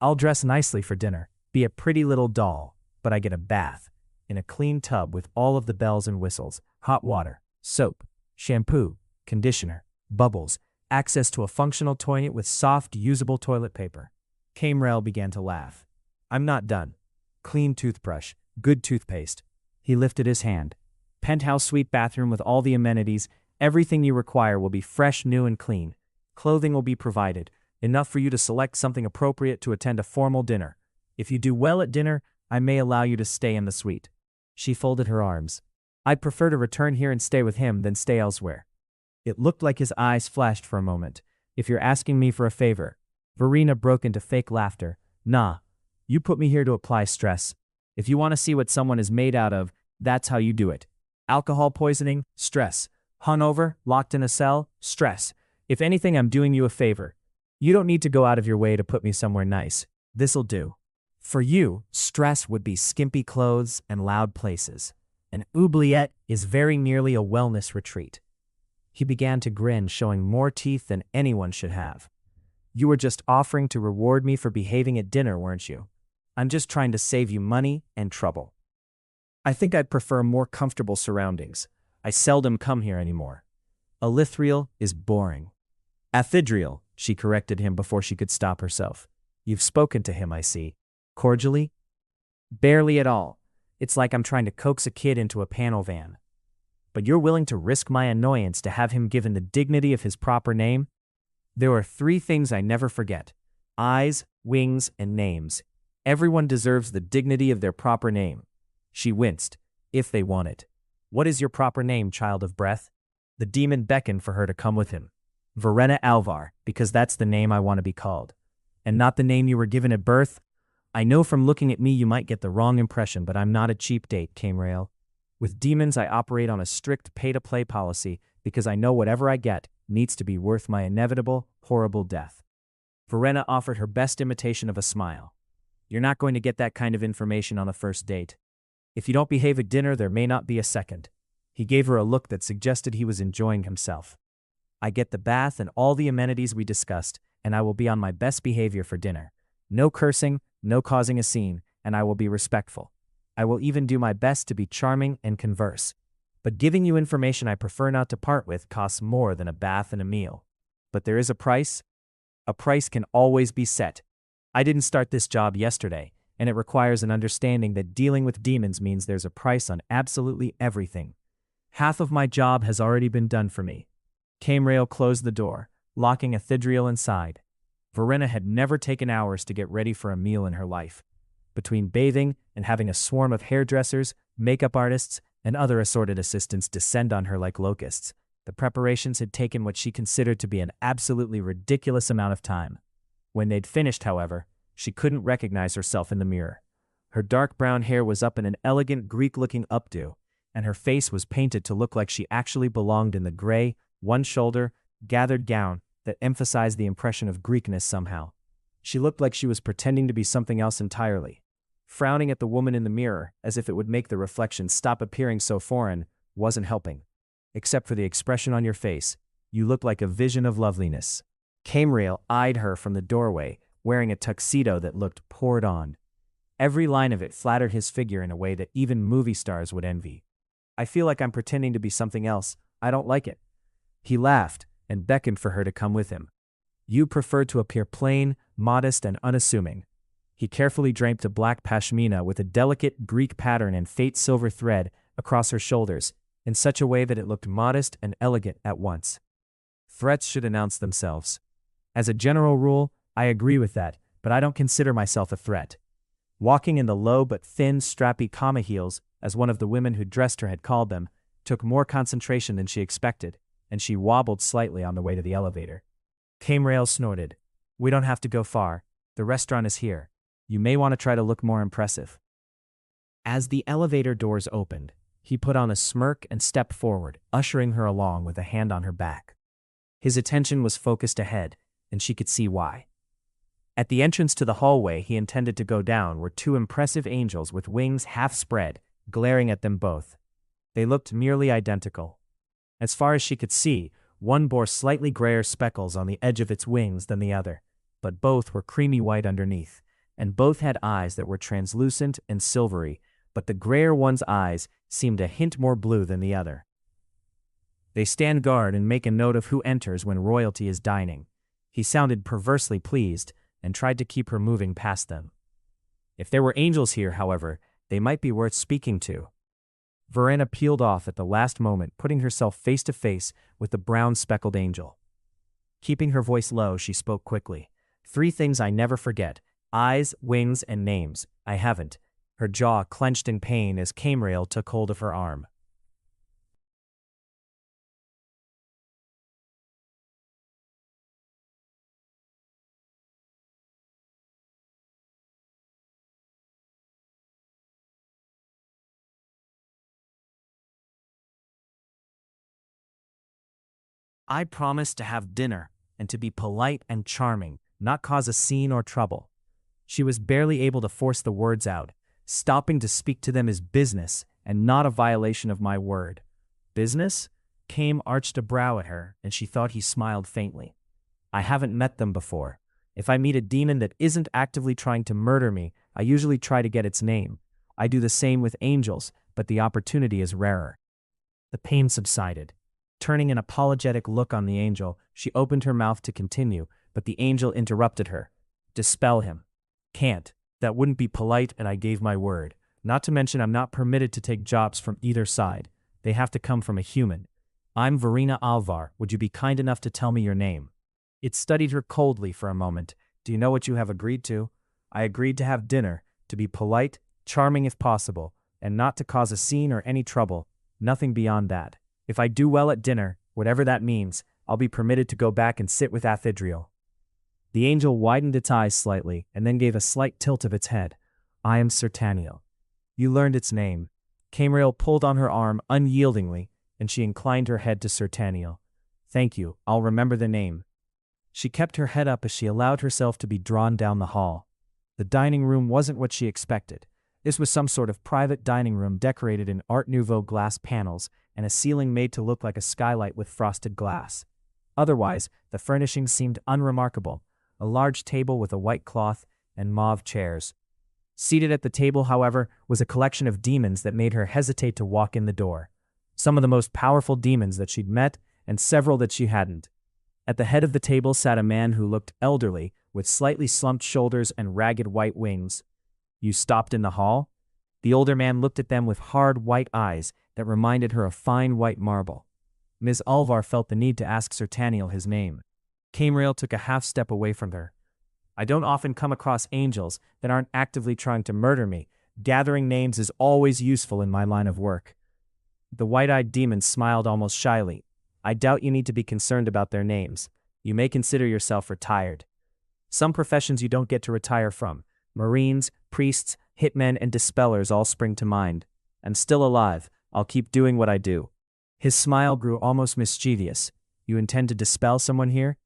I'll dress nicely for dinner, be a pretty little doll, but I get a bath, in a clean tub with all of the bells and whistles, hot water, soap, shampoo, conditioner, bubbles, access to a functional toilet with soft, usable toilet paper. Camrel began to laugh. I'm not done. Clean toothbrush, good toothpaste. He lifted his hand. Penthouse suite bathroom with all the amenities. Everything you require will be fresh, new, and clean. Clothing will be provided, enough for you to select something appropriate to attend a formal dinner. If you do well at dinner, I may allow you to stay in the suite. She folded her arms. I'd prefer to return here and stay with him than stay elsewhere. It looked like his eyes flashed for a moment. If you're asking me for a favor. Verena broke into fake laughter. Nah. You put me here to apply stress. If you want to see what someone is made out of, that's how you do it. Alcohol poisoning, stress. Hungover, locked in a cell, stress. If anything, I'm doing you a favor. You don't need to go out of your way to put me somewhere nice. This'll do. For you, stress would be skimpy clothes and loud places. An oubliette is very nearly a wellness retreat. He began to grin, showing more teeth than anyone should have. You were just offering to reward me for behaving at dinner, weren't you? I'm just trying to save you money and trouble. I think I'd prefer more comfortable surroundings. I seldom come here anymore. Elithriel is boring. Athedriel, she corrected him before she could stop herself. You've spoken to him, I see. Cordially? Barely at all. It's like I'm trying to coax a kid into a panel van. But you're willing to risk my annoyance to have him given the dignity of his proper name? There are 3 things I never forget: eyes, wings, and names. Everyone deserves the dignity of their proper name. She winced. If they want it. What is your proper name, child of breath? The demon beckoned for her to come with him. Verena Alvar, because that's the name I want to be called. And not the name you were given at birth? I know from looking at me you might get the wrong impression, but I'm not a cheap date, Camerail. With demons I operate on a strict pay-to-play policy because I know whatever I get needs to be worth my inevitable, horrible death. Verena offered her best imitation of a smile. You're not going to get that kind of information on a first date. If you don't behave at dinner, there may not be a second. He gave her a look that suggested he was enjoying himself. I get the bath and all the amenities we discussed, and I will be on my best behavior for dinner. No cursing, no causing a scene, and I will be respectful. I will even do my best to be charming and converse. But giving you information I prefer not to part with costs more than a bath and a meal. But there is a price. A price can always be set. I didn't start this job yesterday, and it requires an understanding that dealing with demons means there's a price on absolutely everything. Half of my job has already been done for me. Camerail closed the door, locking Ithidriel inside. Verena had never taken hours to get ready for a meal in her life. Between bathing and having a swarm of hairdressers, makeup artists, and other assorted assistants descend on her like locusts, the preparations had taken what she considered to be an absolutely ridiculous amount of time. When they'd finished, however, she couldn't recognize herself in the mirror. Her dark brown hair was up in an elegant Greek-looking updo, and her face was painted to look like she actually belonged in the gray, one-shoulder, gathered gown that emphasized the impression of Greekness somehow. She looked like she was pretending to be something else entirely. Frowning at the woman in the mirror, as if it would make the reflection stop appearing so foreign, wasn't helping. Except for the expression on your face, you looked like a vision of loveliness. Camerail eyed her from the doorway, wearing a tuxedo that looked poured on. Every line of it flattered his figure in a way that even movie stars would envy. I feel like I'm pretending to be something else. I don't like it. He laughed and beckoned for her to come with him. You prefer to appear plain, modest, and unassuming. He carefully draped a black pashmina with a delicate Greek pattern and faint silver thread across her shoulders in such a way that it looked modest and elegant at once. Threats should announce themselves. As a general rule, I agree with that, but I don't consider myself a threat. Walking in the low but thin, strappy kama heels, as one of the women who dressed her had called them, took more concentration than she expected, and she wobbled slightly on the way to the elevator. Camerail snorted. We don't have to go far. The restaurant is here. You may want to try to look more impressive. As the elevator doors opened, he put on a smirk and stepped forward, ushering her along with a hand on her back. His attention was focused ahead, and she could see why. At the entrance to the hallway he intended to go down were 2 impressive angels with wings half spread, glaring at them both. They looked nearly identical. As far as she could see, one bore slightly grayer speckles on the edge of its wings than the other, but both were creamy white underneath, and both had eyes that were translucent and silvery, but the grayer one's eyes seemed a hint more blue than the other. They stand guard and make a note of who enters when royalty is dining. He sounded perversely pleased and tried to keep her moving past them. If there were angels here, however, they might be worth speaking to. Verena peeled off at the last moment, putting herself face to face with the brown speckled angel. Keeping her voice low, she spoke quickly. 3 things I never forget: eyes, wings, and names. I haven't. Her jaw clenched in pain as Camerail took hold of her arm. I promised to have dinner and to be polite and charming, not cause a scene or trouble. She was barely able to force the words out. Stopping to speak to them is business and not a violation of my word. Business? Came arched a brow at her, and she thought he smiled faintly. I haven't met them before. If I meet a demon that isn't actively trying to murder me, I usually try to get its name. I do the same with angels, but the opportunity is rarer. The pain subsided. Turning an apologetic look on the angel, she opened her mouth to continue, but the angel interrupted her. Dispel him. Can't. That wouldn't be polite, and I gave my word. Not to mention I'm not permitted to take jobs from either side. They have to come from a human. I'm Verena Alvar. Would you be kind enough to tell me your name? It studied her coldly for a moment. Do you know what you have agreed to? I agreed to have dinner, to be polite, charming if possible, and not to cause a scene or any trouble. Nothing beyond that. If I do well at dinner, whatever that means, I'll be permitted to go back and sit with Athidriel. The angel widened its eyes slightly and then gave a slight tilt of its head. I am Sertaniel. You learned its name. Camriel pulled on her arm unyieldingly, and she inclined her head to Sertaniel. Thank you, I'll remember the name. She kept her head up as she allowed herself to be drawn down the hall. The dining room wasn't what she expected. This was some sort of private dining room decorated in Art Nouveau glass panels and a ceiling made to look like a skylight with frosted glass. Otherwise, the furnishings seemed unremarkable. A large table with a white cloth and mauve chairs. Seated at the table, however, was a collection of demons that made her hesitate to walk in the door. Some of the most powerful demons that she'd met, and several that she hadn't. At the head of the table sat a man who looked elderly, with slightly slumped shoulders and ragged white wings. You stopped in the hall? The older man looked at them with hard white eyes that reminded her of fine white marble. Ms. Alvar felt the need to ask Sertaniel his name. Camriel took a half step away from her. I don't often come across angels that aren't actively trying to murder me. Gathering names is always useful in my line of work. The white-eyed demon smiled almost shyly. I doubt you need to be concerned about their names. You may consider yourself retired. Some professions you don't get to retire from. Marines, priests, hitmen, and dispellers all spring to mind. I'm still alive. I'll keep doing what I do. His smile grew almost mischievous. You intend to dispel someone here?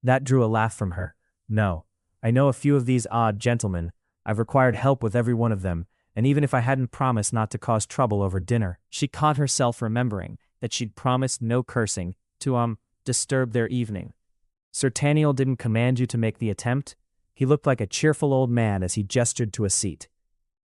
That drew a laugh from her. No. I know a few of these odd gentlemen. I've required help with every one of them, and even if I hadn't promised not to cause trouble over dinner, she caught herself remembering that she'd promised no cursing to, disturb their evening. Sertaniel didn't command you to make the attempt? He looked like a cheerful old man as he gestured to a seat.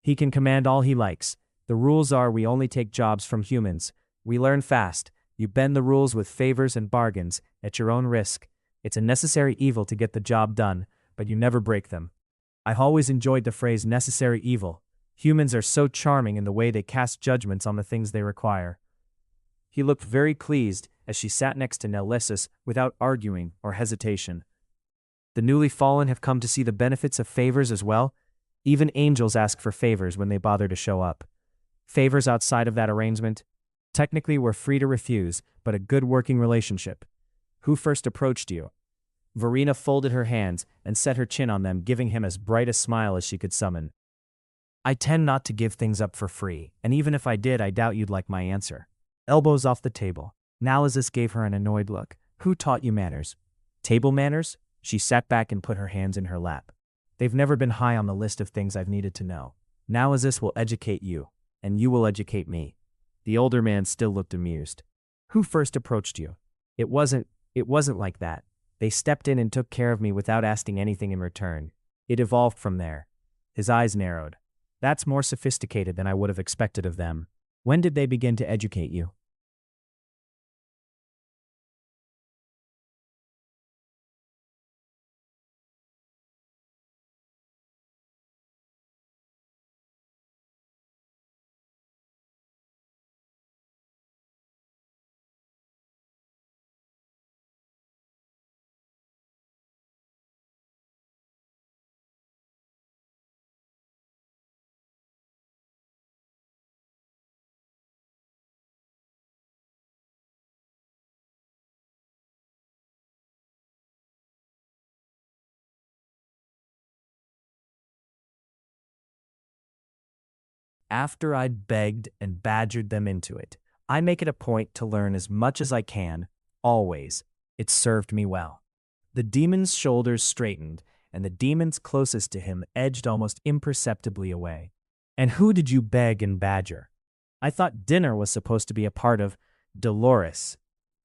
He can command all he likes. The rules are we only take jobs from humans. We learn fast. You bend the rules with favors and bargains, at your own risk. It's a necessary evil to get the job done, but you never break them. I've always enjoyed the phrase necessary evil. Humans are so charming in the way they cast judgments on the things they require. He looked very pleased as she sat next to Nellissus without arguing or hesitation. The newly fallen have come to see the benefits of favors as well. Even angels ask for favors when they bother to show up. Favors outside of that arrangement? Technically, we're free to refuse, but a good working relationship. Who first approached you? Verena folded her hands and set her chin on them, giving him as bright a smile as she could summon. I tend not to give things up for free, and even if I did, I doubt you'd like my answer. Elbows off the table. Nellissus gave her an annoyed look. Who taught you manners? Table manners? She sat back and put her hands in her lap. They've never been high on the list of things I've needed to know. Nellissus will educate you, and you will educate me. The older man still looked amused. Who first approached you? It wasn't like that. They stepped in and took care of me without asking anything in return. It evolved from there. His eyes narrowed. That's more sophisticated than I would have expected of them. When did they begin to educate you? After I'd begged and badgered them into it. I make it a point to learn as much as I can, always. It served me well. The demon's shoulders straightened, and the demons closest to him edged almost imperceptibly away. And who did you beg and badger? I thought dinner was supposed to be a part of Dolores.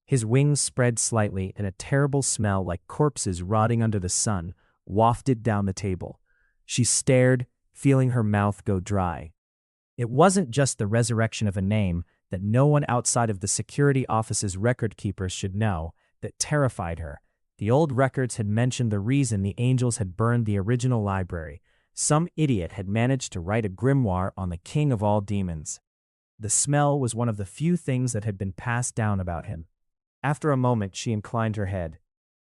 His wings spread slightly, and a terrible smell like corpses rotting under the sun wafted down the table. She stared, feeling her mouth go dry. It wasn't just the resurrection of a name that no one outside of the security office's record keepers should know that terrified her. The old records had mentioned the reason the angels had burned the original library. Some idiot had managed to write a grimoire on the king of all demons. The smell was one of the few things that had been passed down about him. After a moment, she inclined her head.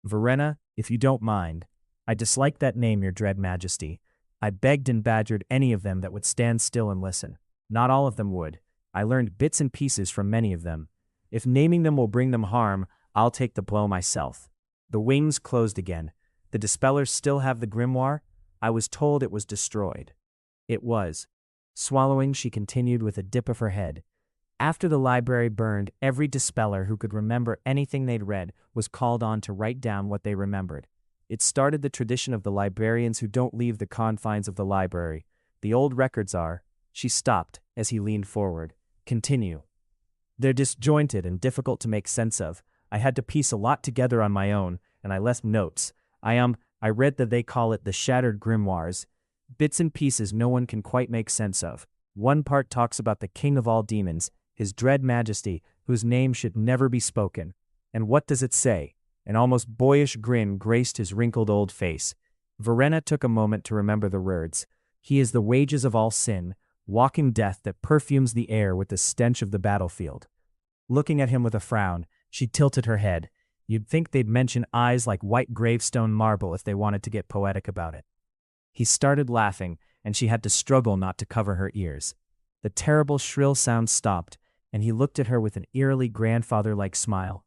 Verena, if you don't mind. I dislike that name, your dread majesty. I begged and badgered any of them that would stand still and listen. Not all of them would. I learned bits and pieces from many of them. If naming them will bring them harm, I'll take the blow myself. The wings closed again. The dispellers still have the grimoire? I was told it was destroyed. It was. Swallowing, she continued with a dip of her head. After the library burned, every dispeller who could remember anything they'd read was called on to write down what they remembered. It started the tradition of the librarians who don't leave the confines of the library. The old records are. She stopped as he leaned forward. Continue. They're disjointed and difficult to make sense of. I had to piece a lot together on my own, and I left notes. I read that they call it the Shattered Grimoires. Bits and pieces no one can quite make sense of. One part talks about the king of all demons, his dread majesty, whose name should never be spoken. And what does it say? An almost boyish grin graced his wrinkled old face. Verena took a moment to remember the words. He is the wages of all sin, walking death that perfumes the air with the stench of the battlefield. Looking at him with a frown, she tilted her head. You'd think they'd mention eyes like white gravestone marble if they wanted to get poetic about it. He started laughing, and she had to struggle not to cover her ears. The terrible shrill sound stopped, and he looked at her with an eerily grandfather-like smile.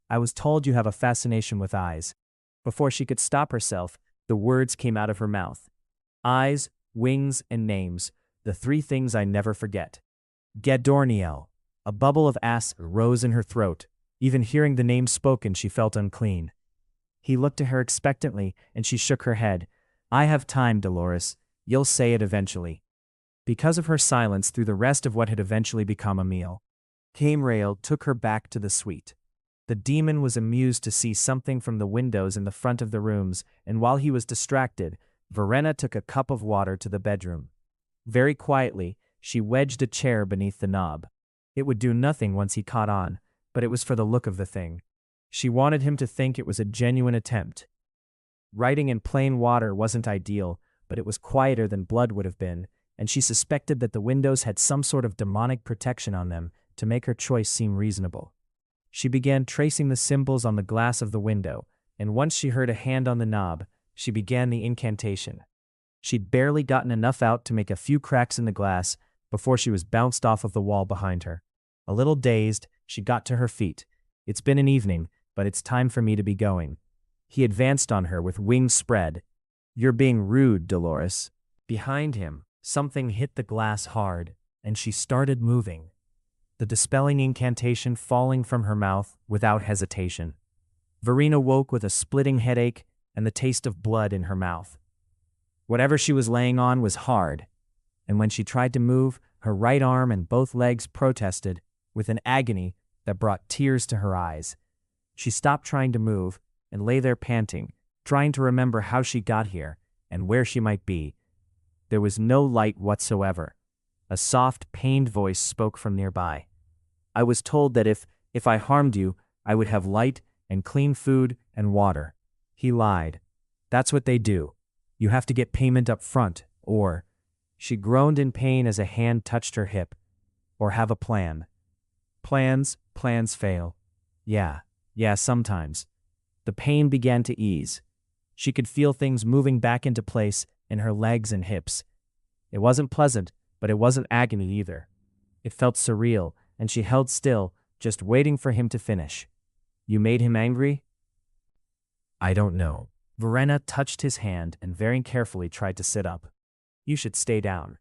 I was told you have a fascination with eyes. Before she could stop herself, the words came out of her mouth. Eyes, wings, and names, the three things I never forget. Gadorniel. A bubble of acid rose in her throat. Even hearing the name spoken, she felt unclean. He looked at her expectantly, and she shook her head. I have time, Dolores. You'll say it eventually. Because of her silence through the rest of what had eventually become a meal, Camrail took her back to the suite. The demon was amused to see something from the windows in the front of the rooms, and while he was distracted, Verena took a cup of water to the bedroom. Very quietly, she wedged a chair beneath the knob. It would do nothing once he caught on, but it was for the look of the thing. She wanted him to think it was a genuine attempt. Writing in plain water wasn't ideal, but it was quieter than blood would have been, and she suspected that the windows had some sort of demonic protection on them to make her choice seem reasonable. She began tracing the symbols on the glass of the window, and once she heard a hand on the knob, she began the incantation. She'd barely gotten enough out to make a few cracks in the glass before she was bounced off of the wall behind her. A little dazed, she got to her feet. It's been an evening, but it's time for me to be going. He advanced on her with wings spread. You're being rude, Dolores. Behind him, something hit the glass hard, and she started moving. The dispelling incantation falling from her mouth without hesitation. Verena woke with a splitting headache and the taste of blood in her mouth. Whatever she was laying on was hard, and when she tried to move, her right arm and both legs protested with an agony that brought tears to her eyes. She stopped trying to move and lay there panting, trying to remember how she got here and where she might be. There was no light whatsoever. A soft, pained voice spoke from nearby. I was told that if I harmed you, I would have light and clean food and water. He lied. That's what they do. You have to get payment up front, or... She groaned in pain as a hand touched her hip. Or have a plan. Plans fail. Yeah, sometimes. The pain began to ease. She could feel things moving back into place in her legs and hips. It wasn't pleasant, but it wasn't agony either. It felt surreal, and she held still, just waiting for him to finish. You made him angry? I don't know. Verena touched his hand and very carefully tried to sit up. You should stay down.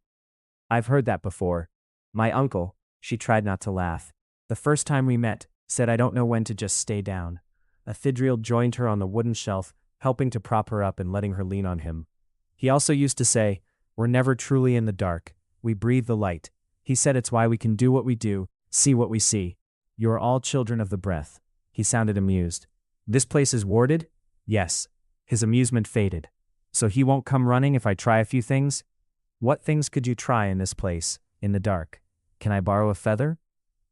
I've heard that before. My uncle, she tried not to laugh. The first time we met, said I don't know when to just stay down. Ithidriel joined her on the wooden shelf, helping to prop her up and letting her lean on him. He also used to say, we're never truly in the dark. We breathe the light. He said it's why we can do what we do, see what we see. You are all children of the breath. He sounded amused. This place is warded? Yes. His amusement faded. So he won't come running if I try a few things? What things could you try in this place, in the dark? Can I borrow a feather?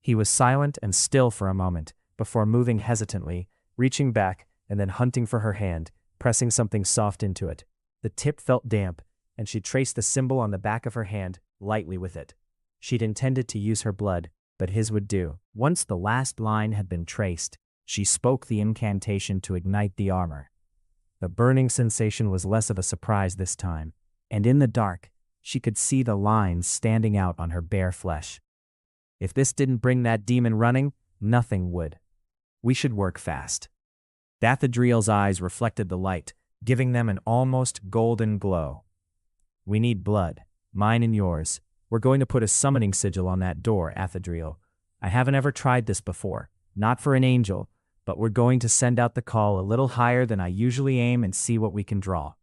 He was silent and still for a moment, before moving hesitantly, reaching back, and then hunting for her hand, pressing something soft into it. The tip felt damp, and she traced the symbol on the back of her hand lightly with it. She'd intended to use her blood, but his would do. Once the last line had been traced, she spoke the incantation to ignite the armor. The burning sensation was less of a surprise this time, and in the dark, she could see the lines standing out on her bare flesh. If this didn't bring that demon running, nothing would. We should work fast. Dathadriel's eyes reflected the light, giving them an almost golden glow. We need blood, mine and yours. We're going to put a summoning sigil on that door, Athadriel. I haven't ever tried this before, not for an angel, but we're going to send out the call a little higher than I usually aim and see what we can draw.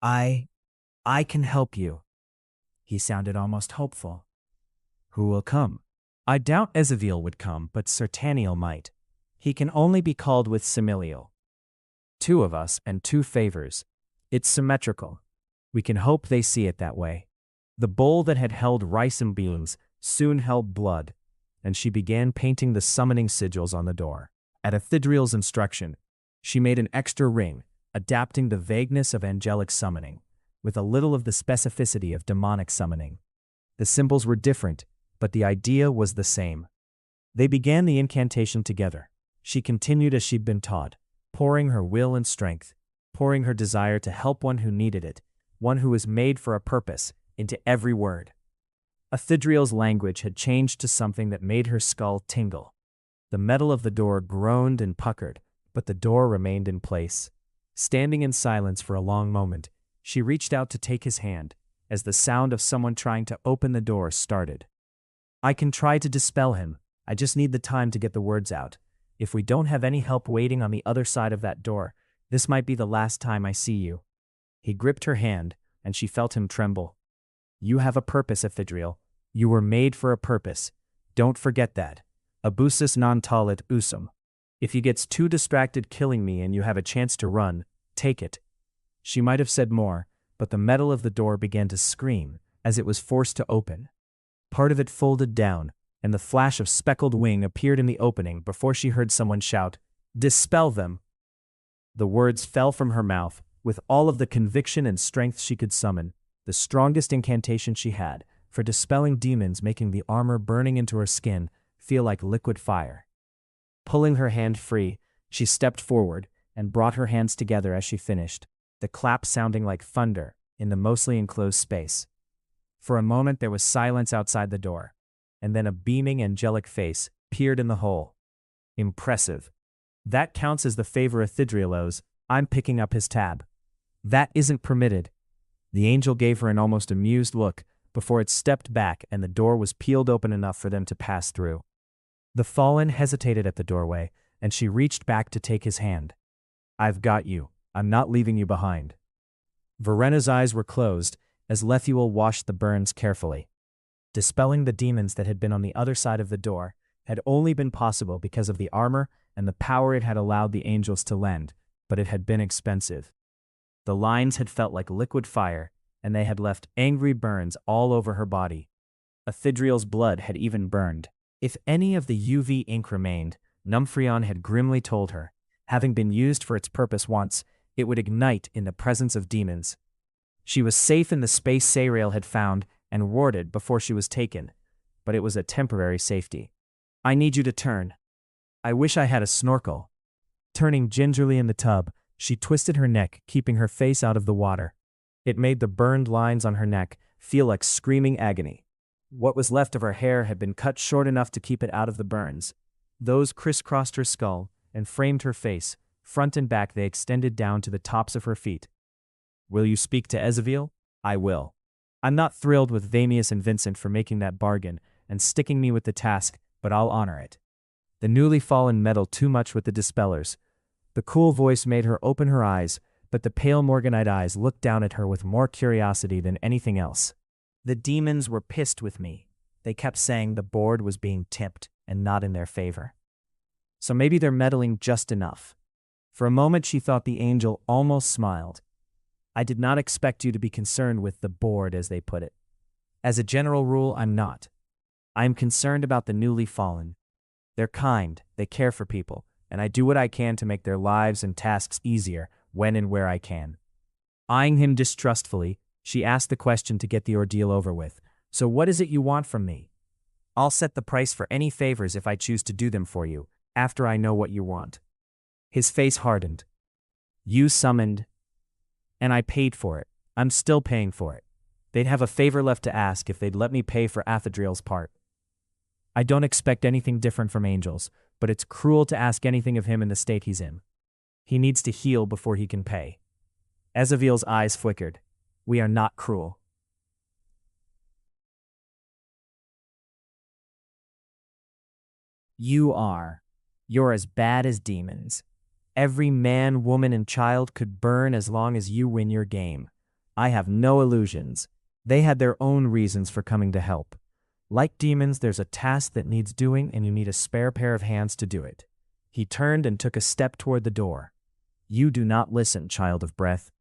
I can help you. He sounded almost hopeful. Who will come? I doubt Ezeviel would come, but Sertaniel might. He can only be called with Similial. 2 of us and 2 favors. It's symmetrical. We can hope they see it that way. The bowl that had held rice and beans soon held blood, and she began painting the summoning sigils on the door. At Athidriel's instruction, she made an extra ring, adapting the vagueness of angelic summoning, with a little of the specificity of demonic summoning. The symbols were different, but the idea was the same. They began the incantation together. She continued as she'd been taught, pouring her will and strength, pouring her desire to help one who needed it, one who was made for a purpose, into every word. Athidriel's language had changed to something that made her skull tingle. The metal of the door groaned and puckered, but the door remained in place. Standing in silence for a long moment, she reached out to take his hand, as the sound of someone trying to open the door started. I can try to dispel him, I just need the time to get the words out. If we don't have any help waiting on the other side of that door, this might be the last time I see you. He gripped her hand, and she felt him tremble. You have a purpose, Ephidriel. You were made for a purpose. Don't forget that. Abusus non talit usum. If he gets too distracted killing me and you have a chance to run, take it. She might have said more, but the metal of the door began to scream as it was forced to open. Part of it folded down, and the flash of speckled wing appeared in the opening before she heard someone shout, "Dispel them!" The words fell from her mouth with all of the conviction and strength she could summon, the strongest incantation she had for dispelling demons, making the armor burning into her skin feel like liquid fire. Pulling her hand free, she stepped forward and brought her hands together as she finished, the clap sounding like thunder in the mostly enclosed space. For a moment there was silence outside the door, and then a beaming angelic face peered in the hole. Impressive. That counts as the favor Ephidriel owes. I'm picking up his tab. That isn't permitted. The angel gave her an almost amused look before it stepped back and the door was peeled open enough for them to pass through. The fallen hesitated at the doorway, and she reached back to take his hand. I've got you. I'm not leaving you behind. Verena's eyes were closed as Lethuel washed the burns carefully. Dispelling the demons that had been on the other side of the door had only been possible because of the armor and the power it had allowed the angels to lend, but it had been expensive. The lines had felt like liquid fire, and they had left angry burns all over her body. Ephidriel's blood had even burned. If any of the UV ink remained, Numphreon had grimly told her, having been used for its purpose once, it would ignite in the presence of demons. She was safe in the space Sarael had found and warded before she was taken, but it was a temporary safety. I need you to turn. I wish I had a snorkel. Turning gingerly in the tub, she twisted her neck, keeping her face out of the water. It made the burned lines on her neck feel like screaming agony. What was left of her hair had been cut short enough to keep it out of the burns. Those crisscrossed her skull and framed her face. Front and back they extended down to the tops of her feet. Will you speak to Ezeviel? I will. I'm not thrilled with Vamius and Vincent for making that bargain and sticking me with the task, but I'll honor it. The newly fallen meddled too much with the dispellers. The cool voice made her open her eyes, but the pale Morganite eyes looked down at her with more curiosity than anything else. The demons were pissed with me. They kept saying the board was being tipped and not in their favor. So maybe they're meddling just enough. For a moment she thought the angel almost smiled. I did not expect you to be concerned with the board, as they put it. As a general rule, I'm not. I'm concerned about the newly fallen. They're kind, they care for people, and I do what I can to make their lives and tasks easier when and where I can. Eyeing him distrustfully, she asked the question to get the ordeal over with. So what is it you want from me? I'll set the price for any favors if I choose to do them for you, after I know what you want. His face hardened. You summoned, and I paid for it. I'm still paying for it. They'd have a favor left to ask if they'd let me pay for Ephidriel's part. I don't expect anything different from angels, but it's cruel to ask anything of him in the state he's in. He needs to heal before he can pay. Ezeviel's eyes flickered. We are not cruel. You are. You're as bad as demons. Every man, woman, and child could burn as long as you win your game. I have no illusions. They had their own reasons for coming to help. Like demons, there's a task that needs doing and you need a spare pair of hands to do it. He turned and took a step toward the door. You do not listen, child of breath.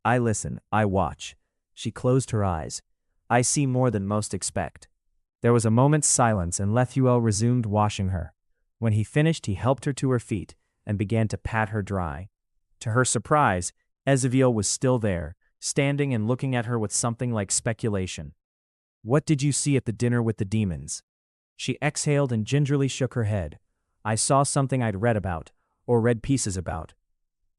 I listen, I watch. She closed her eyes. I see more than most expect. There was a moment's silence and Lethuel resumed washing her. When he finished, he helped her to her feet and began to pat her dry. To her surprise, Ezeviel was still there, standing and looking at her with something like speculation. What did you see at the dinner with the demons? She exhaled and gingerly shook her head. I saw something I'd read about, or read pieces about.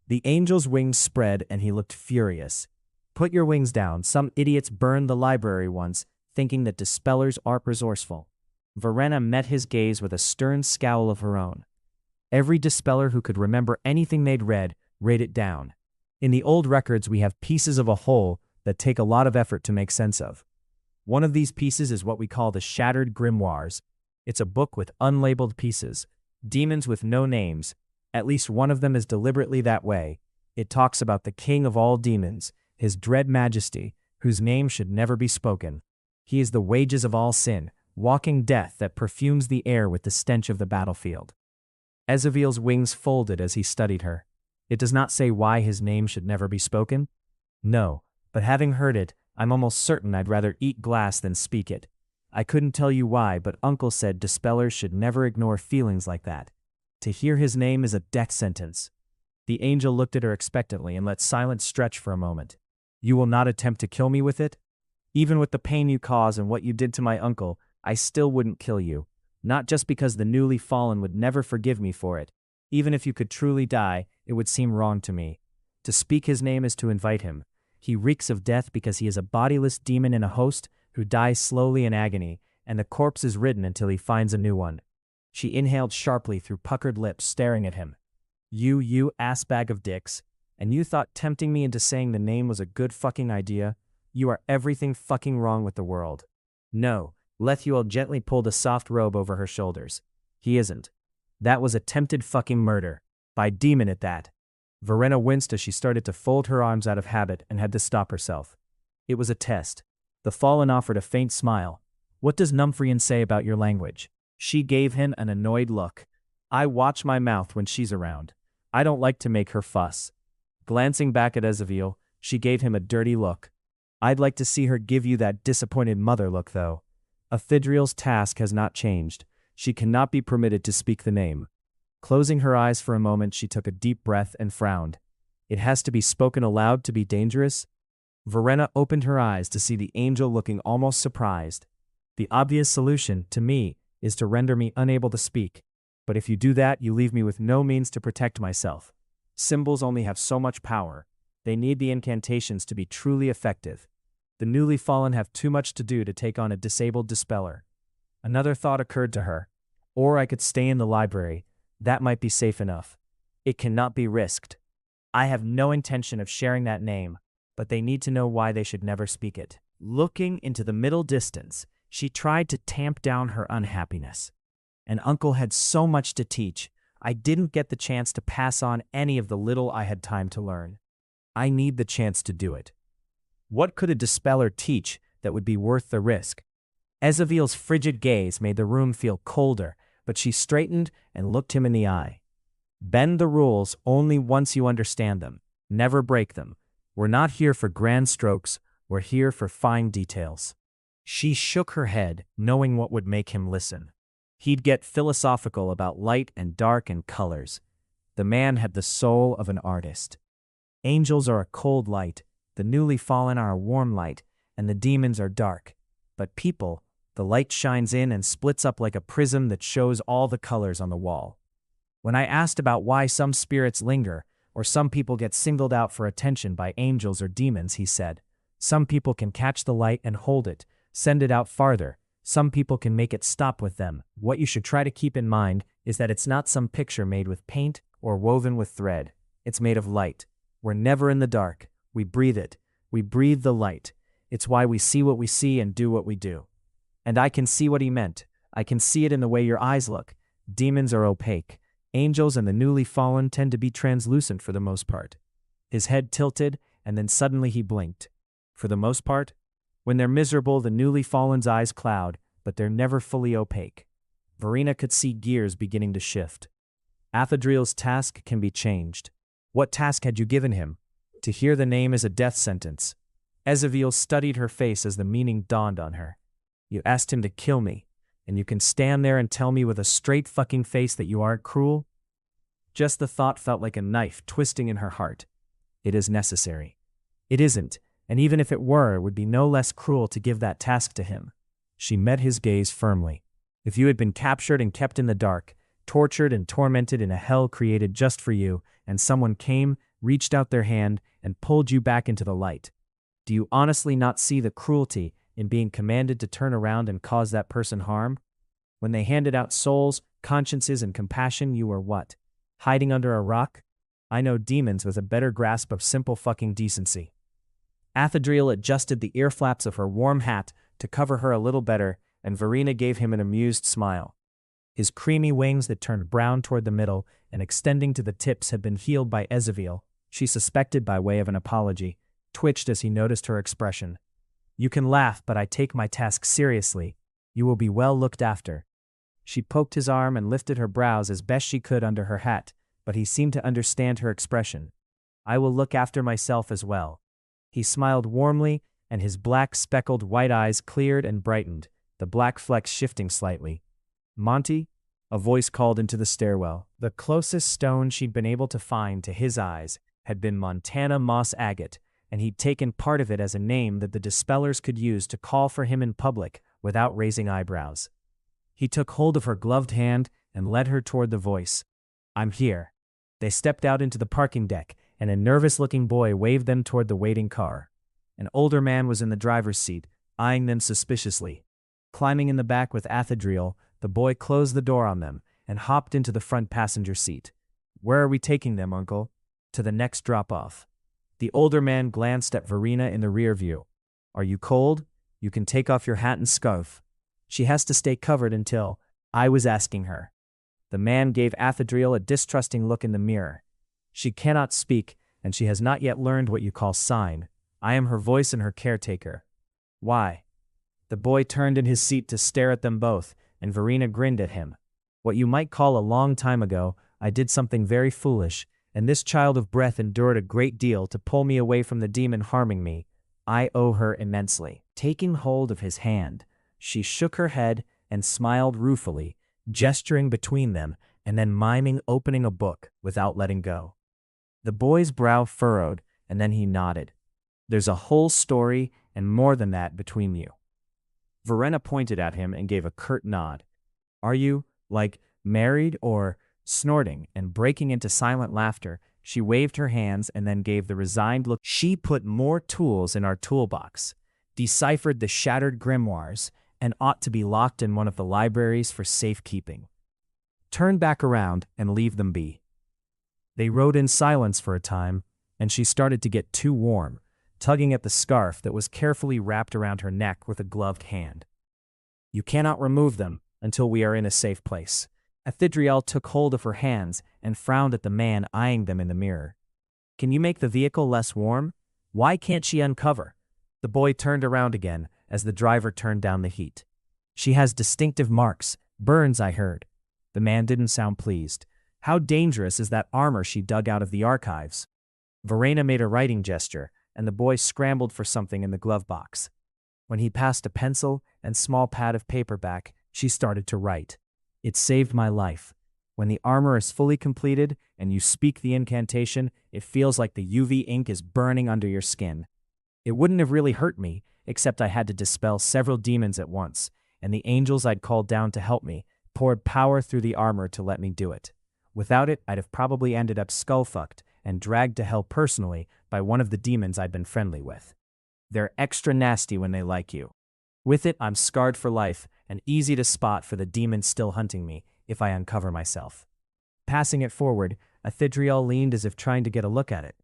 The angel's wings spread and he looked furious. Put your wings down. Some idiots burned the library once, thinking that dispellers aren't resourceful. Verena met his gaze with a stern scowl of her own. Every dispeller who could remember anything they'd read, wrote it down. In the old records, we have pieces of a whole that take a lot of effort to make sense of. One of these pieces is what we call the Shattered Grimoires. It's a book with unlabeled pieces, demons with no names. At least one of them is deliberately that way. It talks about the king of all demons, his dread majesty, whose name should never be spoken. He is the wages of all sin, walking death that perfumes the air with the stench of the battlefield. Ezeviel's wings folded as he studied her. It does not say why his name should never be spoken. No, but having heard it, I'm almost certain I'd rather eat glass than speak it. I couldn't tell you why, but Uncle said dispellers should never ignore feelings like that. To hear his name is a death sentence. The angel looked at her expectantly and let silence stretch for a moment. You will not attempt to kill me with it? Even with the pain you cause and what you did to my uncle, I still wouldn't kill you. Not just because the newly fallen would never forgive me for it. Even if you could truly die, it would seem wrong to me. To speak his name is to invite him. He reeks of death because he is a bodiless demon in a host who dies slowly in agony, and the corpse is ridden until he finds a new one. She inhaled sharply through puckered lips, staring at him. You ass bag of dicks. And you thought tempting me into saying the name was a good fucking idea? You are everything fucking wrong with the world. No, Lethuel gently pulled a soft robe over her shoulders. He isn't. That was attempted fucking murder. By demon at that. Verena winced as she started to fold her arms out of habit and had to stop herself. It was a test. The fallen offered a faint smile. What does Numphrian say about your language? She gave him an annoyed look. I watch my mouth when she's around. I don't like to make her fuss. Glancing back at Ezeviel, she gave him a dirty look. I'd like to see her give you that disappointed mother look, though. Ithidriel's task has not changed. She cannot be permitted to speak the name. Closing her eyes for a moment, she took a deep breath and frowned. It has to be spoken aloud to be dangerous? Verena opened her eyes to see the angel looking almost surprised. The obvious solution, to me, is to render me unable to speak. But if you do that, you leave me with no means to protect myself. Symbols only have so much power. They need the incantations to be truly effective. The newly fallen have too much to do to take on a disabled dispeller. Another thought occurred to her. Or I could stay in the library. That might be safe enough. It cannot be risked. I have no intention of sharing that name, but they need to know why they should never speak it. Looking into the middle distance, she tried to tamp down her unhappiness. And Uncle had so much to teach. I didn't get the chance to pass on any of the little I had time to learn. I need the chance to do it. What could a dispeller teach that would be worth the risk? Ezeviel's frigid gaze made the room feel colder, but she straightened and looked him in the eye. Bend the rules only once you understand them. Never break them. We're not here for grand strokes, we're here for fine details. She shook her head, knowing what would make him listen. He'd get philosophical about light and dark and colors. The man had the soul of an artist. Angels are a cold light, the newly fallen are a warm light, and the demons are dark. But people, the light shines in and splits up like a prism that shows all the colors on the wall. When I asked about why some spirits linger, or some people get singled out for attention by angels or demons, he said, some people can catch the light and hold it, send it out farther. Some people can make it stop with them. What you should try to keep in mind is that it's not some picture made with paint or woven with thread. It's made of light. We're never in the dark. We breathe it. We breathe the light. It's why we see what we see and do what we do. And I can see what he meant. I can see it in the way your eyes look. Demons are opaque. Angels and the newly fallen tend to be translucent for the most part. His head tilted, and then suddenly he blinked. For the most part? When they're miserable, the newly fallen's eyes cloud, but they're never fully opaque. Verena could see gears beginning to shift. Ithidriel's task can be changed. What task had you given him? To hear the name is a death sentence. Ezeviel studied her face as the meaning dawned on her. You asked him to kill me, and you can stand there and tell me with a straight fucking face that you aren't cruel? Just the thought felt like a knife twisting in her heart. It is necessary. It isn't, and even if it were, it would be no less cruel to give that task to him. She met his gaze firmly. If you had been captured and kept in the dark, tortured and tormented in a hell created just for you, and someone came, reached out their hand, and pulled you back into the light, do you honestly not see the cruelty in being commanded to turn around and cause that person harm? When they handed out souls, consciences, and compassion, you were what? Hiding under a rock? I know demons with a better grasp of simple fucking decency. Athadriel adjusted the ear flaps of her warm hat to cover her a little better, and Verena gave him an amused smile. His creamy wings that turned brown toward the middle and extending to the tips had been healed by Ezeviel, she suspected by way of an apology, twitched as he noticed her expression. You can laugh, but I take my task seriously. You will be well looked after. She poked his arm and lifted her brows as best she could under her hat, but he seemed to understand her expression. I will look after myself as well. He smiled warmly, and his black speckled white eyes cleared and brightened, the black flecks shifting slightly. Monty? A voice called into the stairwell. The closest stone she'd been able to find to his eyes had been Montana moss agate, and he'd taken part of it as a name that the Dispellers could use to call for him in public without raising eyebrows. He took hold of her gloved hand and led her toward the voice. I'm here. They stepped out into the parking deck, and a nervous-looking boy waved them toward the waiting car. An older man was in the driver's seat, eyeing them suspiciously. Climbing in the back with Athadriel, the boy closed the door on them and hopped into the front passenger seat. Where are we taking them, Uncle? To the next drop-off. The older man glanced at Verena in the rear view. Are you cold? You can take off your hat and scarf. She has to stay covered until I was asking her. The man gave Athadriel a distrusting look in the mirror. She cannot speak, and she has not yet learned what you call sign. I am her voice and her caretaker. Why? The boy turned in his seat to stare at them both, and Verena grinned at him. What you might call a long time ago, I did something very foolish, and this child of breath endured a great deal to pull me away from the demon harming me. I owe her immensely. Taking hold of his hand, she shook her head and smiled ruefully, gesturing between them and then miming opening a book without letting go. The boy's brow furrowed, and then he nodded. There's a whole story and more than that between you. Verena pointed at him and gave a curt nod. Are you, like, married or... Snorting and breaking into silent laughter, she waved her hands and then gave the resigned look. She put more tools in our toolbox, deciphered the shattered grimoires, and ought to be locked in one of the libraries for safekeeping. Turn back around and leave them be. They rode in silence for a time, and she started to get too warm, tugging at the scarf that was carefully wrapped around her neck with a gloved hand. You cannot remove them until we are in a safe place. Athadriel took hold of her hands and frowned at the man eyeing them in the mirror. Can you make the vehicle less warm? Why can't she uncover? The boy turned around again as the driver turned down the heat. She has distinctive marks, burns, I heard. The man didn't sound pleased. How dangerous is that armor she dug out of the archives? Verena made a writing gesture, and the boy scrambled for something in the glove box. When he passed a pencil and small pad of paper back, she started to write. It saved my life. When the armor is fully completed and you speak the incantation, it feels like the UV ink is burning under your skin. It wouldn't have really hurt me, except I had to dispel several demons at once, and the angels I'd called down to help me poured power through the armor to let me do it. Without it, I'd have probably ended up skull-fucked and dragged to hell personally by one of the demons I'd been friendly with. They're extra nasty when they like you. With it, I'm scarred for life and easy to spot for the demons still hunting me if I uncover myself. Passing it forward, Athadriel leaned as if trying to get a look at it.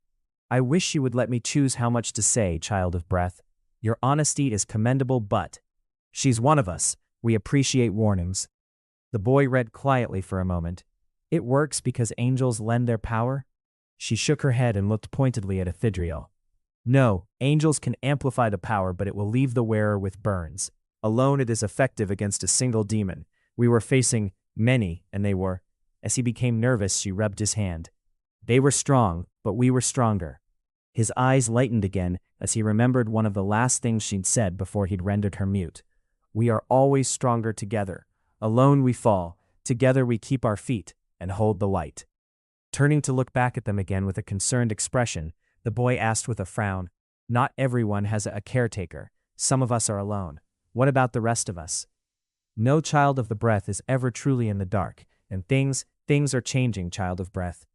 I wish you would let me choose how much to say, child of breath. Your honesty is commendable, but she's one of us. We appreciate warnings. The boy read quietly for a moment. It works because angels lend their power? She shook her head and looked pointedly at Athadriel. No, angels can amplify the power, but it will leave the wearer with burns. Alone it is effective against a single demon. We were facing many, and they were. As he became nervous, she rubbed his hand. They were strong, but we were stronger. His eyes lightened again as he remembered one of the last things she'd said before he'd rendered her mute. We are always stronger together. Alone we fall. Together we keep our feet and hold the light. Turning to look back at them again with a concerned expression, the boy asked with a frown, Not everyone has a caretaker. Some of us are alone. What about the rest of us? No child of the breath is ever truly in the dark, and things are changing, child of breath.